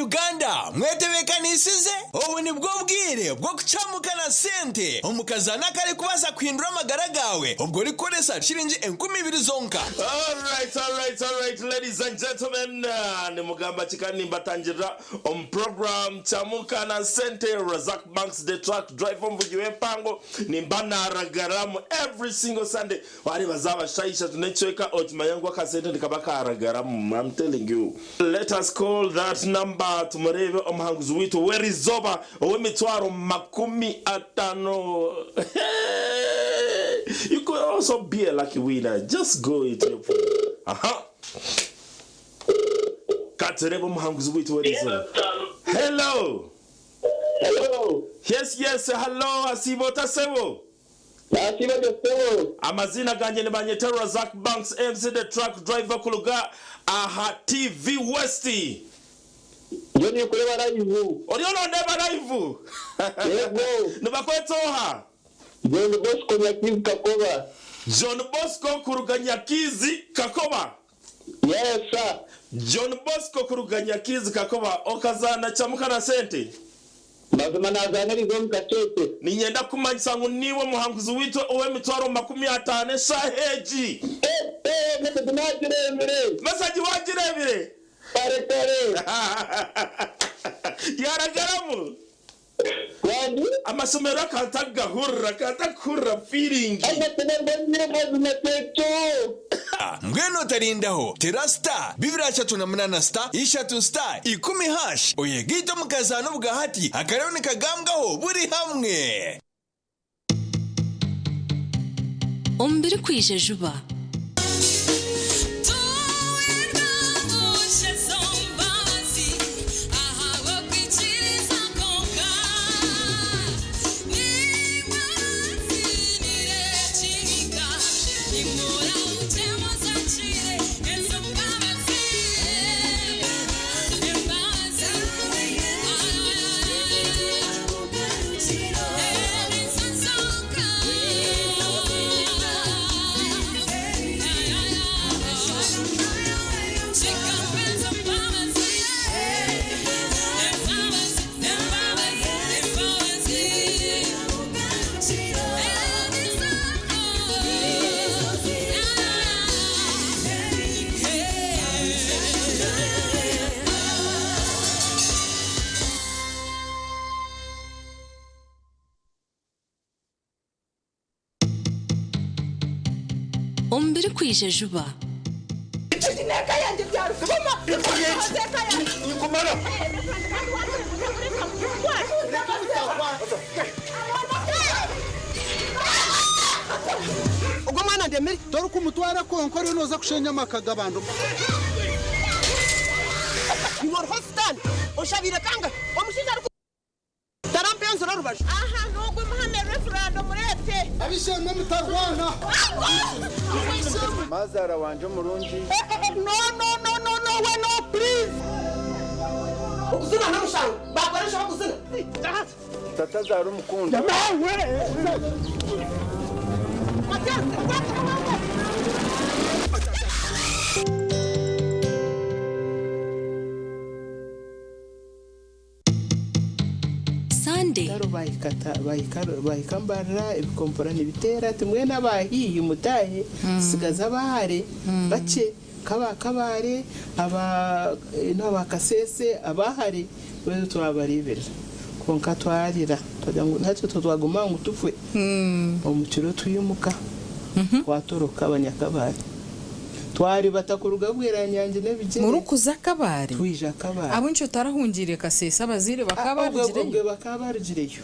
Speaker 14: Uganda mwetebekanisize ubu ni bwo bwire bwo kucamukana sente umukazana kare kubaza kwindura amagara gawe ubwo rikoresa shiringi 20,000 zonka.
Speaker 15: Alright ladies and gentlemen, ni mugamba chikani mbatangira program chamukana sente Razak Banks the truck driver mvugiwe pango nimbana ragaramu every single Sunday wali bazaba shaisha tunecheka otimayangwa kasente ndikabaka ragaramu. I'm telling you, let us call that number tumurebe omuhanguzi witu werizoba owemitwaro 50. You could also be a lucky winner. Just go into your phone. Katerebo omuhanguzi witu werizoba. Hello. Yes, hello, asibo tasebo. Asibo tasebo. Amazina ganje nebanyeta Razak Banks MC the truck driver kuluga aha TV Westi.
Speaker 16: Joni kureba live.
Speaker 15: Oriona ndeba live.
Speaker 16: Yego.
Speaker 15: Nibakwetoha.
Speaker 16: John Bosco Nyakizi Kakoba.
Speaker 15: John Bosco Kuruganyakizi Kakoba.
Speaker 16: Yes sir.
Speaker 15: John Bosco Kuruganyakizi Kakoba okazana chamukana sente.
Speaker 16: Mazima nazana rizo mkachete.
Speaker 15: Ninyenda kumanyisa ngo niwe muhanguzi witu owe mitwaro 50 shaheji. Masaji wajirebire.
Speaker 16: Pare.
Speaker 15: Yaragaramu. Wandi amasomero katakura feeling.
Speaker 14: Mweno tarindaho terasta bibiracha tunamunana star ishatu star 10 hash oyegito mukazano bwahati akarone kagambwaho buri hamwe
Speaker 5: ombere kwije juba ombere kwije juba
Speaker 16: Neka yanje byaru kuboma. Nikumara.
Speaker 17: Ubwo mwana ndemeri dore ko umutwara ko nkore noza kushenya amakaga bantu.
Speaker 16: You are hostan. Oshabira kanga. Omushinja
Speaker 17: rubaje aha nubwo muhame referendum urete abishe no mutarwana
Speaker 11: mazara wanje murungi
Speaker 17: no we no please ukuzina namushawe bakoresha bakuzina
Speaker 11: tata zara umukunda
Speaker 5: Sunday
Speaker 11: bayikambarira ibikompora nibitera timwe n'abahiye umutahe sigaza bahare bace kabare n'abakasese abahare wewe twabarebera konka twarira twagira ngo ntacyo twaguma ngo tupfe umuciro twimuka twatoroka abanyakabare twari batakuruga bwira nyange n'ebigere
Speaker 7: murukuza kabare
Speaker 11: twije akabare
Speaker 7: abo nco tarahungiriye kasesa bazire
Speaker 11: bakabarugireyo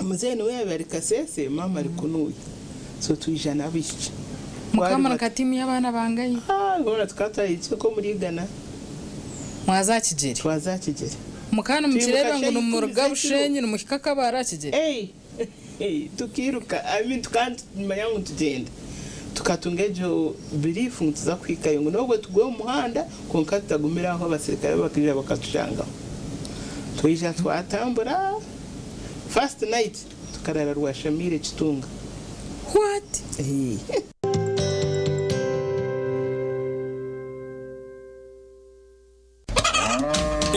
Speaker 11: umuzeni we yabari kasese mama ari kunuye so twije nabishye
Speaker 7: mukamana katimi y'abana bangaye
Speaker 11: ngora tukatayitse ko muri Ghana
Speaker 7: twazakigere mukana mukireba ngo numurga bushenye numukika kabara kigere
Speaker 11: tukiruka tukandi nyuma yangu tugenda tukatungejo birifu tuza kwikayo ngo nubwo tuguye umuhanda konka tutagumira aho abasirikare bakirira bakatushanga twija twatambura first night tukarara rwashamire kitunga
Speaker 7: what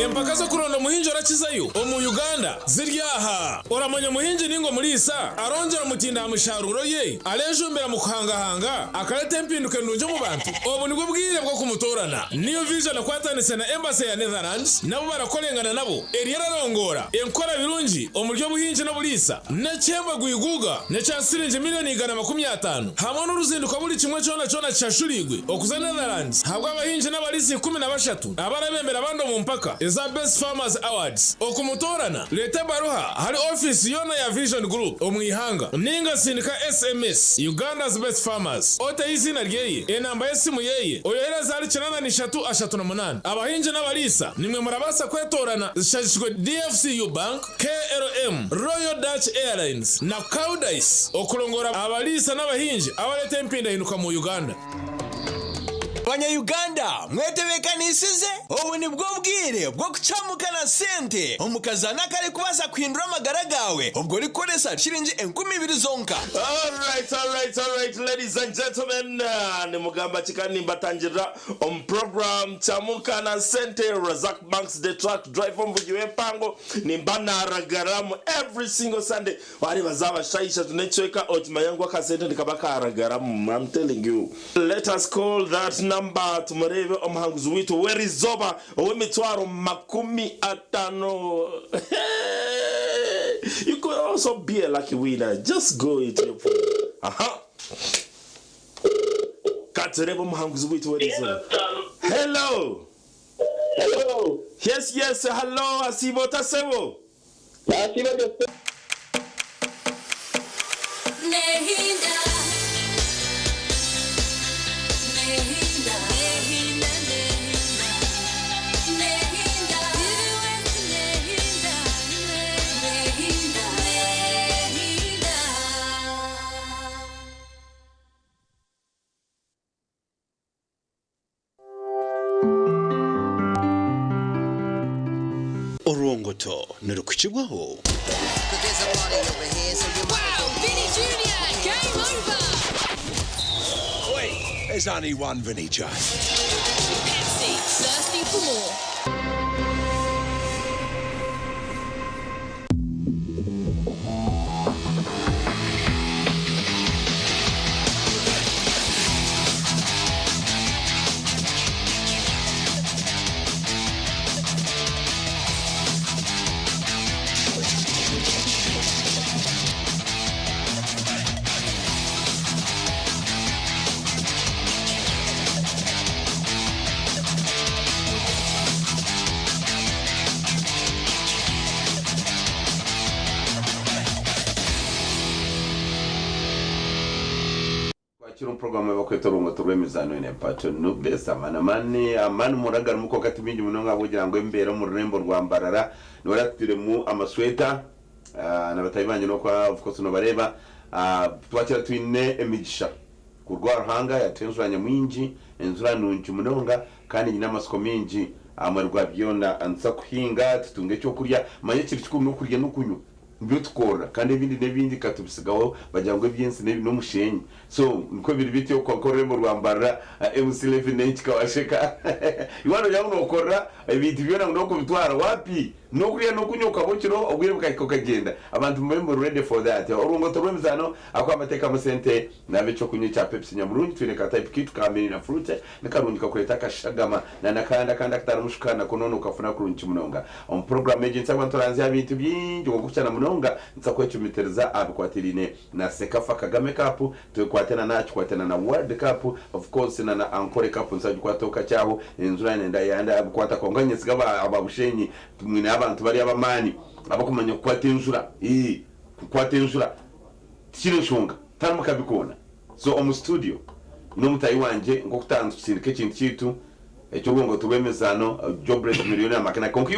Speaker 6: empaka zo kuronda muhinji arakizayo mu Uganda ziryaha uramanya muhinji ningo mulisa arongera mutinda musharuro ye alejumbera mu kuhangahanga akarete mpinduke ndunje mu bantu obu nibwo bwire bwo kumutorana niyo vision kwatanise na embassy ya Netherlands nabo barakorengana nabo eriera rongora enkora birungi omuryo buhinji no bulisa ne chemba guiguga ne cha sirinje miliyoni 150 hamwe n'uruzinduko buri kimwe cyona cyashurigwe okuza Netherlands habwa abahinji n'abalisi 13 abarabembera bando mu mpaka za Best Farmers Awards okumutorana leta baruha hari office yona ya Vision Group omwihanga ninga sindika SMS Uganda's Best Farmers ote izina ryeye enamba yesimu yeye oyohera zari 9338 abahinje n'abalisa nimwe murabasa kwetorana zishajishwe DFCU Bank KLM Royal Dutch Airlines na Caudice okulongora abalisa n'abahinje abalete mpinda hinuka mu Uganda.
Speaker 14: Banya-Uganda mwetebekanisize ubu ni bwo bwire bwo kucamukana sente omukazana kare kubaza kwindura amagara gawe ubwo rikoresa shiringi 20,000 zonka.
Speaker 15: Alright, ladies and gentlemen, ni mugamba chikani mbatanjira program chamukana sente Razak Banks the truck drive mvugiwe pango ni mbana ragaramu every single Sunday wari bazaba shaisha tunechweka otima yangu akasente nikabaka ragaramu. I'm telling you, let us call that number tumurebe omuhanguzi witu werizoba owemitwaro 50. You could also be a lucky winner. Just go into your phone. Katerebo omuhanguzi witu werizoba. Hello. Yes, hello. Asibo tasebo.
Speaker 5: Nehinda.
Speaker 18: Orongoto nirukukibwaho.
Speaker 5: Wow, Vinny Jr. Game over.
Speaker 18: Wait, there's only one Vinny J.
Speaker 5: Pepsi, thirsty for more.
Speaker 19: kiro program y'abakweto rungo turwemezano ne pato nubesa manamani amani muragara muko katimingi munonga bugira ngo imbere mu rembo rwambarara noratire mu amasweta nabatayibanje no kwa of course no bareba twakira twine emigisha kurwa hanga yatenzuranya mwinji enzura nunji munonga kandi nyina masiko minji amarwa byona ansa kuhinga tutunge cyo kurya manye kiri cyo no kurya no kunyu mbyo tukora kandi ibindi nebindi katubisigaho bajyango byinsi nebi no mushenyi so niko biri biti yo kokore mu rwambara MC11 n'iki kawasheka iwano yangu nokora ibiti byona ngo kubitwara wapi no kuriya no kunyoka bokiro ubwire bukako kagenda abantu mbembo ready for that urungo turwemzano akwa amateka mu sente nabe cyo kunyi cha Pepsi Nyamurungi twireka type kitu kamini na fruit nikarundi kakureta kashagama na nakanda kataramushukana konono ukafuna kurunchi munonga on program agency abantu ranzi abintu byingi ngo gucyana munonga ntsakwecumiteza abikwatirine na Sekafa Kagame Cup twekwatena nacu kwatena na World Cup of course na Ankole Cup nsajye kwatoka cyaho inzura nenda yanda abikwata konganye sigaba ababushenyi tumwine abantu bari abamani abakumanya kwatenzura kwatenzura kire shonga tarimo kabikona so on studio no mutayi wanje ngo kutanzukira ke kintu kitu ecyo ngo tubemezano jobless millionaire makana